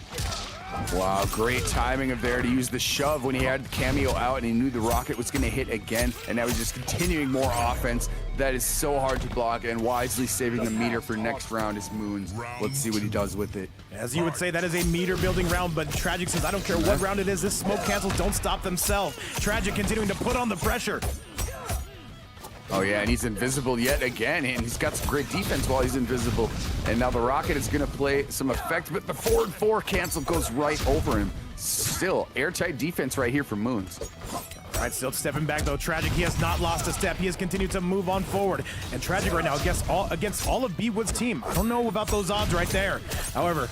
Wow, great timing of there to use the shove when he had the cameo out and he knew the rocket was going to hit again. And now he's just continuing more offense. That is so hard to block, and wisely saving the meter for next round is Moons. Let's see what he does with it. As you would say, that is a meter building round, but Tragic says, I don't care what round it is, this smoke cancels don't stop themselves. Tragic continuing to put on the pressure. Oh yeah, and he's invisible yet again, and he's got some great defense while he's invisible. And now the rocket is gonna play some effect, but the forward 4 cancel goes right over him. Still, airtight defense right here from Moons. All right, still stepping back though. Tragic, he has not lost a step. He has continued to move on forward. And Tragic right now against all of Bwood's team. I don't know about those odds right there. However,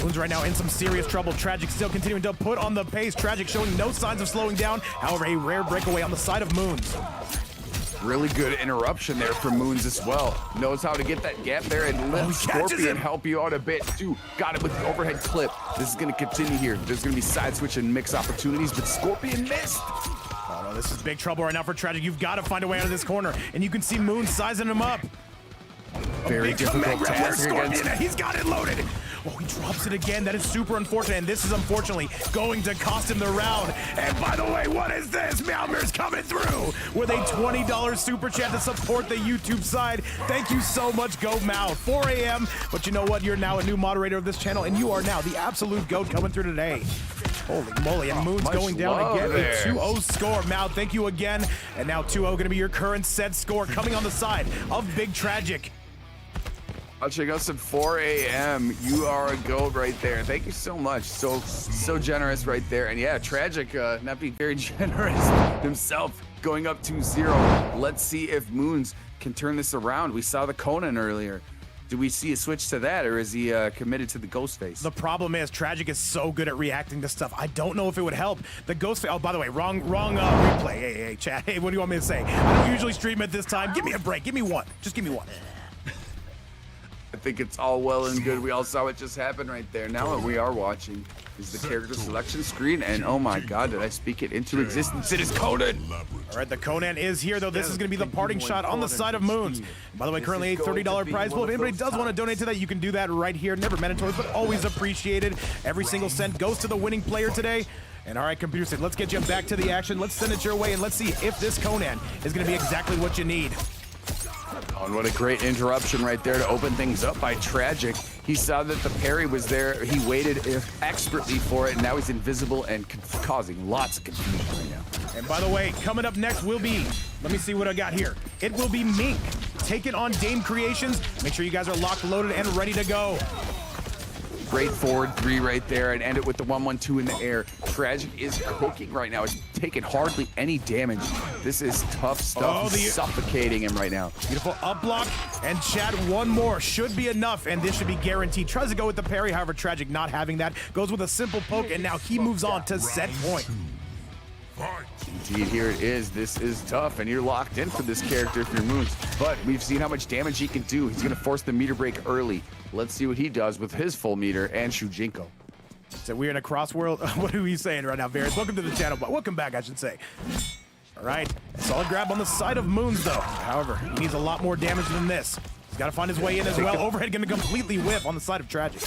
Moons right now in some serious trouble. Tragic still continuing to put on the pace. Tragic showing no signs of slowing down. However, a rare breakaway on the side of Moons. Really good interruption there from Moons as well. Knows how to get that gap there and let Scorpion help you out a bit too. Got it with the overhead clip. This is gonna continue here. There's gonna be side switch and mix opportunities, but Scorpion missed. Oh no, this is big trouble right now for Tragic. You've got to find a way out of this corner, and you can see Moons sizing him up. Very difficult task against. He's got it loaded. Oh, he drops it again. That is super unfortunate, and this is unfortunately going to cost him the round. And by the way, what is this? Meowmer's coming through with a $20 super chat to support the YouTube side. Thank you so much, Go Mao. 4 a.m. But you know what? You're now a new moderator of this channel, and you are now the absolute GOAT coming through today. Holy moly, and Moon's going down again. A 2-0 score. Mao, thank you again. And now 2-0 going to be your current set score coming on the side of Big Tragic. Watching us at 4 a.m. You are a GOAT right there. Thank you so much. So generous right there. And yeah, Tragic not being very generous himself, going up 2-0. Let's see if Moons can turn this around. We saw the Conan earlier. Do we see a switch to that, or is he committed to the ghost face? The problem is Tragic is so good at reacting to stuff. I don't know if it would help. The ghost face. Oh, by the way, wrong replay. Hey, chat. Hey, what do you want me to say? I don't usually stream at this time. Give me a break. Give me one. Just give me one. I think it's all well and good. We all saw what just happened right there. Now what we are watching is the character selection screen, and oh my god, did I speak it into existence? It is Conan! All right, the Conan is here, though. This is going to be the parting shot on the side of Moons. By the way, currently a $30 prize pool. If anybody does want to donate to that, you can do that right here. Never mandatory, but always appreciated. Every single cent goes to the winning player today. And all right, computer said, let's get you back to the action. Let's send it your way, and let's see if this Conan is going to be exactly what you need. Oh, and what a great interruption right there to open things up by Tragic. He saw that the parry was there. He waited expertly for it, and now he's invisible and causing lots of confusion right now. And by the way, coming up next will be, let me see what I got here. It will be Mink taking on Dame Creations. Make sure you guys are locked, loaded, and ready to go. Great forward 3 right there, and end it with the 1-1-2 in the air. Tragic is cooking right now. He's taking hardly any damage. This is tough stuff. He's suffocating him right now. Beautiful up block, and chat, one more should be enough, and this should be guaranteed. Tries to go with the parry, however, Tragic not having that. Goes with a simple poke, and now he moves on to set point. Indeed, here it is. This is tough, and you're locked in for this character if you're Moons. But we've seen how much damage he can do. He's going to force the meter break early. Let's see what he does with his full meter and Shujinko. So we're in a cross world. What are we saying right now, Varys? Welcome to the channel. Welcome back, I should say. All right, solid grab on the side of Moons, though. However, he needs a lot more damage than this. He's got to find his way in as well. Overhead going to completely whiff on the side of Tragic.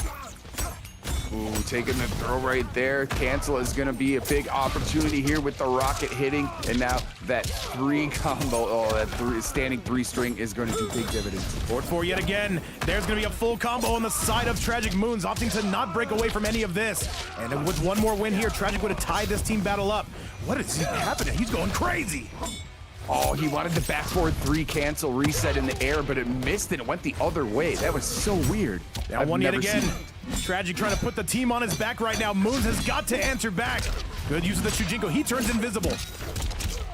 Ooh, taking the throw right there. Cancel is going to be a big opportunity here with the rocket hitting. And now that 3 combo, that standing 3 string is going to do big dividends. Forward 4 yet again. There's going to be a full combo on the side of Tragic. Moons opting to not break away from any of this. And with one more win here, Tragic would have tied this team battle up. What is happening? He's going crazy. Oh, he wanted the back forward 3 cancel reset in the air, but it missed and it went the other way. That was so weird. Now one yet again. Tragic trying to put the team on his back right now. Moons has got to answer back. Good use of the Shujinko. He turns invisible.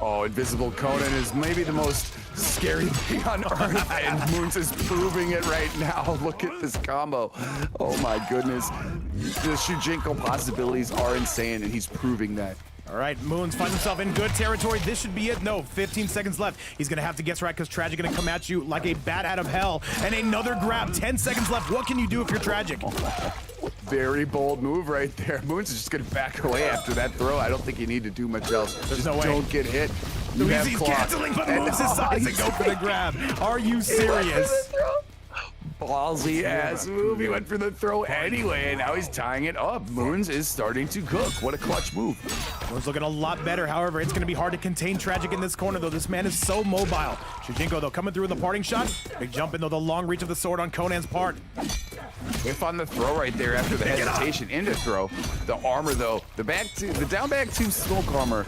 Oh, invisible Conan is maybe the most scary thing on earth, and Moons is proving it right now. Look at this combo. Oh my goodness. The Shujinko possibilities are insane, and he's proving that. All right, Moons finds himself in good territory. This should be it. No, 15 seconds left. He's going to have to guess right because Tragic going to come at you like a bat out of hell. And another grab. 10 seconds left. What can you do if you're Tragic? Very bold move right there. Moons is just going to back away after that throw. I don't think you need to do much else. There's no way. Don't get hit. You have he's Cloak. canceling, but Moons decides to go for the grab. Are you serious? Ballsy ass move. He went for the throw anyway, and now he's tying it up. Moons is starting to cook. What a clutch move. Moons looking a lot better. However, it's going to be hard to contain Tragic in this corner, though. This man is so mobile. Shujinko, though, coming through in the parting shot. Big jump in, though, the long reach of the sword on Conan's part. Whiff on the throw right there after the hesitation into throw. The armor, though, the down back 2 smoke armor.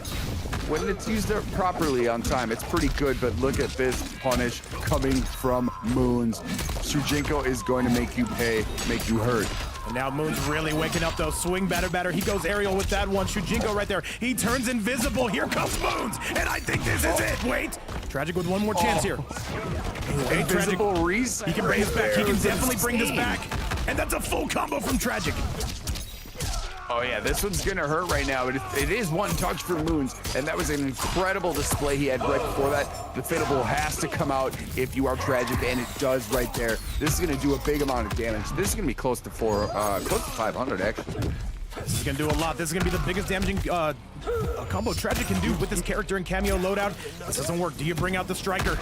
when it's used up properly on time, it's pretty good, but look at this punish coming from Moons. Shujinko is going to make you pay, make you hurt. And now Moon's really waking up though. Swing batter. He goes aerial with that one. Shujinko right there. He turns invisible. Here comes Moons. And I think this is it. Wait. Tragic with one more chance here. Hey, Invisible Tragic. Reese. He can bring this back. He can definitely bring this back. And that's a full combo from Tragic. Oh yeah, this one's gonna hurt right now, but it is one touch for Moons, and that was an incredible display he had right before that. The Fatal has to come out if you are Tragic, and it does right there. This is gonna do a big amount of damage. This is gonna be close to 500 actually. This is gonna do a lot. This is gonna be the biggest damaging combo Tragic can do with this character in cameo loadout. This doesn't work. Do you bring out the striker?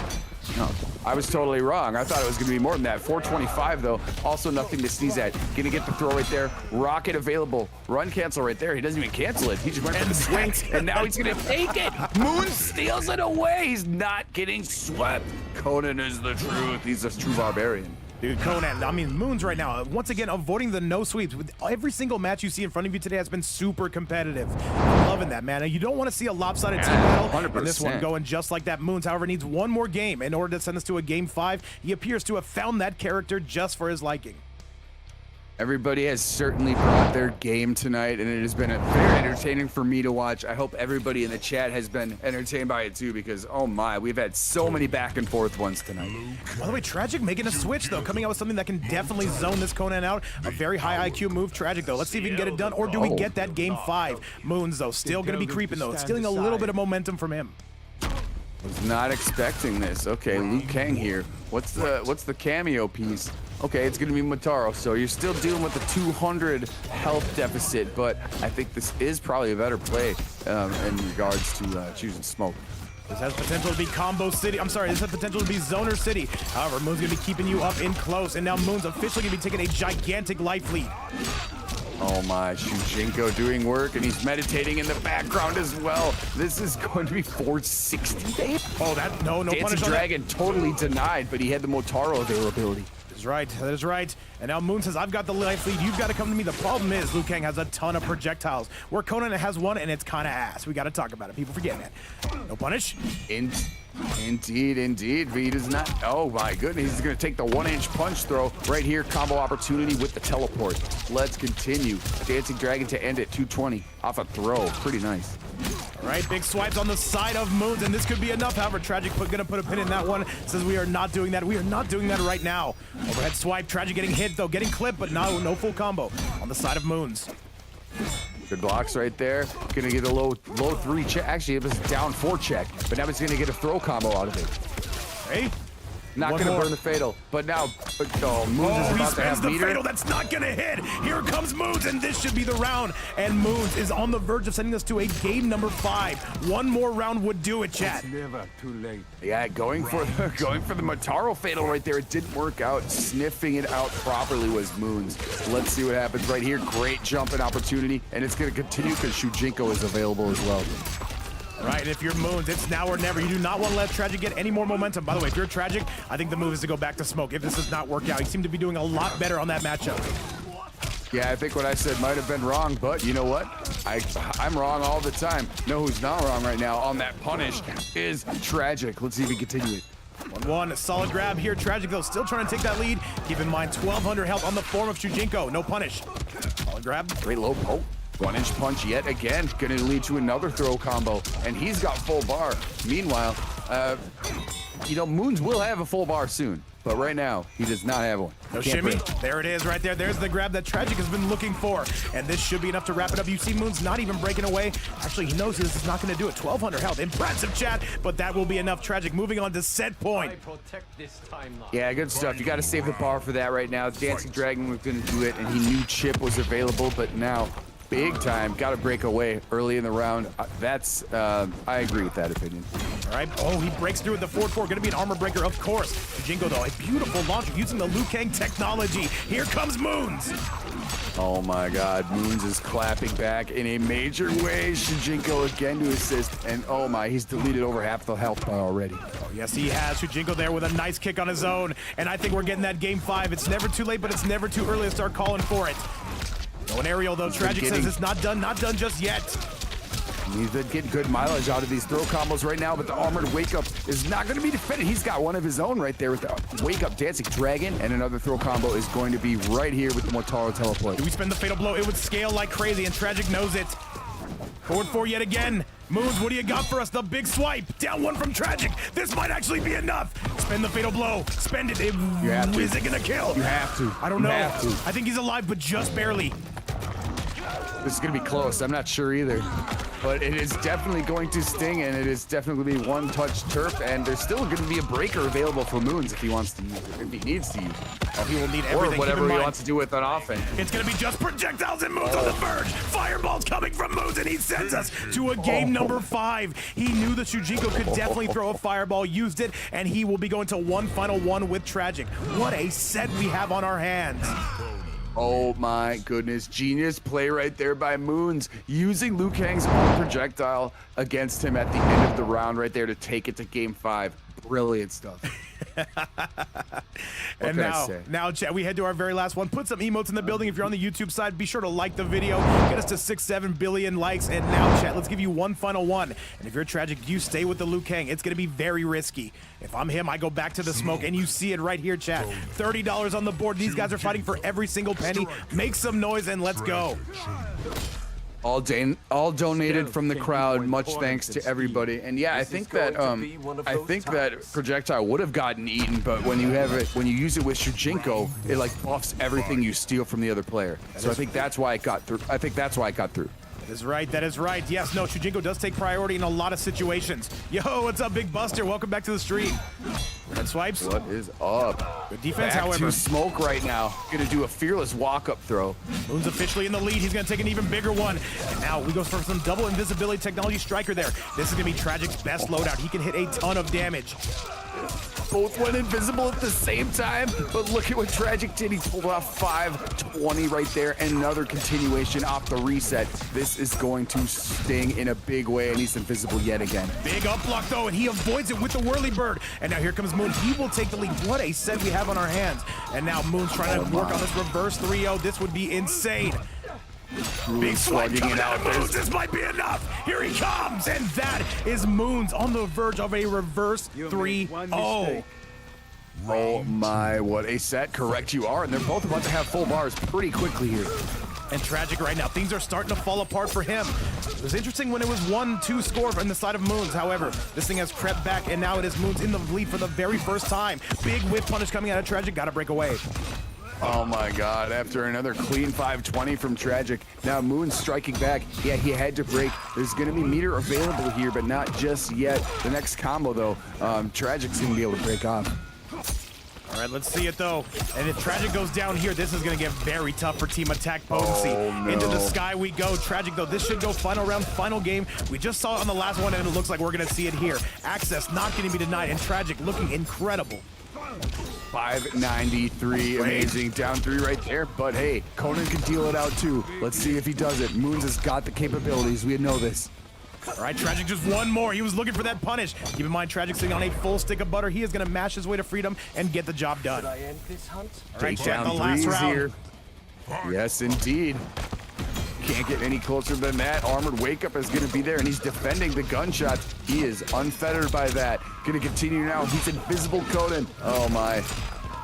No, I was totally wrong. I thought it was gonna be more than that. 425 though, also nothing to sneeze at. Gonna get the throw right there. Rocket available. Run cancel right there. He doesn't even cancel it. He just went for the swing, and now he's gonna take it. Moon steals it away. He's not getting swept. Conan is the truth. He's a true barbarian. Dude, Conan, I mean, Moons right now, once again, avoiding the no sweeps. With every single match you see in front of you today has been super competitive. I'm loving that, man. And you don't want to see a lopsided team battle. 100%. And this one going just like that. Moons, however, needs one more game in order to send us to a game 5. He appears to have found that character just for his liking. Everybody has certainly brought their game tonight, and it has been very entertaining for me to watch. I hope everybody in the chat has been entertained by it too, because oh my, we've had so many back and forth ones tonight. By the way, Tragic making a switch though, coming out with something that can definitely zone this Conan out. A very high IQ move, Tragic though. Let's see if we can get it done, or do we get that game 5? Moons though, still gonna be creeping though. It's stealing a little bit of momentum from him. Was not expecting this. Okay, Liu Kang here. What's the cameo piece? Okay, it's gonna be Motaro, so you're still dealing with the 200 health deficit, but I think this is probably a better play in regards to choosing Smoke. This has potential to be Combo City. I'm sorry, this has potential to be Zoner City. However, Moon's gonna be keeping you up in close, and now Moon's officially gonna be taking a gigantic life lead. Oh my, Shujinko doing work, and he's meditating in the background as well. This is going to be 460, babe. Oh, no Dancing punish on Dragon totally denied, but he had the Motaro availability. That is right, that is right. And now Moon says, I've got the life lead, you've got to come to me. The problem is, Liu Kang has a ton of projectiles, where Conan has one, and it's kind of ass. We got to talk about it. People forget that. No punish. Indeed. V does not. Oh my goodness, he's going to take the 1-inch punch throw right here. Combo opportunity with the teleport. Let's continue. Dancing Dragon to end it. 220 off a throw. Pretty nice. All right, big swipes on the side of Moons, and this could be enough. However, Tragic gonna put a pin in that one. Says we are not doing that. We are not doing that right now. Overhead swipe. Tragic getting hit though, getting clipped, but no full combo on the side of Moons. Good blocks right there. Gonna get a low 3 check. Actually, it was down 4 check, but now it's gonna get a throw combo out of it. Hey. Not One gonna more. burn the fatal, but now Moons is He about to spends have the meter. fatal. That's not gonna hit. Here comes Moons, and this should be the round. And Moons is on the verge of sending us to a game number 5. One more round would do it, chat. Never too late. Yeah, going for the Motaro fatal right there. It didn't work out. Sniffing it out properly was Moons. Let's see what happens right here. Great jumping opportunity, and it's gonna continue because Shujinko is available as well. Right, and if you're Moons, it's now or never. You do not want to let Tragic get any more momentum. By the way, if you're Tragic, I think the move is to go back to Smoke. If this does not work out, you seem to be doing a lot better on that matchup. Yeah, I think what I said might have been wrong, but you know what? I'm wrong all the time. Know who's not wrong right now on that punish is Tragic. Let's see if we continue it. 1-1, a solid grab here. Tragic, though, still trying to take that lead. Keep in mind, 1,200 health on the form of Shujinko. No punish. Solid grab. Great low poke. 1-inch punch yet again. Gonna lead to another throw combo, and he's got full bar. Meanwhile, you know, Moons will have a full bar soon, but right now, he does not have one. No Can't shimmy. break. There it is right there. There's the grab that Tragic has been looking for. And this should be enough to wrap it up. You see Moon's not even breaking away. Actually, he knows this is not going to do it. 1,200 health. Impressive, chat. But that will be enough. Tragic moving on to set point. Yeah, good stuff. You got to save the bar for that right now. Dancing Dragon was going to do it, and he knew Chip was available, but now, big time, got to break away early in the round. I agree with that opinion. All right. Oh, he breaks through with the 4-4. Going to be an armor breaker, of course. Jingo, though, a beautiful launch using the Liu Kang technology. Here comes Moons. Oh my God, Moons is clapping back in a major way. Shujinko again to assist, and oh my, he's deleted over half the health bar already. Oh, yes, he has. Shujinko there with a nice kick on his own. And I think we're getting that game 5. It's never too late, but it's never too early to start calling for it. No, an aerial, though. Tragic says it's not done just yet. Needs to get good mileage out of these throw combos right now, but the armored wake up is not going to be defended. He's got one of his own right there with the wake up dancing dragon, and another throw combo is going to be right here with the Mortaro teleport. Do we spend the fatal blow? It would scale like crazy, and Tragic knows it. Forward 4 yet again. Moons, what do you got for us? The big swipe. Down 1 from Tragic. This might actually be enough. Spend the fatal blow. Spend it. You have to. Is it gonna kill? You have to. I don't know. You have to. I think he's alive, but just barely. This is going to be close. I'm not sure either. But it is definitely going to sting, and it is definitely going to be one-touch turf, and there's still going to be a breaker available for Moons if he wants to use it, if he needs to use it. He will need everything. Or whatever he wants to do with an offense. It's going to be just projectiles and Moons on the verge. Fireballs coming from Moons, and he sends us to a game number 5. He knew the Shujinko could definitely throw a fireball, used it, and he will be going to one final one with Tragic. What a set we have on our hands. Oh my goodness, genius play right there by Moons, using Liu Kang's own projectile against him at the end of the round right there to take it to game 5. Brilliant stuff. And now, chat, we head to our very last one. Put some emotes in the building. If you're on the YouTube side, be sure to like the video. Get us to 6-7 billion likes. And now, chat, let's give you one final one. And if you're Tragic, you stay with the Liu Kang. It's going to be very risky. If I'm him, I go back to the smoke, and you see it right here, chat. $30 on the board. These guys are fighting for every single penny. Make some noise, and let's go. All donated from the crowd. Much thanks to everybody. And yeah, I think that projectile would have gotten eaten, but when you have it, when you use it with Shujinko, it like buffs everything you steal from the other player. So I think that's why it got through. I think that's why it got through. That is right. That is right. Yes, no, Shujinko does take priority in a lot of situations. Yo, what's up, Big Buster? Welcome back to the stream. Red swipes. What is up? Good defense, back however. to smoke right now. Gonna do a fearless walk-up throw. Moon's officially in the lead. He's gonna take an even bigger one. And now we go for some double invisibility technology striker there. This is gonna be Tragic's best loadout. He can hit a ton of damage. Both went invisible at the same time, but look at what Tragic did. He pulled off 520 right there, and another continuation off the reset. This is going to sting in a big way, and he's invisible yet again. Big up block though, and he avoids it with the whirly bird. And now here comes Moon. He will take the lead. What a set we have on our hands. And now Moon's trying to work on this reverse 3-0. This would be insane. Big swipe coming out of Moons. This might be enough. Here he comes, and that is Moons on the verge of a reverse 3-0. Oh my, what a set. Correct you are, and they're both about to have full bars pretty quickly here. And Tragic right now, things are starting to fall apart for him. It was interesting when it was 1-2 score on the side of Moons. However, this thing has crept back, and now it is Moons in the lead for the very first time. Big whip punish coming out of Tragic. Gotta break away. Oh my god, after another clean 520 from Tragic, now Moon's striking back. Yeah, he had to break. There's going to be meter available here, but not just yet. The next combo, though, Tragic's going to be able to break off. All right, let's see it, though. And if Tragic goes down here, this is going to get very tough for Team Attack Potency. Oh, no. Into the sky we go. Tragic, though, this should go final round, final game. We just saw it on the last one, and it looks like we're going to see it here. Access not going to be denied, and Tragic looking incredible. 593, amazing. Down 3 right there, but hey, Conan can deal it out too. Let's see if he does it. Moons has got the capabilities. We know this. All right, Tragic just one more. He was looking for that punish. Keep in mind, Tragic sitting on a full stick of butter. He is going to mash his way to freedom and get the job done. All right, chat, the last round. Here. Yes, indeed. Can't get any closer than that. Armored wake up is going to be there, and he's defending the gunshot. He is unfettered by that. Going to continue now. He's invisible Conan. Oh my.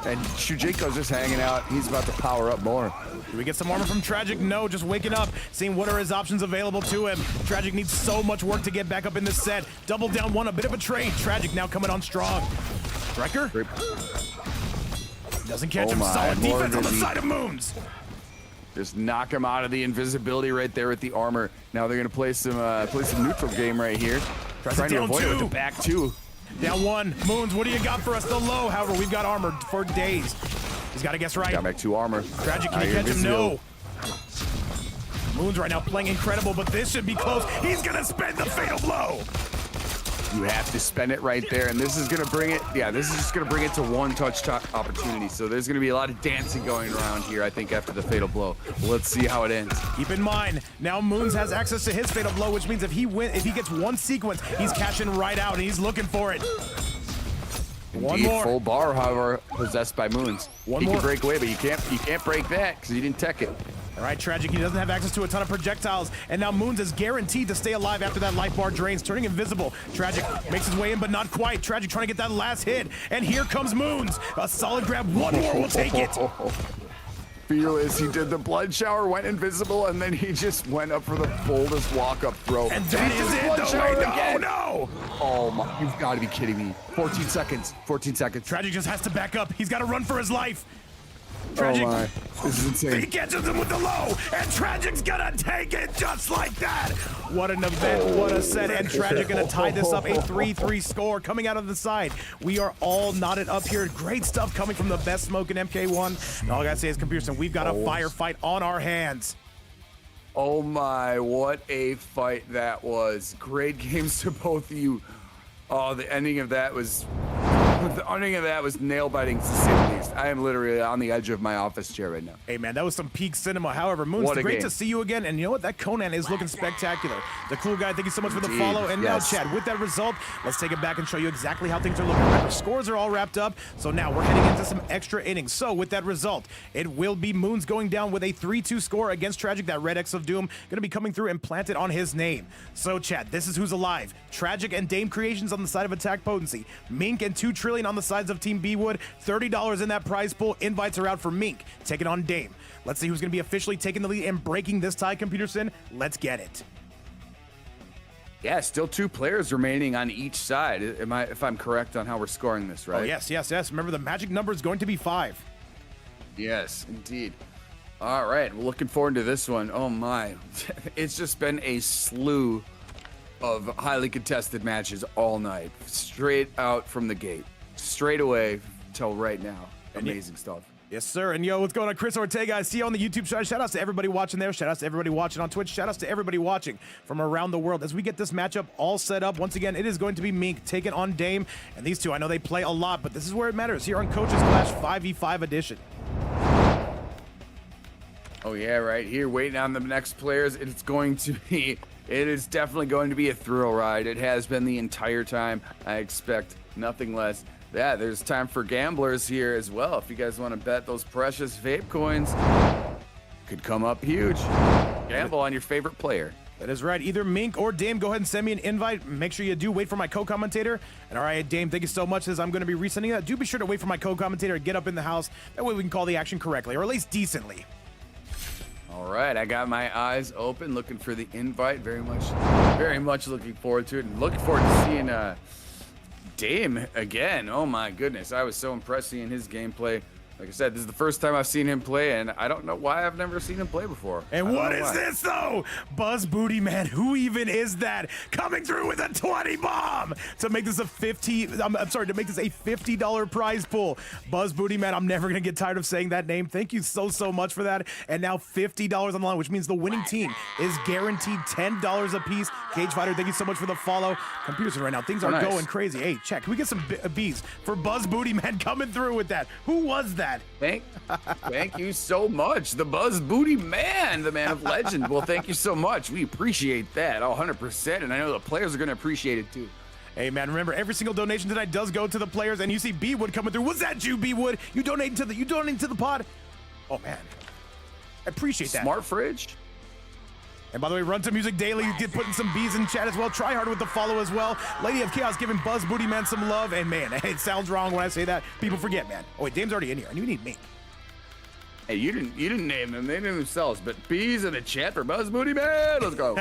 And Shujinko's just hanging out. He's about to power up more. Do we get some armor from Tragic? No, just waking up, seeing what are his options available to him. Tragic needs so much work to get back up in this set. Double down one, a bit of a trade. Tragic now coming on strong. Striker? Doesn't catch him. Solid defense on the side of Moons. Just knock him out of the invisibility right there with the armor. Now they're gonna play some neutral game right here. Trying to avoid it with the back 2. Down 1. Moons, what do you got for us? The low, however, we've got armor for days. He's got to guess right. Got back 2 armor. Tragic, can you catch him? No. Moons right now playing incredible, but this should be close. He's gonna spend the fatal blow. You have to spend it right there, and this is gonna bring it. Yeah, this is just gonna bring it to one touch opportunity. So there's gonna be a lot of dancing going around here, I think, after the fatal blow. Let's see how it ends. Keep in mind, now Moons has access to his fatal blow, which means if he gets one sequence, he's cashing right out, and he's looking for it. Indeed, one more. Full bar, however, possessed by Moons. He can break away, but you can't break that because he didn't tech it. All right, Tragic, he doesn't have access to a ton of projectiles, and now Moons is guaranteed to stay alive after that life bar drains, turning invisible. Tragic makes his way in, but not quite. Tragic trying to get that last hit, and here comes Moons. A solid grab, one more will take it. Fearless, he did the blood shower, went invisible, and then he just went up for the boldest walk-up throw. And that is it, though. No. Oh my, you've got to be kidding me. 14 seconds, 14 seconds. Tragic just has to back up. He's got to run for his life. Tragic, oh my, this is insane. He catches him with the low, and Tragic's gonna take it just like that. What an event, what a set, and Tragic gonna tie this up, a 3-3 score coming out of the side. We are all knotted up here. Great stuff coming from the best smoke in MK1. And all I gotta say is, Computerson, we've got a firefight on our hands. Oh my, what a fight that was. Great games to both of you. Oh, the ending of that was nail biting to say the least. I am literally on the edge of my office chair right now. Hey man, that was some peak cinema. However, Moons, great to see you again. And you know what? That Conan is looking spectacular. The cool guy, thank you so much for the follow. And now, Chad, with that result, let's take it back and show you exactly how things are looking. Our scores are all wrapped up. So now we're heading into some extra innings. So with that result, it will be Moons going down with a 3-2 score against Tragic. That red X of Doom going to be coming through and planted on his name. So Chad, this is who's alive. Tragic and Dame Creations on the side of Attack Potency. Mink and 2Trillion on the sides of Team Bwood. $30 in that prize pool. Invites are out for Mink, taking on Dame. Let's see who's going to be officially taking the lead and breaking this tie, Computerson. Let's get it. Yeah, still 2 players remaining on each side. If I'm correct on how we're scoring this, right? Oh, yes. Remember, the magic number is going to be 5. Yes, indeed. All right, we're looking forward to this one. Oh my, it's just been a slew of highly contested matches all night, straight out from the gate, straight away till right now. Amazing stuff. Yes, sir. And yo, what's going on? Chris Ortega. I see you on the YouTube side. Shout outs to everybody watching there. Shout outs to everybody watching on Twitch. Shout outs to everybody watching from around the world as we get this matchup all set up. Once again, it is going to be Mink taking on Dame. And these two, I know they play a lot, but this is where it matters here on Coach's Clash 5v5 edition. Oh yeah, right here, waiting on the next players. It is definitely going to be a thrill ride. It has been the entire time. I expect nothing less. Yeah, there's time for gamblers here as well. If you guys want to bet those precious vape coins, could come up huge. Gamble on your favorite player. That is right. Either Mink or Dame, go ahead and send me an invite. Make sure you do wait for my co-commentator. And all right, Dame, thank you so much as I'm going to be resending that. Do be sure to wait for my co-commentator to get up in the house. That way we can call the action correctly, or at least decently. All right, I got my eyes open, looking for the invite. Very much looking forward to it. And looking forward to seeing Dame again. Oh my goodness, I was so impressed seeing his gameplay. Like I said, this is the first time I've seen him play, and I don't know why I've never seen him play before. And what is this, though? Buzz Booty Man, who even is that? Coming through with a 20 bomb to make this a to make this a $50 prize pool. Buzz Booty Man, I'm never going to get tired of saying that name. Thank you so much for that. And now $50 on the line, which means the winning team is guaranteed $10 a piece. Cage Fighter, thank you so much for the follow. Computers right now, things are going crazy. Hey, check, can we get some B's for Buzz Booty Man coming through with that? Who was that? Thank you so much. The Buzz Booty Man, the man of legend. Well, thank you so much. We appreciate that 100%, and I know the players are going to appreciate it too. Hey man, remember every single donation tonight does go to the players, and you see Bwood coming through. Was that you, Bwood? You donating to the pod? Oh man, I appreciate that. Smart fridge. And by the way, Run to Music Daily, get putting some B's in chat as well. Try hard with the follow as well. Lady of Chaos giving Buzz Booty Man some love. And man, it sounds wrong when I say that. People forget, man. Oh wait, Dame's already in here, and you need me. Hey, you didn't name them. They named themselves. But B's in the chat for Buzz Booty Man. Let's go.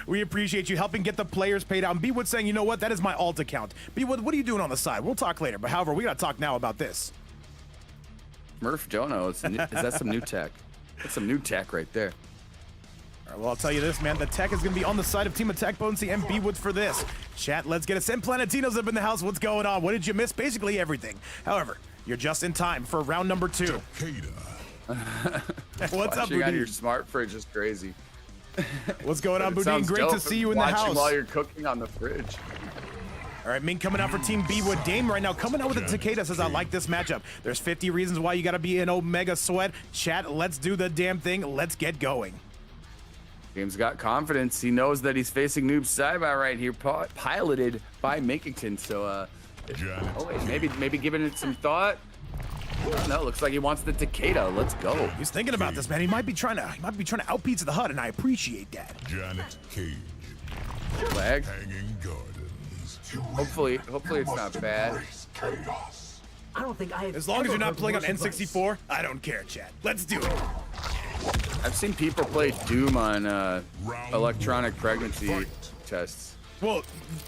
We appreciate you helping get the players paid out. And Bwood saying, you know what? That is my alt account. Bwood, what are you doing on the side? We'll talk later. But however, we got to talk now about this. Murph Jono, is that some new tech? That's some new tech right there. All right, well, I'll tell you this, man. The tech is going to be on the side of Team Attack Potency and Bwood for this. Chat, let's get it. Send Planetino's up in the house. What's going on? What did you miss? Basically everything. However, you're just in time for round number 2. What's up, Watching on Boudin? your smart fridge is crazy. What's going on, Boudin? Great to see you in the house. Watching while you're cooking on the fridge. All right, Mink coming out for Team Bwood. Dame right now coming out with a Takeda says, I like this matchup. There's 50 reasons why you got to be in Omega Sweat. Chat, let's do the damn thing. Let's get going. Dame's got confidence. He knows that he's facing Noob Saibai right here, piloted by Minkington. So, oh wait, maybe giving it some thought. No, looks like he wants the Takeda. Let's go. He's thinking about this, man. He might be trying to outpizza the HUD, and I appreciate that. Janet Cage. Lag. Hanging Gardens. Hopefully it's not bad. Chaos. I don't think I have As long as ever you're not heard playing on worse advice. N64, I don't care, chat. Let's do it. I've seen people play Doom on electronic pregnancy tests. Well,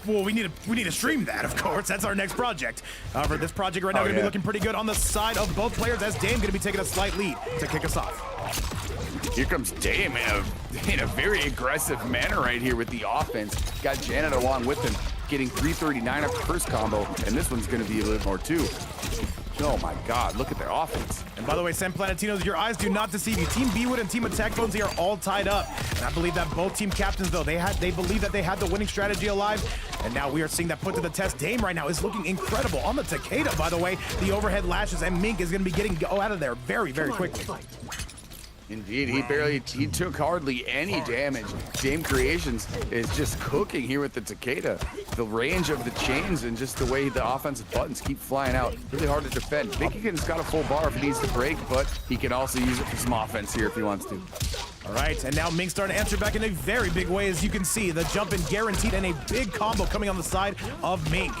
we need to stream that, of course. That's our next project. However, this project right now going to be looking pretty good on the side of both players, as Dame going to be taking a slight lead to kick us off. Here comes Dame in a very aggressive manner right here with the offense. Got Janet along with him, getting 339 up the first combo, and this one's going to be a little more too. Oh my God, look at their offense. And by the way, San Planetinos, your eyes do not deceive you. Team Bwood and Team Attack Potency are all tied up. And I believe that both team captains, though, they believe that they had the winning strategy alive. And now we are seeing that put to the test. Dame right now is looking incredible on the Takeda, by the way. The overhead lashes, and Mink is going to be getting out of there very, very quickly. Indeed, he took hardly any damage. Dame Creations is just cooking here with the Takeda. The range of the chains and just the way the offensive buttons keep flying out. Really hard to defend. Mikigan's got a full bar if he needs to break, but he can also use it for some offense here if he wants to. All right, and now Mink starting to answer back in a very big way, as you can see. The jump in guaranteed and a big combo coming on the side of Mink.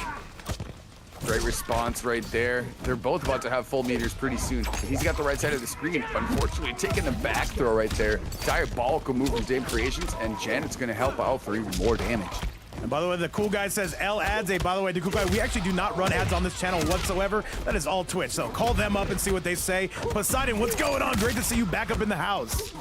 Great response right there. They're both about to have full meters pretty soon. He's got the right side of the screen. Unfortunately, taking the back throw right there. Diabolical move from Dame Creations, and Janet's going to help out for even more damage. And by the way, the cool guy says L ads. By the way, the cool guy, we actually do not run ads on this channel whatsoever. That is all Twitch. So call them up and see what they say. Poseidon, what's going on? Great to see you back up in the house.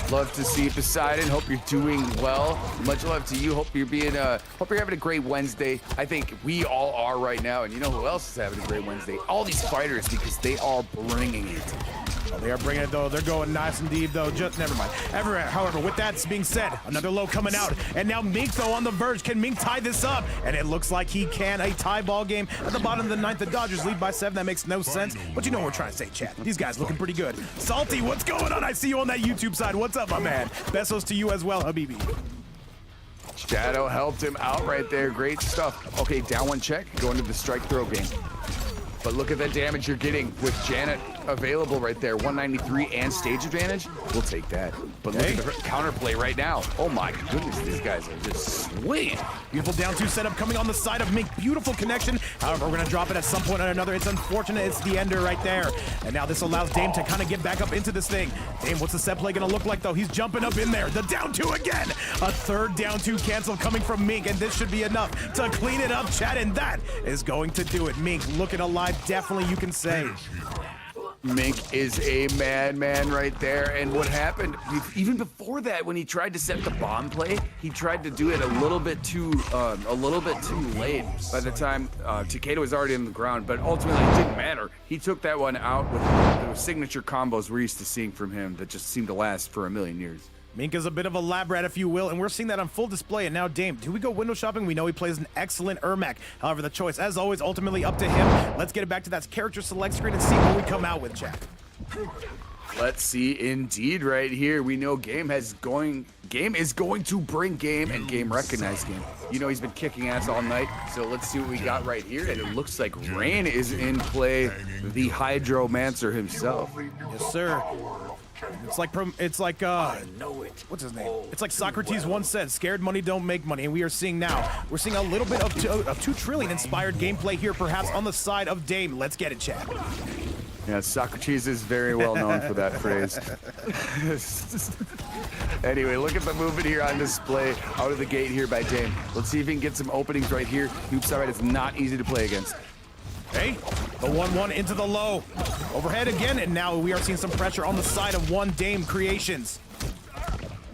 Love to see Poseidon. Hope you're doing well. Much love to you. Hope you're having a great Wednesday. I think we all are right now. And you know who else is having a great Wednesday? All these fighters, because they are bringing it. Oh, they are bringing it, though. They're going nice indeed, though. Just never mind. However, with that being said, another low coming out. And now Mink, though, on the verge. Can Mink tie this up? And it looks like he can. A tie ball game at the bottom of the ninth. The Dodgers lead by 7. That makes no sense. But you know what we're trying to say, chat. These guys looking pretty good. Salty, what's going on? I see you on that YouTube side. What's up, my man? Besos to you as well, Habibi. Shadow helped him out right there. Great stuff. Okay, down one check. Going to the strike throw game. But look at that damage you're getting with Janet available right there. 193 and stage advantage. We'll take that. But look at the counterplay right now. Oh my goodness, these guys are just swinging. Beautiful down two setup coming on the side of Mink. Beautiful connection. However, we're going to drop it at some point or another. It's unfortunate. It's the ender right there. And now this allows Dame to kind of get back up into this thing. Dame, what's the set play going to look like, though? He's jumping up in there. The down two again. A third down two cancel coming from Mink. And this should be enough to clean it up, chat. And that is going to do it. Mink looking alive. Definitely, you can say. Mink is a madman right there. And what happened, even before that, when he tried to set the bomb play, he tried to do it a little bit too late. By the time Takeda was already on the ground, but ultimately it didn't matter. He took that one out with the signature combos we're used to seeing from him that just seem to last for a million years. Mink is a bit of a lab rat, if you will, and we're seeing that on full display. And now Dame, do we go window shopping? We know he plays an excellent Ermac. However, the choice, as always, ultimately up to him. Let's get it back to that character select screen and see what we come out with, chat. Let's see, indeed, right here. We know Game is going to bring Game, and Game recognize Game. You know he's been kicking ass all night, so let's see what we got right here. And it looks like Rain is in play, the Hydromancer himself. Yes, sir. It's like what's his name? It's like Socrates once said, scared money don't make money. And we're seeing a little bit of 2Trillion inspired gameplay here, perhaps on the side of Dame. Let's get it, chat. Yeah, Socrates is very well known for that phrase. Anyway, look at the movement here on display out of the gate here by Dame. Let's see if he can get some openings right here. Noob Side is not easy to play against. Hey, the 1-1 into the low. Overhead again, and now we are seeing some pressure on the side of one Dame Creations.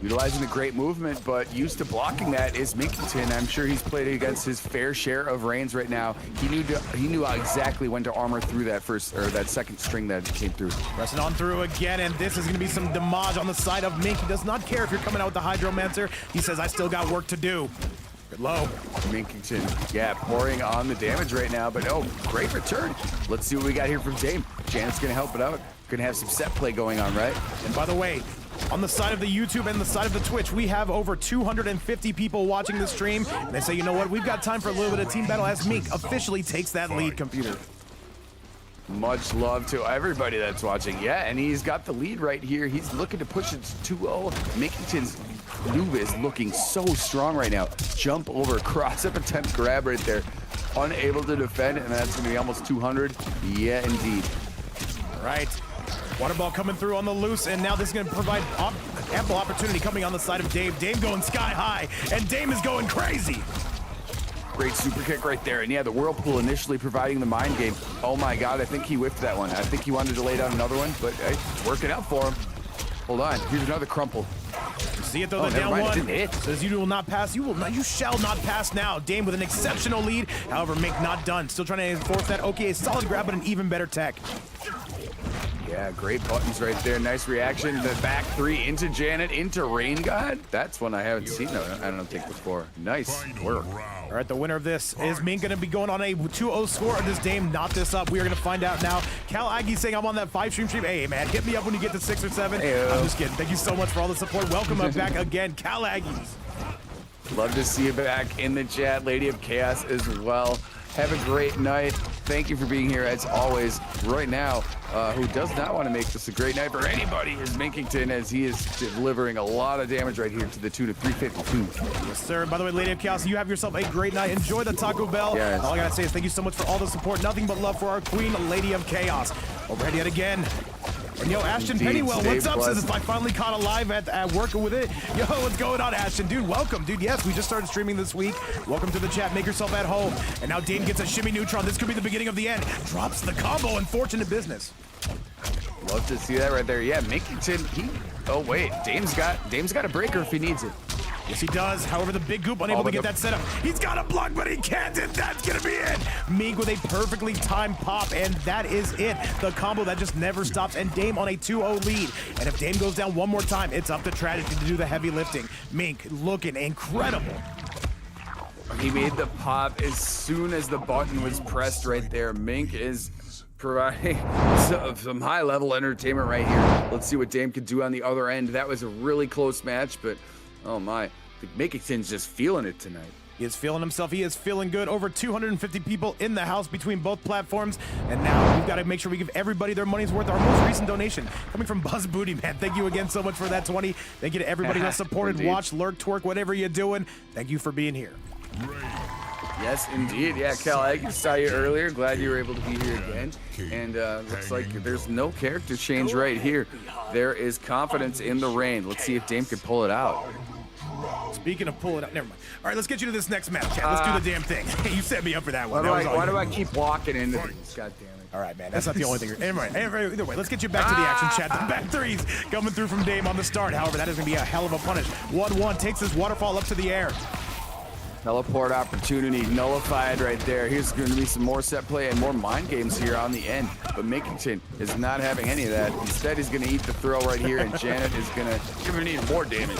Utilizing the great movement, but used to blocking that is Minkington. I'm sure he's played against his fair share of Reigns right now. He knew exactly when to armor through that that second string that came through. Pressing on through again, and this is going to be some damage on the side of Mink. He does not care if you're coming out with the Hydromancer. He says, I still got work to do. Good low. Minkington, yeah, pouring on the damage right now, but oh, great return. Let's see what we got here from Dame. Janet's gonna help it out. Gonna have some set play going on, right? And by the way, on the side of the YouTube and the side of the Twitch, we have over 250 people watching the stream. And they say, you know what, we've got time for a little bit of team battle as Mink officially takes that lead, computer. Much love to everybody that's watching. Yeah, and he's got the lead right here. He's looking to push it to 2-0. Minkington's move is looking so strong right now. Jump over, cross-up attempt grab right there. Unable to defend, and that's going to be almost 200. Yeah, indeed. All right. Water ball coming through on the loose, and now this is going to provide ample opportunity coming on the side of Dame. Dame going sky high, and Dame is going crazy. Great super kick right there. And yeah, the Whirlpool initially providing the mind game. Oh my God, I think he whiffed that one. I think he wanted to lay down another one, but hey, it's working out for him. Hold on, here's another crumple. See it though, the down one. Didn't hit. Says you will not pass. You shall not pass now. Dame with an exceptional lead. However, Mink not done. Still trying to enforce that. Okay, a solid grab, but an even better tech. Yeah, great buttons right there. Nice reaction. The back three into Janet, into Rain God. That's one I haven't seen, I don't think, before. Nice work. All right, the winner of this is Mink going to be going on a 2-0 score, or does Dame knot this up? We are going to find out now. Cal Aggie saying I'm on that 5-stream stream. Hey, man, hit me up when you get to 6 or 7. Hey-o. I'm just kidding. Thank you so much for all the support. Welcome back again, Cal Aggies. Love to see you back in the chat. Lady of Chaos as well. Have a great night. Thank you for being here as always. Right now, who does not want to make this a great night for anybody is Minkington, as he is delivering a lot of damage right here to the tune of 352. Yes, sir. By the way, Lady of Chaos, you have yourself a great night. Enjoy the Taco Bell. Yes. All I gotta say is thank you so much for all the support. Nothing but love for our queen, Lady of Chaos. Overhead yet again. And yo, Ashton Indeed, Pennywell, what's up? blessed. Says if I finally caught a live at working with it. Yo, what's going on, Ashton? Dude, welcome. Dude, yes, we just started streaming this week. Welcome to the chat. Make yourself at home. And now Dame gets a shimmy neutron. This could be the beginning of the end. Drops the combo. Unfortunate business. Love to see that right there. Yeah, Minkington, oh wait, Dame's got a breaker if he needs it. Yes, he does. However, the big goop unable to get that set up. He's got a block, but he can't, and that's gonna be it. Mink with a perfectly timed pop, and that is it. The combo that just never stops, and Dame on a 2-0 lead. And if Dame goes down one more time, it's up to Tragedy to do the heavy lifting. Mink looking incredible. He made the pop as soon as the button was pressed right there. Mink is providing some high-level entertainment right here. Let's see what Dame could do on the other end. That was a really close match, but oh my, I think Minkington's just feeling it tonight. He is feeling himself. He is feeling good. Over 250 people in the house between both platforms. And now we've got to make sure we give everybody their money's worth. Our most recent donation coming from Buzz Booty, man. Thank you again so much for that 20. Thank you to everybody who has supported, watched, lurked, twerk, whatever you're doing. Thank you for being here. Yes, indeed. Yeah, Cal, I saw you earlier. Glad you were able to be here again. And looks like there's no character change right here. There is confidence in the rain. Let's see if Dame can pull it out. Speaking of pulling out, never mind. All right, let's get you to this next match, chat. Let's do the damn thing. You set me up for that one. Why do I keep walking into this? God damn it. All right, man, that's not the only thing. Either way, let's get you back to the action, chat. The back threes coming through from Dame on the start. However, that is going to be a hell of a punish. 1-1 takes this waterfall up to the air. Teleport opportunity nullified right there. Here's going to be some more set play and more mind games here on the end. But Minkington is not having any of that. Instead, he's going to eat the throw right here, and Janet is going to give him even more damage.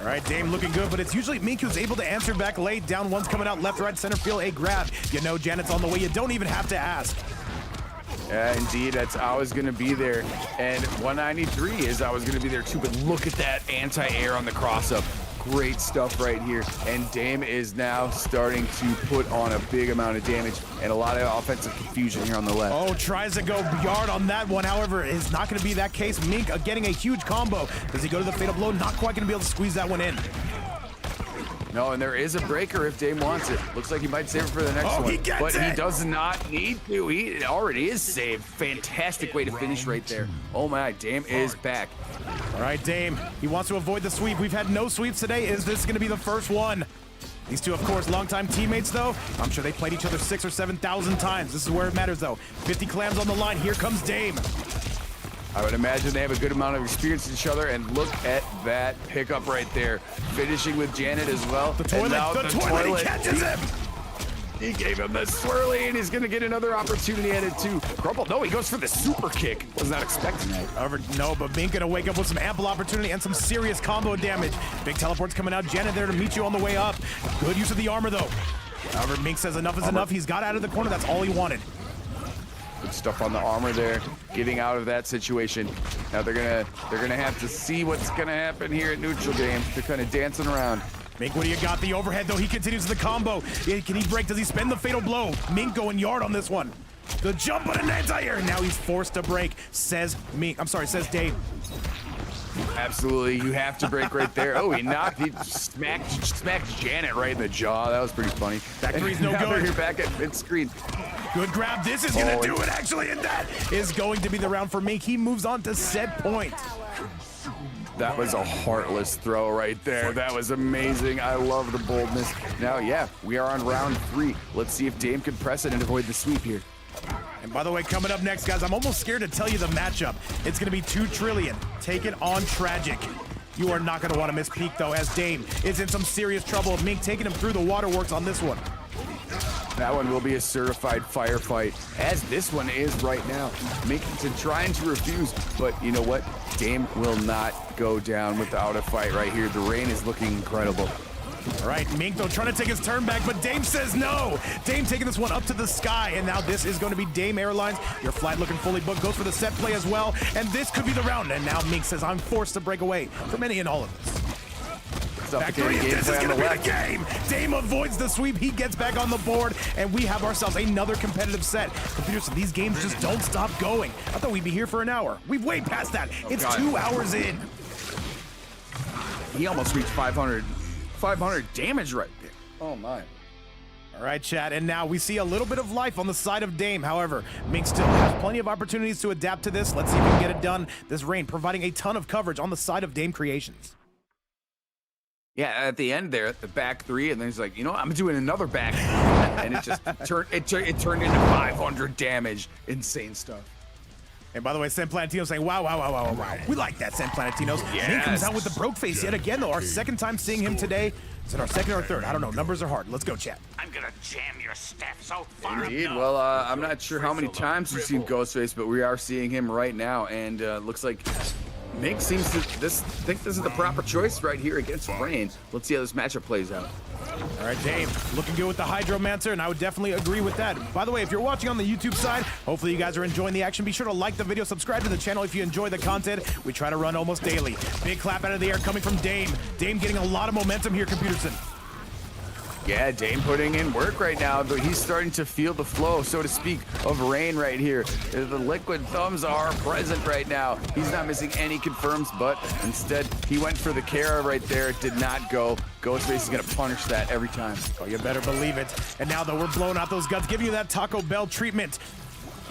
All right, Dame looking good, but it's usually Mink who's able to answer back late. Down one's coming out, left, right, center field, a grab. You know Janet's on the way. You don't even have to ask. Yeah, indeed, that's always going to be there. And 193 is always going to be there too, but look at that anti-air on the cross-up. Great stuff right here, and Dame is now starting to put on a big amount of damage and a lot of offensive confusion here on the left. Oh, tries to go yard on that one. However, it's not going to be that case. Mink getting a huge combo. Does he go to the fatal blow? Not quite going to be able to squeeze that one in. No, and there is a breaker if Dame wants it. Looks like he might save it for the next one. He gets but it. He does not need to. He already is saved. Fantastic way to finish right there. Oh my, Dame is back. All right, Dame. He wants to avoid the sweep. We've had no sweeps today. Is this going to be the first one? These two, of course, longtime teammates, though. I'm sure they played each other 6,000 or 7,000 times. This is where it matters, though. 50 clams on the line. Here comes Dame. I would imagine they have a good amount of experience with each other, and look at that pickup right there. Finishing with Janet as well. The toilet, the toilet, he catches him. He gave him the swirly, and he's gonna get another opportunity at it too. Crumple, no, he goes for the super kick. Was not expecting that. However, no, but Mink gonna wake up with some ample opportunity and some serious combo damage. Big teleports coming out. Janet there to meet you on the way up. Good use of the armor, though. However, Mink says enough is enough. He's got out of the corner. That's all he wanted. Good stuff on the armor there, getting out of that situation. Now they're gonna have to see what's gonna happen here at neutral game. They're kind of dancing around. Mink, what do you got? The overhead, though. He continues the combo. Can he break? Does he spend the fatal blow? Mink going yard on this one. The jump on an anti-air. Now he's forced to break, says Dave. Absolutely, you have to break right there. Oh, he smacked Janet right in the jaw. That was pretty funny. Back three's no good. You're back at mid-screen. Good grab. This is gonna do it actually, and that is going to be the round for Mink. He moves on to set point. That was a heartless throw right there. That was amazing. I love the boldness. Now, yeah, we are on round 3. Let's see if Dame can press it and avoid the sweep here. And by the way, coming up next, guys, I'm almost scared to tell you the matchup. It's gonna be 2Trillion taking on Tragic. You are not gonna wanna miss peek though, as Dame is in some serious trouble. Mink taking him through the waterworks on this one. That one will be a certified firefight, as this one is right now. Minkington trying to refuse, but you know what? Dame will not go down without a fight right here. The rain is looking incredible. All right, Mink though trying to take his turn back, but Dame says no. Dame taking this one up to the sky, and now this is going to be Dame Airlines. Your flight looking fully booked, goes for the set play as well, and this could be the round. And now Mink says, I'm forced to break away from any and all of this. Back three, this is gonna be the game. Dame avoids the sweep, he gets back on the board, and we have ourselves another competitive set. Computers, these games just don't stop going. I thought we'd be here for an hour. We've way past that. It's 2 hours in. He almost reached 500 damage right there. Oh my. All right, chat, and now we see a little bit of life on the side of Dame. However, Mink still has plenty of opportunities to adapt to this. Let's see if we can get it done. This rain providing a ton of coverage on the side of Dame Creations. Yeah, at the end there, at the back 3, and then he's like, you know what, I'm doing another back. And it just turned into 500 damage. Insane stuff. And by the way, San Planetino saying, wow. We like that, San Planetinos. Yes. Mink comes out with the broke face yet again, though. Our second time seeing him today. Is it our second or third? I don't know. Numbers are hard. Let's go, chat. I'm gonna jam your staff so far. Indeed. Well, I'm not sure how many times we've seen Ghostface, but we are seeing him right now, and looks like Mink seems to think this is the proper choice right here against Rain. Let's see how this matchup plays out. All right, Dame, looking good with the Hydromancer, and I would definitely agree with that. By the way, if you're watching on the YouTube side, hopefully you guys are enjoying the action. Be sure to like the video, subscribe to the channel if you enjoy the content. We try to run almost daily. Big clap out of the air coming from Dame. Dame getting a lot of momentum here, Computerson. Yeah, Dame putting in work right now, but he's starting to feel the flow, so to speak, of rain right here. The liquid thumbs are present right now. He's not missing any confirms, but instead he went for the Kara right there. It did not go. Ghostface is gonna punish that every time. Oh, you better believe it. And now though, we're blowing out those guns, giving you that Taco Bell treatment.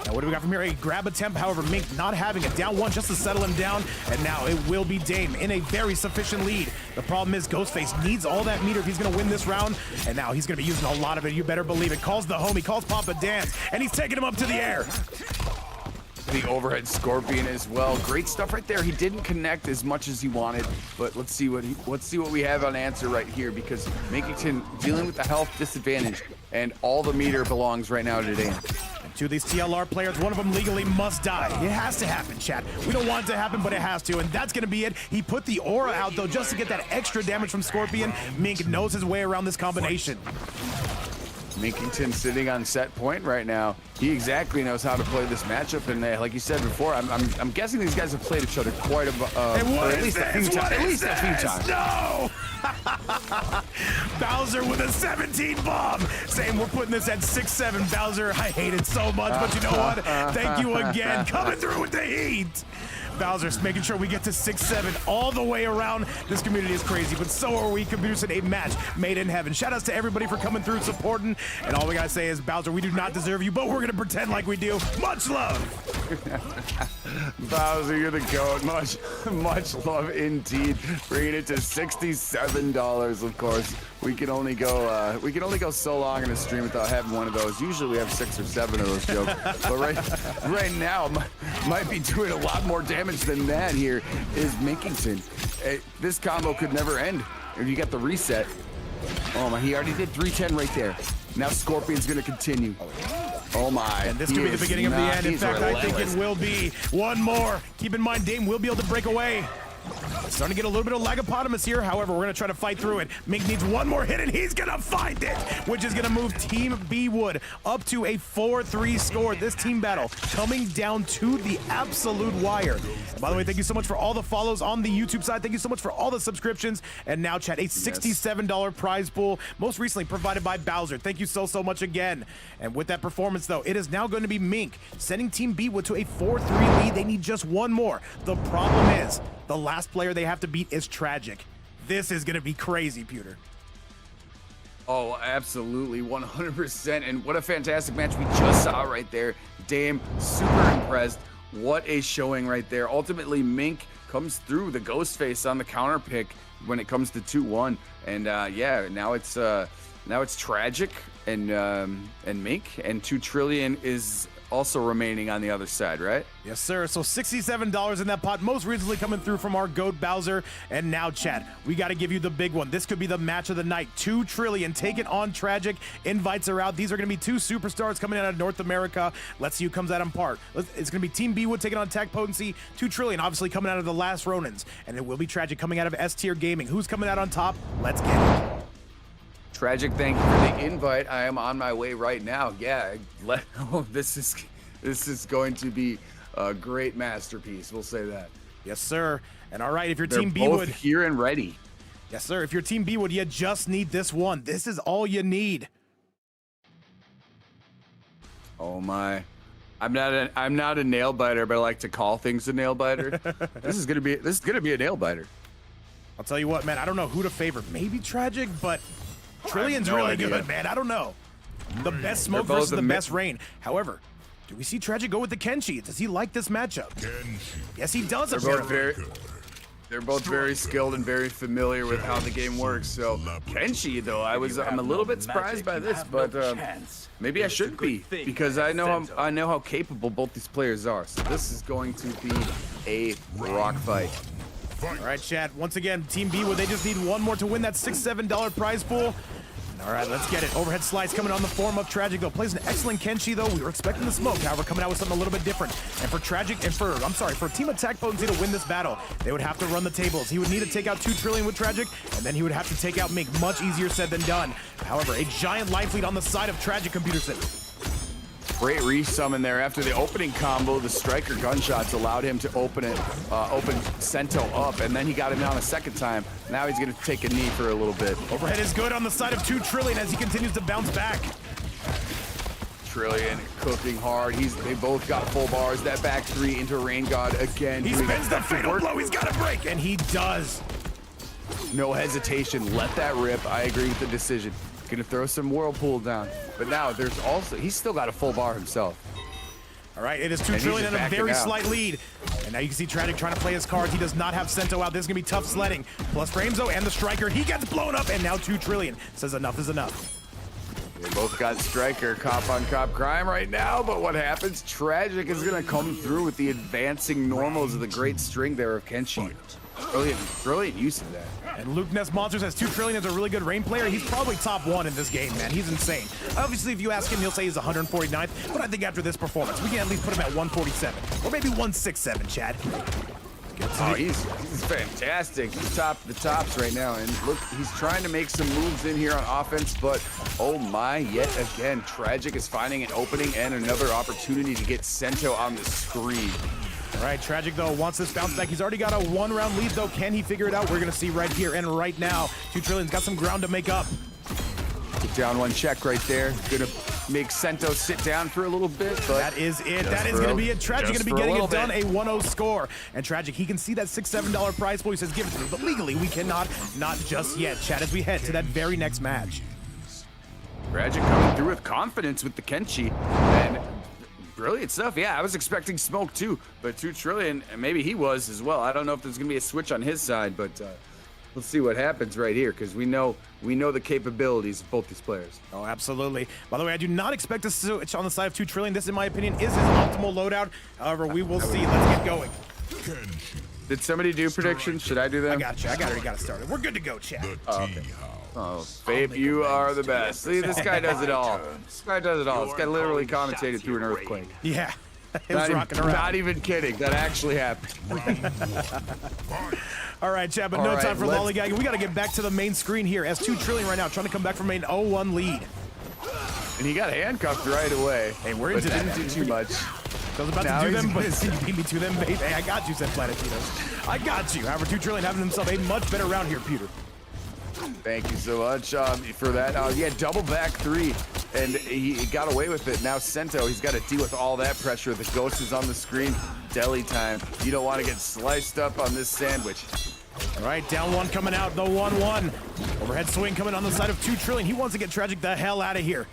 Now, what do we got from here? A grab attempt, however, Mink not having it. Down one just to settle him down, and now it will be Dame in a very sufficient lead. The problem is Ghostface needs all that meter if he's going to win this round, and now he's going to be using a lot of it. You better believe it. Calls the homie, calls Papa Dance, and he's taking him up to the air. The overhead scorpion as well. Great stuff right there. He didn't connect as much as he wanted, but let's see what we have on answer right here, because Minkington dealing with the health disadvantage, and all the meter belongs right now to Dame. To these TLR players, one of them legally must die. It has to happen, chat. We don't want it to happen, but it has to, and that's gonna be it. He put the aura out, though, just to get that extra damage from Scorpion. Mink knows his way around this combination. Minkington sitting on set point right now. He exactly knows how to play this matchup, and like you said before, I'm guessing these guys have played each other quite at least a few times. No! Bowser with a 17 bomb, saying we're putting this at 6-7. Bowser, I hate it so much, but you know what? Thank you again, coming through with the heat. Bowser's making sure we get to 6-7 all the way around. This community is crazy, but so are we. Computers in a match made in heaven. Shout outs to everybody for coming through, supporting, and all we gotta say is, Bowser, we do not deserve you, but we're gonna pretend like we do. Much love. Bowser, you're the goat. Much love indeed. Bringing it to $67, of course. We can only go so long in a stream without having one of those. Usually we have 6 or 7 of those jokes, but right now might be doing a lot more damage than that. Here is Minkington. This combo could never end if you get the reset. Oh my, he already did 310 right there. Now Scorpion's gonna continue. Oh my. And this could be the beginning of the end. In fact, I think it will be one more. Keep in mind, Dame will be able to break away. It's starting to get a little bit of Lagapotamus here. However, we're going to try to fight through it. Mink needs one more hit, and he's going to find it, which is going to move Team Bwood up to a 4-3 score. This team battle coming down to the absolute wire. And by the way, thank you so much for all the follows on the YouTube side. Thank you so much for all the subscriptions. And now, chat, a $67 prize pool, most recently provided by Bowser. Thank you so much again. And with that performance, though, it is now going to be Mink sending Team Bwood to a 4-3 lead. They need just one more. The problem is, the last player they have to beat is Tragic. This is going to be crazy, Pewter. Oh, absolutely, 100%. And what a fantastic match we just saw right there. Damn, super impressed. What a showing right there. Ultimately, Mink comes through the ghost face on the counter pick when it comes to 2-1. And yeah, now it's Tragic and Mink, and 2Trillion is also remaining on the other side, right? Yes, sir. So $67 in that pot, most recently coming through from our GOAT Bowser. And now, chat, we got to give you the big one. This could be the match of the night. 2Trillion taking on Tragic. Invites are out. These are going to be two superstars coming out of North America. Let's see who comes out on part. It's going to be Team Bwood taking on Attack Potency. 2Trillion obviously coming out of the last Ronins. And it will be Tragic coming out of S-Tier Gaming. Who's coming out on top? Let's get it. Tragic, thank you for the invite. I am on my way right now. Yeah, this is going to be a great masterpiece. We'll say that. Yes, sir. And all right, if your They're Team both Bwood here and ready. Yes, sir. If your Team Bwood, you just need this one. This is all you need. Oh my. I'm not a nail biter, but I like to call things a nail biter. This is gonna be a nail biter. I'll tell you what, man, I don't know who to favor. Maybe Tragic, but Trillion's no really idea. good, man. I don't know. The best smoke both versus the a best rain. However, do we see Tragic go with the Kenshi? Does he like this matchup? Yes, he does. They're both very skilled and very familiar with how the game works. So Kenshi, though, I'm a little bit surprised by this, but maybe I shouldn't be, because I know how capable both these players are. So this is going to be a rock fight. All right, chat. Once again, Team Bwood, they just need one more to win that $6-7 prize pool. All right, let's get it. Overhead slice coming on the form of Tragic, though. Plays an excellent Kenshi, though. We were expecting the smoke, however, coming out with something a little bit different. And for Tragic, and for Team Attack Potency to win this battle, they would have to run the tables. He would need to take out 2Trillion with Tragic, and then he would have to take out Mink. Much easier said than done. However, a giant life lead on the side of Tragic, Computer said. Great resummon there. After the opening combo, the striker gunshots allowed him to open Sento up, and then he got him down a second time. Now he's going to take a knee for a little bit. Overhead is good on the side of 2Trillion as he continues to bounce back. Trillion cooking hard. They both got full bars. That back three into Rain God again. He spins the fatal blow. He's got a break, and he does. No hesitation. Let that rip. I agree with the decision. Gonna throw some whirlpool down, but now he's still got a full bar himself. All right, it is 2Trillion in a very slight lead. And now you can see Tragic trying to play his cards. He does not have Sento out. This is gonna be tough sledding. Plus Framezo and the striker. He gets blown up, and now 2Trillion says enough is enough. They both got striker cop on cop crime right now, but what happens? Tragic is gonna come through with the advancing normals of the great string there of Kenshi. Brilliant use of that. And Luke Ness Monster says 2Trillion is a really good rain player. He's probably top one in this game, man. He's insane. Obviously, if you ask him, he'll say he's 149th, but I think after this performance, we can at least put him at 147, or maybe 167, Chad. Oh, he's fantastic. He's top of the tops right now, and look, he's trying to make some moves in here on offense, but oh my, yet again, Tragic is finding an opening and another opportunity to get Sento on the screen. All right, Tragic, though, wants this bounce back. He's already got a one-round lead, though. Can he figure it out? We're going to see right here and right now. 2Trillion's got some ground to make up. Took down one check right there. Gonna make Sento sit down for a little bit, but that is it. That is going to be it. Tragic going to be getting it done, a 1-0 score. And Tragic, he can see that $6-7 prize pool. He says, give it to me. But legally, we cannot. Not just yet, Chad, as we head to that very next match. Tragic coming through with confidence with the Kenshi. And brilliant stuff. Yeah, I was expecting smoke too, but 2Trillion, maybe he was as well. I don't know if there's gonna be a switch on his side, but let's see what happens right here, because we know the capabilities of both these players. Oh, absolutely. By the way, I do not expect a switch on the side of 2Trillion. This, in my opinion, is his optimal loadout. However, we will see. Let's get going. Did somebody do predictions? Should I do them? I got you. I already got it started. We're good to go, Chad. Oh, okay. Oh, Vape, you are the best. See, this guy does it all. This guy does it all. This guy literally commentated through an earthquake. Yeah. It was rocking around. Not even kidding. That actually happened. All right, chat, but All no right, time for let's- lollygagging. We got to get back to the main screen here as 2Trillion right now trying to come back from an 0-1 lead. And he got handcuffed right away. Hey, we're but into that. didn't do too much. I was about Now to do he's them, but gonna- you beat me to them, babe. Hey, I got you, said Planetitos. I got you. However, 2Trillion having himself a much better round here, Peter. Thank you so much for that. Yeah, double back three, and he got away with it. Now Sento, he's got to deal with all that pressure. The ghost is on the screen. Deli time. You don't want to get sliced up on this sandwich. All right, down one coming out, the 1-1. Overhead swing coming on the side of 2Trillion. He wants to get Tragic the hell out of here.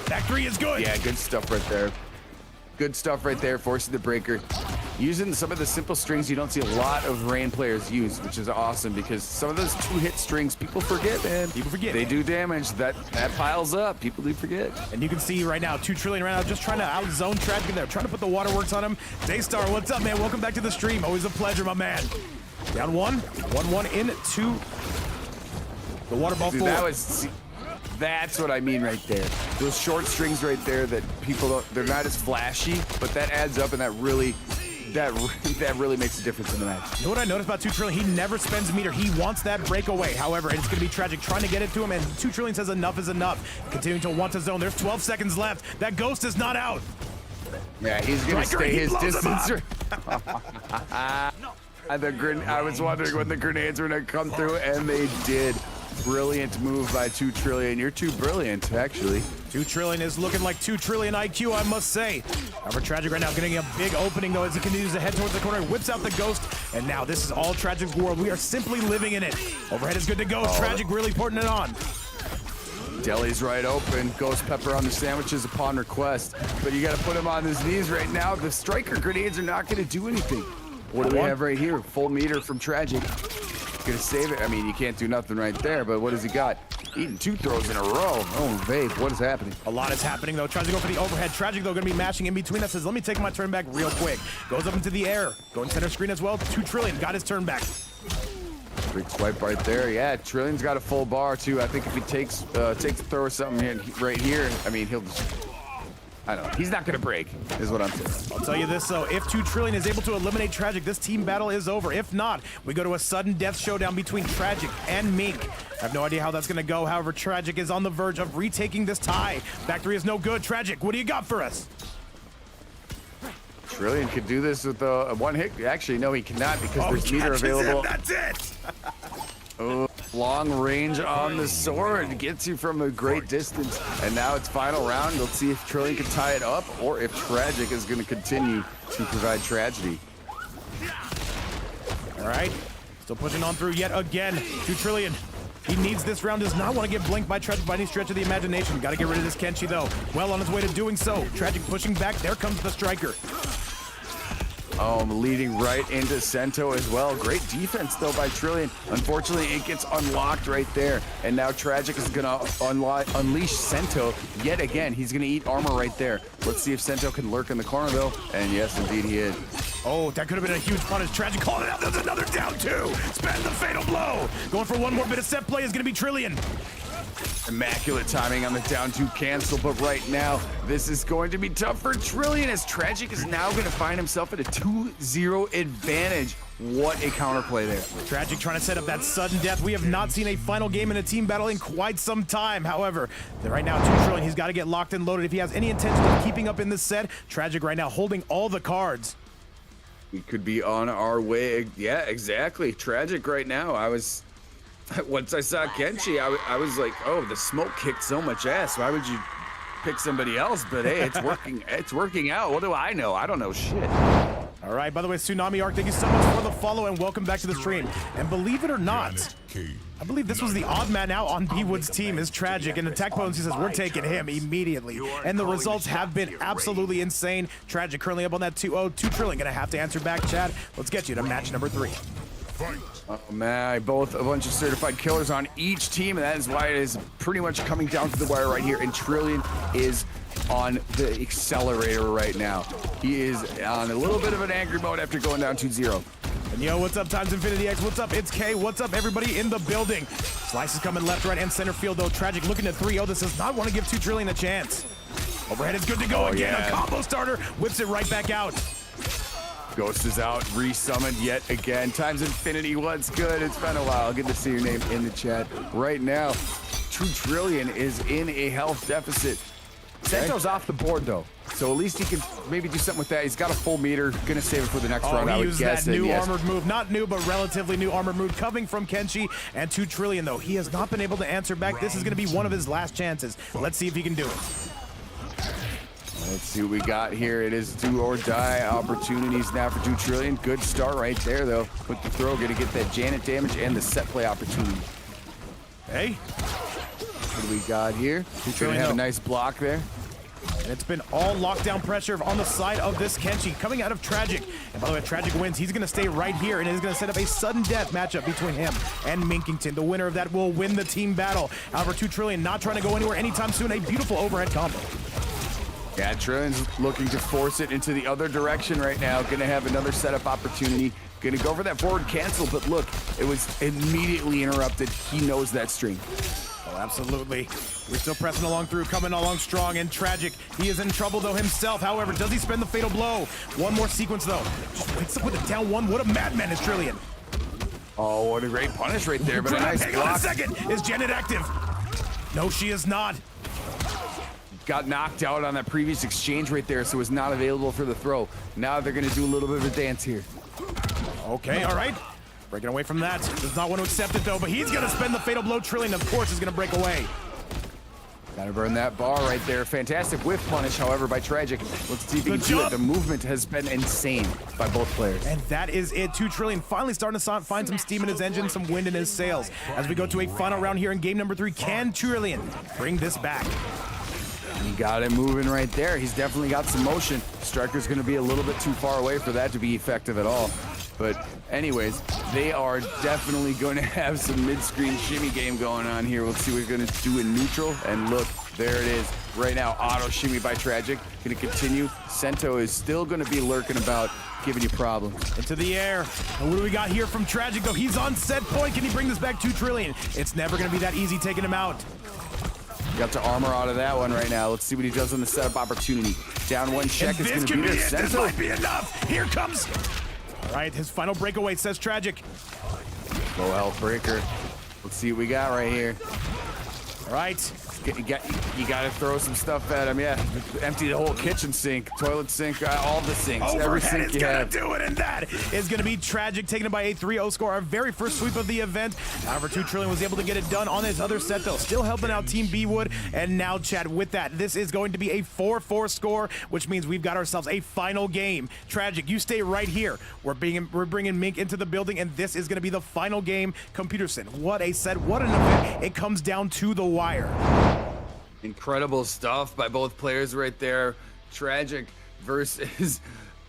Back three is good. Yeah, good stuff right there. Good stuff right there, forcing the breaker. Using some of the simple strings you don't see a lot of Rain players use, which is awesome because some of those two-hit strings, people forget, man. People forget. They do damage. That piles up. People do forget. And you can see right now, 2Trillion right now just trying to outzone Tragic in there, trying to put the waterworks on him. Daystar, what's up, man? Welcome back to the stream. Always a pleasure, my man. Down one, 1-1 into the water ball Dude, four. that's what I mean right there. Those short strings right there that people don't, they're not as flashy, but that adds up and that really makes a difference in the match. You know what I noticed about 2Trillion? He never spends meter. He wants that breakaway. However, it's going to be Tragic trying to get it to him, and 2Trillion says enough is enough. Continuing to want to zone. There's 12 seconds left. That ghost is not out. Yeah, he's going to Striker, stay he his blows him distance. I was wondering when the grenades were going to come through, and they did. Brilliant move by 2Trillion. You're too brilliant, actually. 2Trillion is looking like 2Trillion IQ, I must say. However, Tragic right now getting a big opening, though, as he continues to head towards the corner, whips out the ghost, and now this is all Tragic's world. We are simply living in it. Overhead is good to go. Tragic really putting it on. Deli's right open. Ghost pepper on the sandwiches upon request. But you got to put him on his knees right now. The striker grenades are not going to do anything. What do we have right here? Full meter from Tragic. Gonna save it. I mean, you can't do nothing right there, but what has he got? Eating 2 throws in a row. Oh, Vape, what is happening? A lot is happening, though. Tries to go for the overhead. Tragic, though, going to be mashing in between us. Says, let me take my turn back real quick. Goes up into the air. Going center screen as well. 2Trillion got his turn back. Big swipe right there. Yeah, Trillion's got a full bar, too. I think if he takes a throw or something right here, I mean, he'll just... I don't know. He's not going to break, is what I'm saying. I'll tell you this, though. If 2Trillion is able to eliminate Tragic, this team battle is over. If not, we go to a sudden death showdown between Tragic and Mink. I have no idea how that's going to go. However, Tragic is on the verge of retaking this tie. Back three is no good. Tragic, what do you got for us? Trillion could do this with a one hit. Actually, no, he cannot because there's meter catches him, available. that's it. Long range on the sword gets you from a great distance. And now it's final round. Let's see if Trillion can tie it up or if Tragic is going to continue to provide tragedy. All right, still pushing on through yet again. 2Trillion. He needs this round, does not want to get blinked by Tragic by any stretch of the imagination. Got to get rid of this Kenshi, though. Well on his way to doing so. Tragic pushing back. There comes the striker. Leading right into Sento as well. Great defense, though, by Trillion. Unfortunately, it gets unlocked right there. And now Tragic is going to unleash Sento yet again. He's going to eat armor right there. Let's see if Sento can lurk in the corner, though. And yes, indeed, he is. Oh, that could have been a huge punish. Tragic calling it out. There's another down two. Spend the fatal blow. Going for one more bit of set play is going to be Trillion. Immaculate timing on the down two cancel, but right now, this is going to be tough for Trillion as Tragic is now going to find himself at a 2-0 advantage. What a counterplay there. Tragic trying to set up that sudden death. We have not seen a final game in a team battle in quite some time. However, right now, 2Trillion, he's got to get locked and loaded. If he has any intention of keeping up in this set, Tragic right now holding all the cards. We could be on our way. Yeah, exactly. Tragic right now. Once I saw Kenshi, I was like, oh, the smoke kicked so much ass. Why would you pick somebody else? But hey, it's working. It's working out. What do I know? I don't know shit. All right, by the way, Tsunami Arc, thank you so much for the follow and welcome back to the stream. And believe it or not, I believe this was the odd man out on Bwood's team is Tragic, and Attack Potency says we're taking him immediately. And the results have been absolutely insane. Tragic currently up on that 2-0. 2Trillion gonna have to answer back, chat. Let's get you to match number 3. Oh man, both a bunch of certified killers on each team, and that is why it is pretty much coming down to the wire right here. And Trillion is on the accelerator right now. He is on a little bit of an angry mode after going down 2-0. And yo, what's up, Times Infinity X? What's up? It's K. What's up, everybody in the building? Slice is coming left, right, and center field, though. Tragic looking at 3-0. This does not want to give 2Trillion a chance. Overhead is good to go again. yeah. A combo starter whips it right back out. Ghost is out, resummoned yet again. Times Infinity, what's good? It's been a while. Good to see your name in the chat right now. 2Trillion is in a health deficit. Sento's off the board though, so at least he can maybe do something with that. He's got a full meter, gonna save it for the next round. I would guess. That new armored move, not new, but relatively new armored move coming from Kenshi. And 2Trillion though, he has not been able to answer back. This is gonna be one of his last chances. Let's see if he can do it. Let's see what we got here. It is do or die opportunities now for 2Trillion. Good start right there though. With the throw, gonna get that Janet damage and the set play opportunity. Hey. What do we got here? 2Trillion have a nice block there. And it's been all lockdown pressure on the side of this Kenshi coming out of Tragic. And by the way, Tragic wins. He's going to stay right here, and it is going to set up a sudden death matchup between him and Minkington. The winner of that will win the team battle. However, 2Trillion not trying to go anywhere anytime soon. A beautiful overhead combo. Yeah, Trillion's looking to force it into the other direction right now. Gonna have another setup opportunity. Gonna go for that forward cancel, but look, it was immediately interrupted. He knows that string. Oh, absolutely. We're still pressing along through, coming along strong and Tragic. He is in trouble though himself. However, does he spend the fatal blow? One more sequence though. Just wakes up with a down one. What a madman is Trillion. Oh, what a great punish right there, but a nice Hang block. on a second. Is Janet active? No, she is not. Got knocked out on that previous exchange right there, so was not available for the throw. Now they're gonna do a little bit of a dance here. Okay, all right. Breaking away from that. Does not want to accept it though, but he's gonna spend the fatal blow. Trillion, of course, is gonna break away. Gotta burn that bar right there. Fantastic whiff punish, however, by Tragic. Let's see if he can do it. The movement has been insane by both players. And that is it. 2Trillion finally starting to find some steam in his engine, some wind in his sails. As we go to a final round here in game number 3, can Trillion bring this back? He got it moving right there. He's definitely got some motion. Striker's going to be a little bit too far away for that to be effective at all. But anyways, they are definitely going to have some mid-screen shimmy game going on here. We'll see what he's going to do in neutral. And look, there it is. Right now, auto shimmy by Tragic. Going to continue. Sento is still going to be lurking about, giving you problems. Into the air. And what do we got here from Tragic, though? He's on set point. Can he bring this back 2Trillion? It's never going to be that easy taking him out. Got to armor out of that one right now. Let's see what he does on the setup opportunity. Down one check is going to be there. This might be enough. Here comes. All right, his final breakaway says Tragic. Low health breaker. Let's see what we got right here. All right. You got to throw some stuff at him. Yeah, empty the whole kitchen sink, toilet sink, all the sinks. Every Overhead sink is you gonna have. do it, and that is gonna be Tragic, taking it by a 3-0 score. Our very first sweep of the event. However, 2Trillion was able to get it done on his other set, though. Still helping out Team Bwood. And now, Chad, with that, this is going to be a 4-4 score, which means we've got ourselves a final game. Tragic, you stay right here. We're bringing Mink into the building, and this is gonna be the final game. Computerson, what a set, what an event. It comes down to the wire. Incredible stuff by both players right there. Tragic versus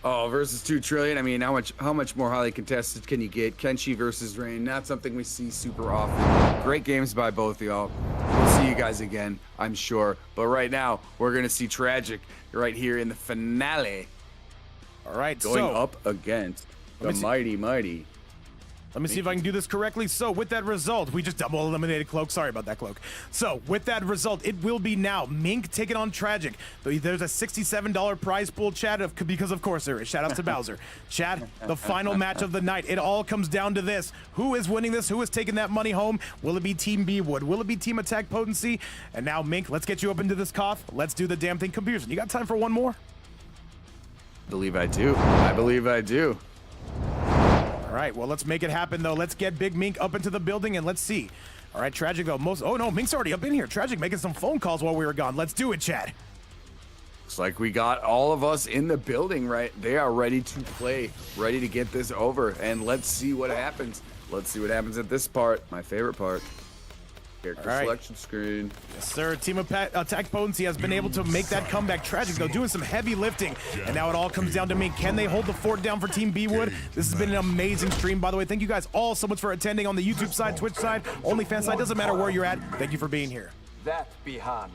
2Trillion. I mean, how much more highly contested can you get? Kenshi versus Rain, not something we see super often. Great games by both of y'all. We'll see you guys again, I'm sure. But right now, we're gonna see Tragic right here in the finale. All right, Going up against the mighty. Let me see if I can do this correctly. So with that result, we just double eliminated Cloak. Sorry about that, Cloak. So with that result, it will be now Mink taking on Tragic. There's a $67 prize pool, Chad, because of course there is. Shout out to Bowser. Chad, the final match of the night. It all comes down to this. Who is winning this? Who is taking that money home? Will it be Team Bwood? Will it be Team Attack Potency? And now, Mink, let's get you up into this cough. Let's do the damn thing. Computers, you got time for one more? I believe I do. I believe I do. All right, well, let's make it happen, though. Let's get Big Mink up into the building, and let's see. All right, Tragic, though. Oh, no, Mink's already up in here. Tragic making some phone calls while we were gone. Let's do it, Chad. Looks like we got all of us in the building, right? They are ready to play, ready to get this over, and let's see what happens. Let's see what happens at this part, my favorite part. Character selection screen. Yes, sir. Team Attack Potency has been able to make that comeback. Tragic, though, doing some heavy lifting. And now it all comes down to me. Can they hold the fort down for Team Bwood? This has been an amazing stream, by the way. Thank you guys all so much for attending on the YouTube side, Twitch side, OnlyFans side. Doesn't matter where you're at. Thank you for being here. That Bihan.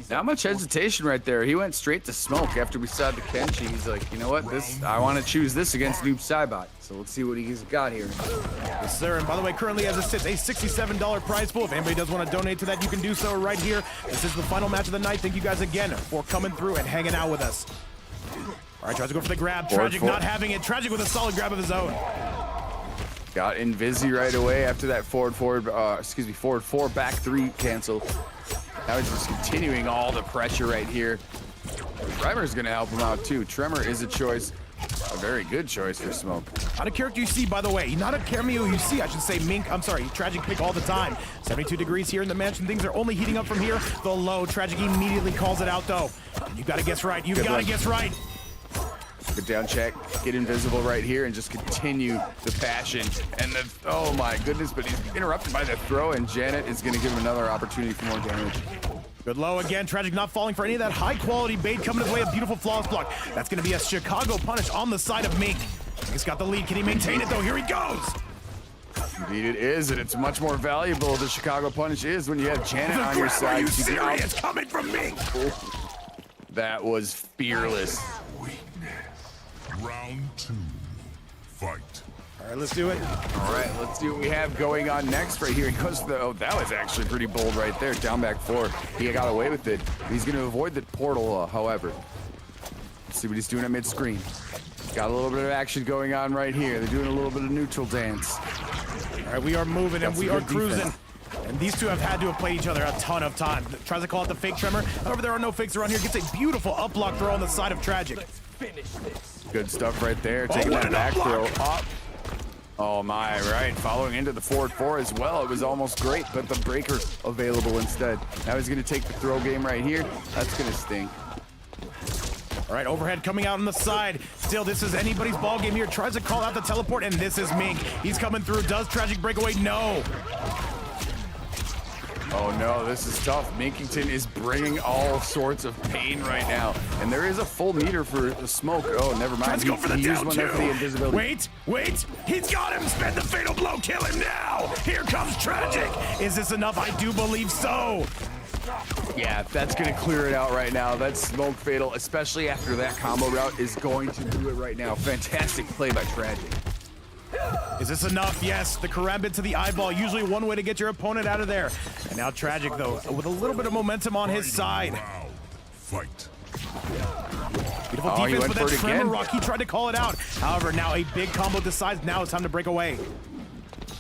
Not much hesitation right there. He went straight to smoke after we saw the Kenshi. He's like, you know what? I want to choose this against Noob Saibot. So let's see what he's got here. Yes, sir. And by the way, currently as it sits, a $67 prize pool. If anybody does want to donate to that, you can do so right here. This is the final match of the night. Thank you guys again for coming through and hanging out with us. All right, tries to go for the grab. Tragic not having it. Tragic with a solid grab of his own. Got Invisi right away after that forward 4 back 3 cancel. Now he's just continuing all the pressure right here. Tremor's gonna help him out too. Tremor is a choice, a very good choice for Smoke. Not a character you see, by the way. Not a cameo you see, I should say. Mink, I'm sorry, Tragic pick all the time. 72 degrees here in the mansion. Things are only heating up from here. The low, Tragic immediately calls it out though. You gotta guess right, you gotta guess right. Good down check, get invisible right here and just continue the passion. And the, oh my goodness, but he's interrupted by the throw and Janet is gonna give him another opportunity for more damage. Good low again. Tragic not falling for any of that high quality bait coming his way. A beautiful flawless block. That's gonna be a Chicago punish on the side of Mink. He's got the lead. Can he maintain it though? Here he goes. Indeed it is, and it's much more valuable. The Chicago punish is when you have Janet on your side. Are you serious? Coming from Mink. That was fearless. Round 2, fight. All right, let's do it. All right, let's see what we have going on next right here. He goes to the, oh, that was actually pretty bold right there. Down back 4. He got away with it. He's going to avoid the portal, however. Let's see what he's doing at mid-screen. Got a little bit of action going on right here. They're doing a little bit of neutral dance. All right, we are moving and we are cruising. And these two have had to have played each other a ton of time. Tries to call out the fake Tremor. However, there are no fakes around here. Gets a beautiful up block throw on the side of Tragic. Good stuff right there. Taking that back throw up. Oh my, right. Following into the forward 4 as well. It was almost great, but the breaker available instead. Now he's going to take the throw game right here. That's going to stink. All right, overhead coming out on the side. Still, this is anybody's ball game here. Tries to call out the teleport, and this is Mink. He's coming through. Does Tragic break away? No. Oh no, this is tough. Minkington is bringing all sorts of pain right now. And there is a full meter for the Smoke. Oh, never mind. Let's go for the down one there for the invisibility. Wait. He's got him. Spend the fatal blow. Kill him now. Here comes Tragic. Is this enough? I do believe so. Yeah, that's going to clear it out right now. That Smoke fatal, especially after that combo route, is going to do it right now. Fantastic play by Tragic. Is this enough? Yes, the karambit to the eyeball, usually one way to get your opponent out of there. And now Tragic, though, with a little bit of momentum on his side. Fight. Beautiful defense with that Tremor rock. He tried to call it out. However, now a big combo decides now it's time to break away.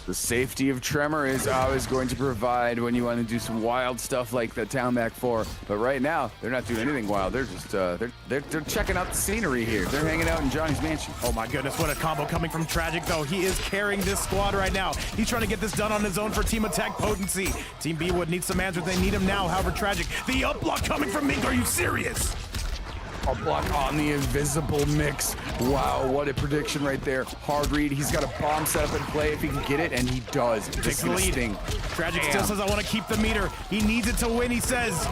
The safety of Tremor is always going to provide when you want to do some wild stuff like the down back 4. But right now, they're not doing anything wild. They're just they're checking out the scenery here. They're hanging out in Johnny's mansion. Oh my goodness, what a combo coming from Tragic though. He is carrying this squad right now. He's trying to get this done on his own for Team Attack Potency. Team Bwood needs some answers. They need him now. However, Tragic, the up block coming from Mink. Are you serious? A block on the invisible mix. Wow, what a prediction right there. Hard read. He's got a bomb set up in play if he can get it, and he does. Takes the lead. Tragic still says, I want to keep the meter. He needs it to win, he says.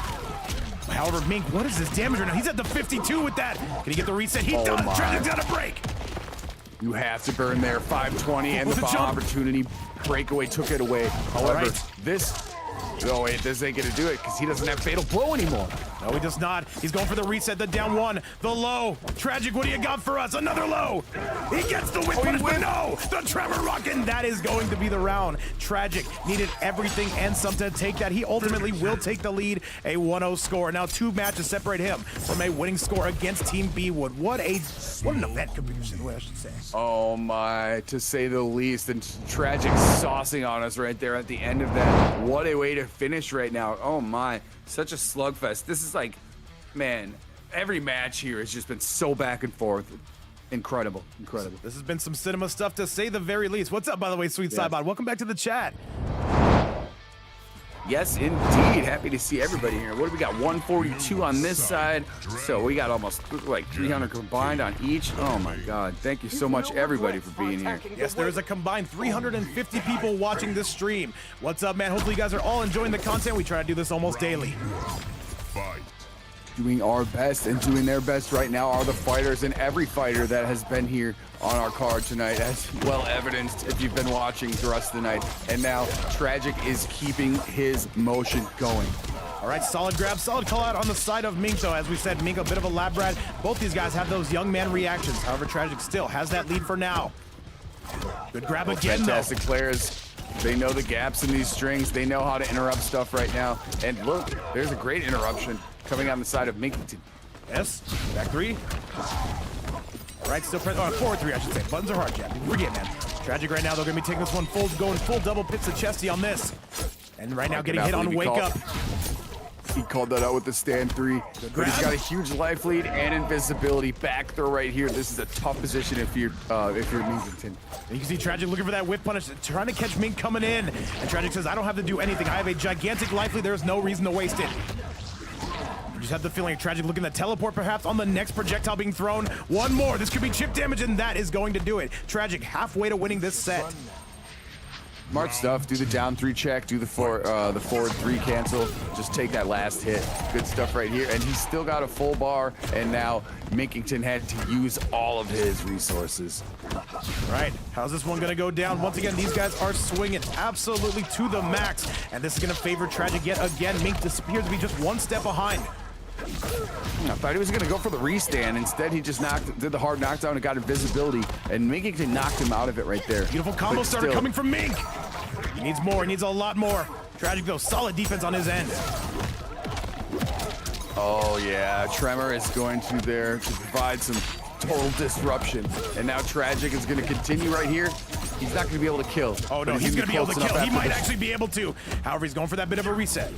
However, Mink, what is his damage right now? He's at the 52 with that. Can he get the reset? He does. Tragic's got a break. You have to burn there. 520 and the bomb opportunity. Breakaway took it away. However, this... Oh wait, this ain't gonna do it because he doesn't have fatal blow anymore. No, he does not. He's going for the reset, the down 1, the low. Tragic, what do you got for us? Another low. He gets the win punish, but no! The Tremor rock, and that is going to be the round. Tragic needed everything and something to take that. He ultimately will take the lead, a 1-0 score. Now 2 matches separate him from a winning score against Team Bwood. What an event could be, the way I should say. Oh my, to say the least. And Tragic saucing on us right there at the end of that. What a way to finish right now. Oh my, such a slugfest. This is like, man, every match here has just been so back and forth. Incredible. This has been some cinema stuff to say the very least. What's up, by the way, Sweet Sidebot? Welcome back to the chat. Yes, indeed. Happy to see everybody here. What do we got? 142 on this side. So we got almost like 300 combined on each. Oh my God. Thank you so much, everybody, for being here. Yes, there is a combined 350 people watching this stream. What's up, man? Hopefully you guys are all enjoying the content. We try to do this almost daily. Fight. Doing our best and doing their best right now are the fighters, and every fighter that has been here on our card tonight, as well evidenced if you've been watching the rest of the night. And now Tragic is keeping his motion going. All right, solid grab, solid call out on the side of Mink, though. As we said, Mink a bit of a lab rat. Both these guys have those young man reactions. However, Tragic still has that lead for now. Good grab again, Fantastic players. They know the gaps in these strings. They know how to interrupt stuff right now. And look, there's a great interruption coming on the side of Minkington. Yes, back three. All right, still press, forward three, I should say. Buttons are hard, Jack. Forget, man. Tragic right now, they're gonna be taking this one full, going full double pits to chesty on this. And right now getting hit on wake up. He called that out with the stand three, but he's got a huge life lead and invisibility. Back throw right here. This is a tough position if you're Minkington. And you can see Tragic looking for that whip punish, trying to catch Mink coming in. And Tragic says, I don't have to do anything. I have a gigantic life lead. There's no reason to waste it. You just have the feeling of Tragic looking to teleport perhaps on the next projectile being thrown. One more. This could be chip damage, and that is going to do it. Tragic halfway to winning this set. Smart stuff. Do the down three check. Do the forward three cancel. Just take that last hit. Good stuff right here. And he's still got a full bar. And now Minkington had to use all of his resources. Right. How's this one going to go down? Once again, these guys are swinging absolutely to the max. And this is going to favor Tragic yet again. Mink disappears to be just one step behind. I thought he was going to go for the restand. Instead, he just did the hard knockdown and got invisibility. And Minkington knocked him out of it right there. Beautiful combo starter coming from Mink. He needs more. He needs a lot more. Tragic, though, solid defense on his end. Oh, yeah. Tremor is going to there to provide some total disruption. And now Tragic is going to continue right here. He's not going to be able to kill. Oh, no, he's going to be able to kill. He might actually be able to. However, he's going for that bit of a reset.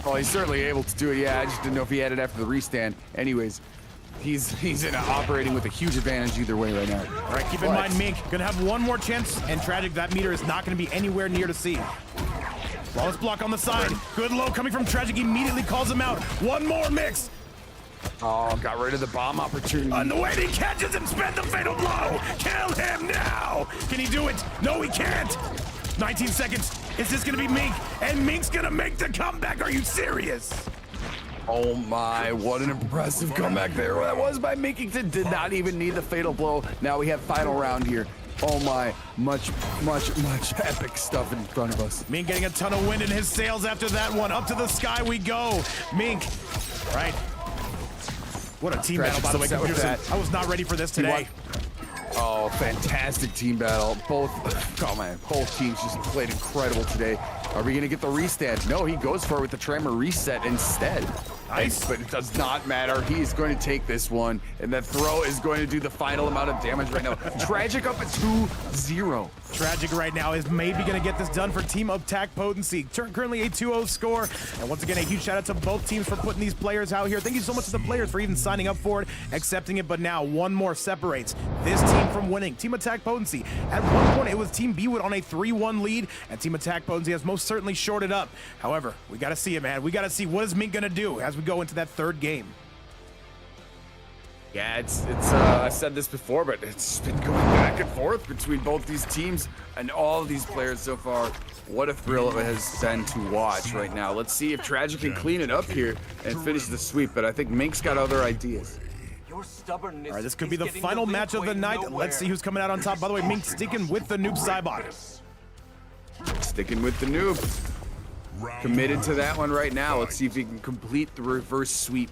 Oh, he's certainly able to do it. Yeah, I just didn't know if he had it after the restand. Anyways, he's operating with a huge advantage either way right now. All right, keep in mind, Mink gonna have one more chance, and Tragic, that meter is not gonna be anywhere near to see. Flawless block on the side. Good low coming from Tragic, immediately calls him out. One more mix. Oh, got rid of the bomb opportunity. On the way, he catches him, spend the fatal blow. Kill him now. Can he do it? No, he can't. 19 seconds. Is this gonna be Mink? And Mink's gonna make the comeback. Are you serious? Oh my, what an impressive comeback there that was by Minkington. Did not even need the fatal blow. Now we have final round here. Oh my, much epic stuff in front of us. Mink getting a ton of wind in his sails after that one. Up to the sky we go. Mink, right. What a team battle, by the way, Pearson. I was not ready for this today. Oh, fantastic team battle. Both teams just played incredible today. Are we gonna get the restand? No, he goes for it with the Tremor reset instead. Nice. But it does not matter. He's going to take this one, and that throw is going to do the final amount of damage right now. Tragic up at 2-0. Tragic right now is maybe going to get this done for Team Attack Potency. Currently a 2-0 score. And once again, a huge shout out to both teams for putting these players out here. Thank you so much to the players for even signing up for it, accepting it. But now one more separates this team from winning. Team Attack Potency. At one point, it was Team Bwood on a 3-1 lead, and Team Attack Potency has most certainly shorted up. However, we got to see it, man. We got to see what is Mink going to do as we go into that third game. Yeah, it's I've said this before, but it's been going back and forth between both these teams and all of these players so far. What a thrill it has been to watch right now. Let's see if Tragic can clean it up here and finish the sweep, but I think Mink's got other ideas. All right, this could be the final match of the night. Let's see who's coming out on top. By the way, Mink sticking with the noob Cybot. Sticking with the noob. Committed to that one right now. Let's see if he can complete the reverse sweep.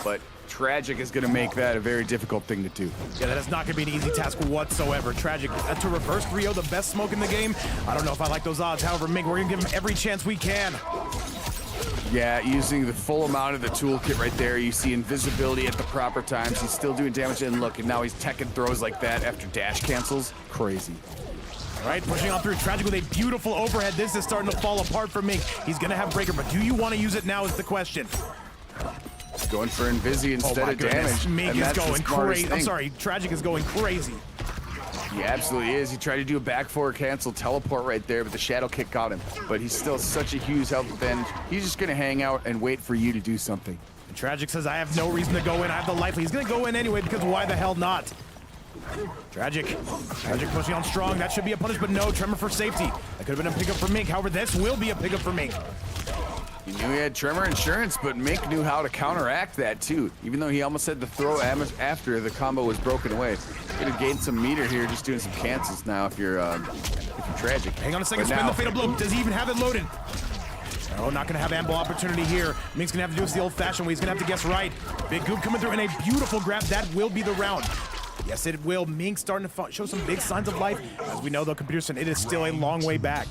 But Tragic is going to make that a very difficult thing to do. Yeah, that is not going to be an easy task whatsoever. Tragic to reverse 3-0, the best smoke in the game. I don't know if I like those odds. However, Mink, we're going to give him every chance we can. Yeah, using the full amount of the toolkit right there. You see invisibility at the proper times. He's still doing damage, and look, and now he's teching throws like that after dash cancels. Crazy. All right, pushing on through. Tragic with a beautiful overhead. This is starting to fall apart for Mink. He's going to have breaker, but do you want to use it now is the question. Going for Invisi instead of damage. Mink is going crazy. I'm sorry, Tragic is going crazy. He absolutely is. He tried to do a back forward cancel teleport right there, but the shadow kick got him. But he's still such a huge health advantage. He's just going to hang out and wait for you to do something. And Tragic says, I have no reason to go in. I have the life. He's going to go in anyway because why the hell not? Tragic pushing on strong. That should be a punish, but no. Tremor for safety. That could have been a pickup for Mink. However, this will be a pickup for Mink. He knew he had Tremor insurance, but Mink knew how to counteract that too. Even though he almost had the throw after the combo was broken away. Could have gained some meter here, just doing some cancels now if you're Tragic. Hang on a second, spin the fatal blow. Does he even have it loaded? Oh, not gonna have ample opportunity here. Mink's gonna have to do this the old-fashioned way. He's gonna have to guess right. Big Goop coming through and a beautiful grab. That will be the round. Yes, it will. Mink starting to show some big signs of life. As we know, though, Computerson, it is still a long way back.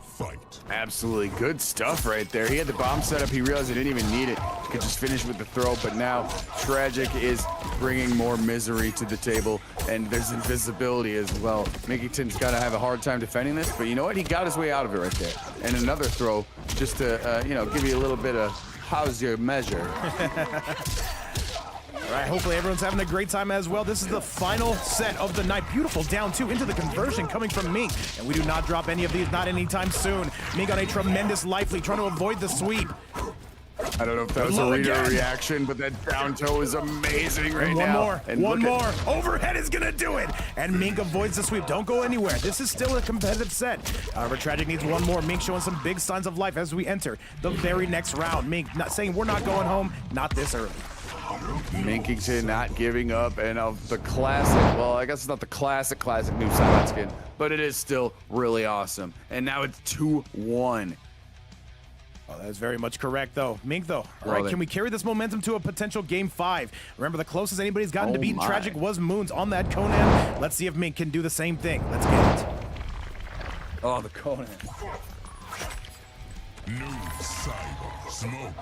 Fight. Absolutely good stuff right there. He had the bomb set up. He realized he didn't even need it. He could just finish with the throw, but now Tragic is bringing more misery to the table, and there's invisibility as well. Minkington's got to have a hard time defending this, but you know what? He got his way out of it right there. And another throw just to, you know, give you a little bit of how's your measure. All right, hopefully everyone's having a great time as well. This is the final set of the night. Beautiful down two into the conversion coming from Mink. And we do not drop any of these, not anytime soon. Mink on a tremendous life lead, trying to avoid the sweep. I don't know if that was a reader reaction, but that down toe is amazing right now. One more. Overhead is going to do it. And Mink avoids the sweep. Don't go anywhere. This is still a competitive set. However, Tragic needs one more. Mink showing some big signs of life as we enter the very next round. Mink not saying we're not going home, not this early. Minkington not giving up, and of the classic, well, I guess it's not the classic new silent skin, but it is still really awesome. And now it's 2-1. Oh, that is very much correct, though. Mink, though. All right, can we carry this momentum to a potential game 5? Remember, the closest anybody's gotten to beat Tragic was Moons on that Conan. Let's see if Mink can do the same thing. Let's get it. Oh, the Conan. New side smoke.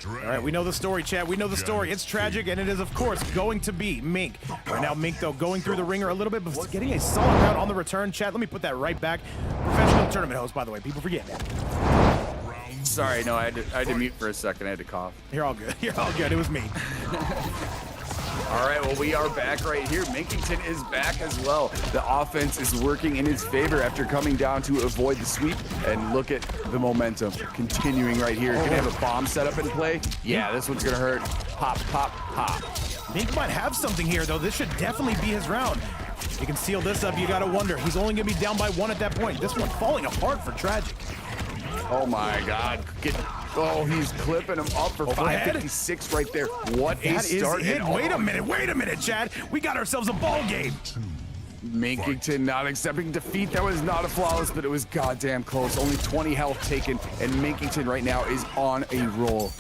All right, we know the story, chat. We know the story. It's Tragic, and it is, of course, going to be Mink. Right now, Mink, though, going through the ringer a little bit, but getting a solid round on the return, chat. Let me put that right back. Professional tournament host, by the way. People forget that. Sorry, no, I had to mute for a second. I had to cough. You're all good. You're all good. It was me. All right, well, we are back right here. Minkington is back as well. The offense is working in his favor after coming down to avoid the sweep. And look at the momentum continuing right here. Gonna have a bomb set up in play. Yeah, this one's gonna hurt. Pop, pop, pop. Mink might have something here, though. This should definitely be his round. If you can seal this up, you gotta wonder. He's only gonna be down by 1 at that point. This one falling apart for Tragic. Oh my God. Oh, he's clipping him up for 556 right there. What a start. Wait a minute, Chad. We got ourselves a ball game. Minkington not accepting defeat. That was not a flawless, but it was goddamn close. Only 20 health taken, and Minkington right now is on a roll.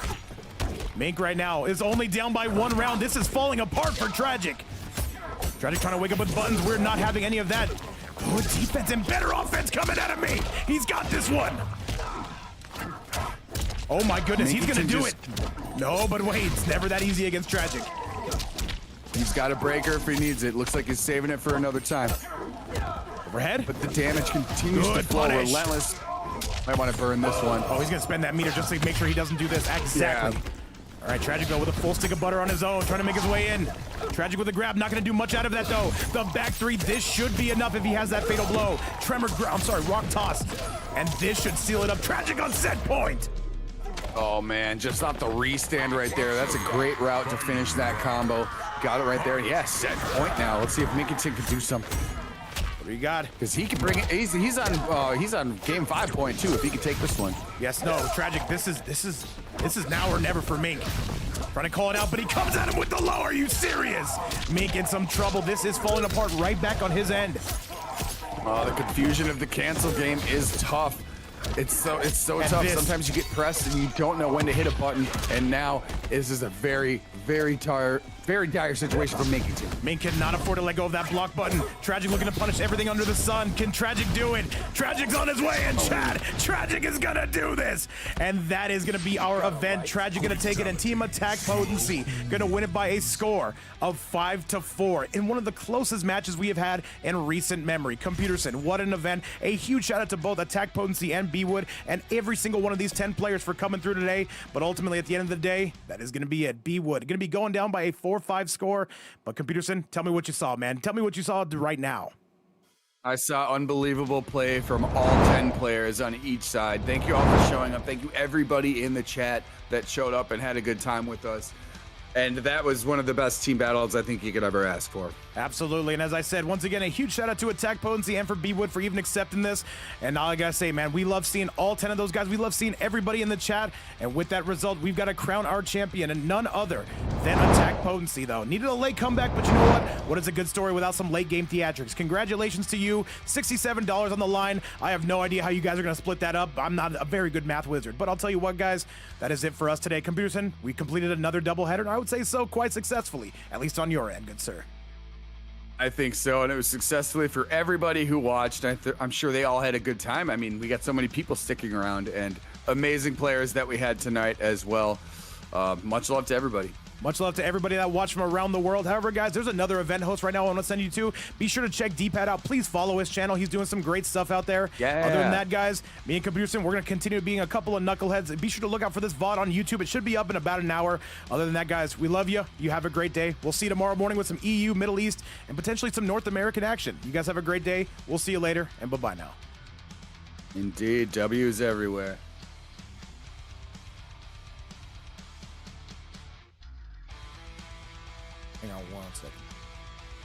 Mink right now is only down by 1 round. This is falling apart for Tragic. Tragic trying to wake up with buttons. We're not having any of that. Good defense and better offense coming out of Mink. He's got this one. Oh my goodness, he's gonna do it. No, but wait, it's never that easy against Tragic. He's got a breaker if he needs it. Looks like he's saving it for another time. Overhead. But the damage continues to flow. Relentless. Might want to burn this one. Oh, he's gonna spend that meter just to make sure he doesn't do this. Exactly. Yeah. All right, Tragic though with a full stick of butter on his own, trying to make his way in. Tragic with a grab, not gonna do much out of that though. The back 3, this should be enough if he has that fatal blow. Rock toss. And this should seal it up. Tragic on set point. Oh man, just not the restand right there. That's a great route to finish that combo. Got it right there. Yeah, set point now. Let's see if Minkington can do something. What do you got? Because he can bring it. He's on game 5 point too. If he can take this one. Yes, no, Tragic. This is now or never for Mink. Trying to call it out, but he comes at him with the low. Are you serious? Mink in some trouble. This is falling apart right back on his end. The confusion of the cancel game is tough. It's so tough. Sometimes you get pressed and you don't know when to hit a button. And now this is a very dire situation for Minkington. Mink cannot afford to let go of that block button. Tragic looking to punish everything under the sun. Can Tragic do it? Tragic's on his way, and Chad, Tragic is gonna do this. And that is gonna be our event. Tragic gonna take it, and Team Attack Potency gonna win it by a score of 5-4 in one of the closest matches we have had in recent memory. Computerson, what an event. A huge shout out to both Attack Potency and Bwood and every single one of these 10 players for coming through today. But ultimately, at the end of the day, that is gonna be it. Bwood gonna be going down by a 4-5 score. But Computerson, tell me what you saw, man. Tell me what you saw right now. I saw unbelievable play from all 10 players on each side. Thank you all for showing up. Thank you everybody in the chat that showed up and had a good time with us. And that was one of the best team battles I think you could ever ask for. Absolutely. And as I said, once again, a huge shout out to Attack Potency and for Bwood for even accepting this. And all I gotta say, man, we love seeing all 10 of those guys. We love seeing everybody in the chat. And with that result, we've got to crown our champion, and none other than Attack Potency, though. Needed a late comeback, but you know what? What is a good story without some late game theatrics? Congratulations to you. $67 on the line. I have no idea how you guys are going to split that up. I'm not a very good math wizard. But I'll tell you what, guys, that is it for us today. Computerson, we completed another doubleheader, and I would say so quite successfully, at least on your end, good sir. I think so, and it was successfully for everybody who watched. I'm sure they all had a good time. I mean, we got so many people sticking around and amazing players that we had tonight as well. Much love to everybody. Much love to everybody that watched from around the world. However, guys, there's another event host right now I want to send you to. Be sure to check D-Pad out. Please follow his channel. He's doing some great stuff out there. Yeah. Other than that, guys, me and Computer Sim, we're going to continue being a couple of knuckleheads. Be sure to look out for this VOD on YouTube. It should be up in about an hour. Other than that, guys, we love you. You have a great day. We'll see you tomorrow morning with some EU, Middle East, and potentially some North American action. You guys have a great day. We'll see you later, and bye-bye now. Indeed, W's everywhere. Hang on one second.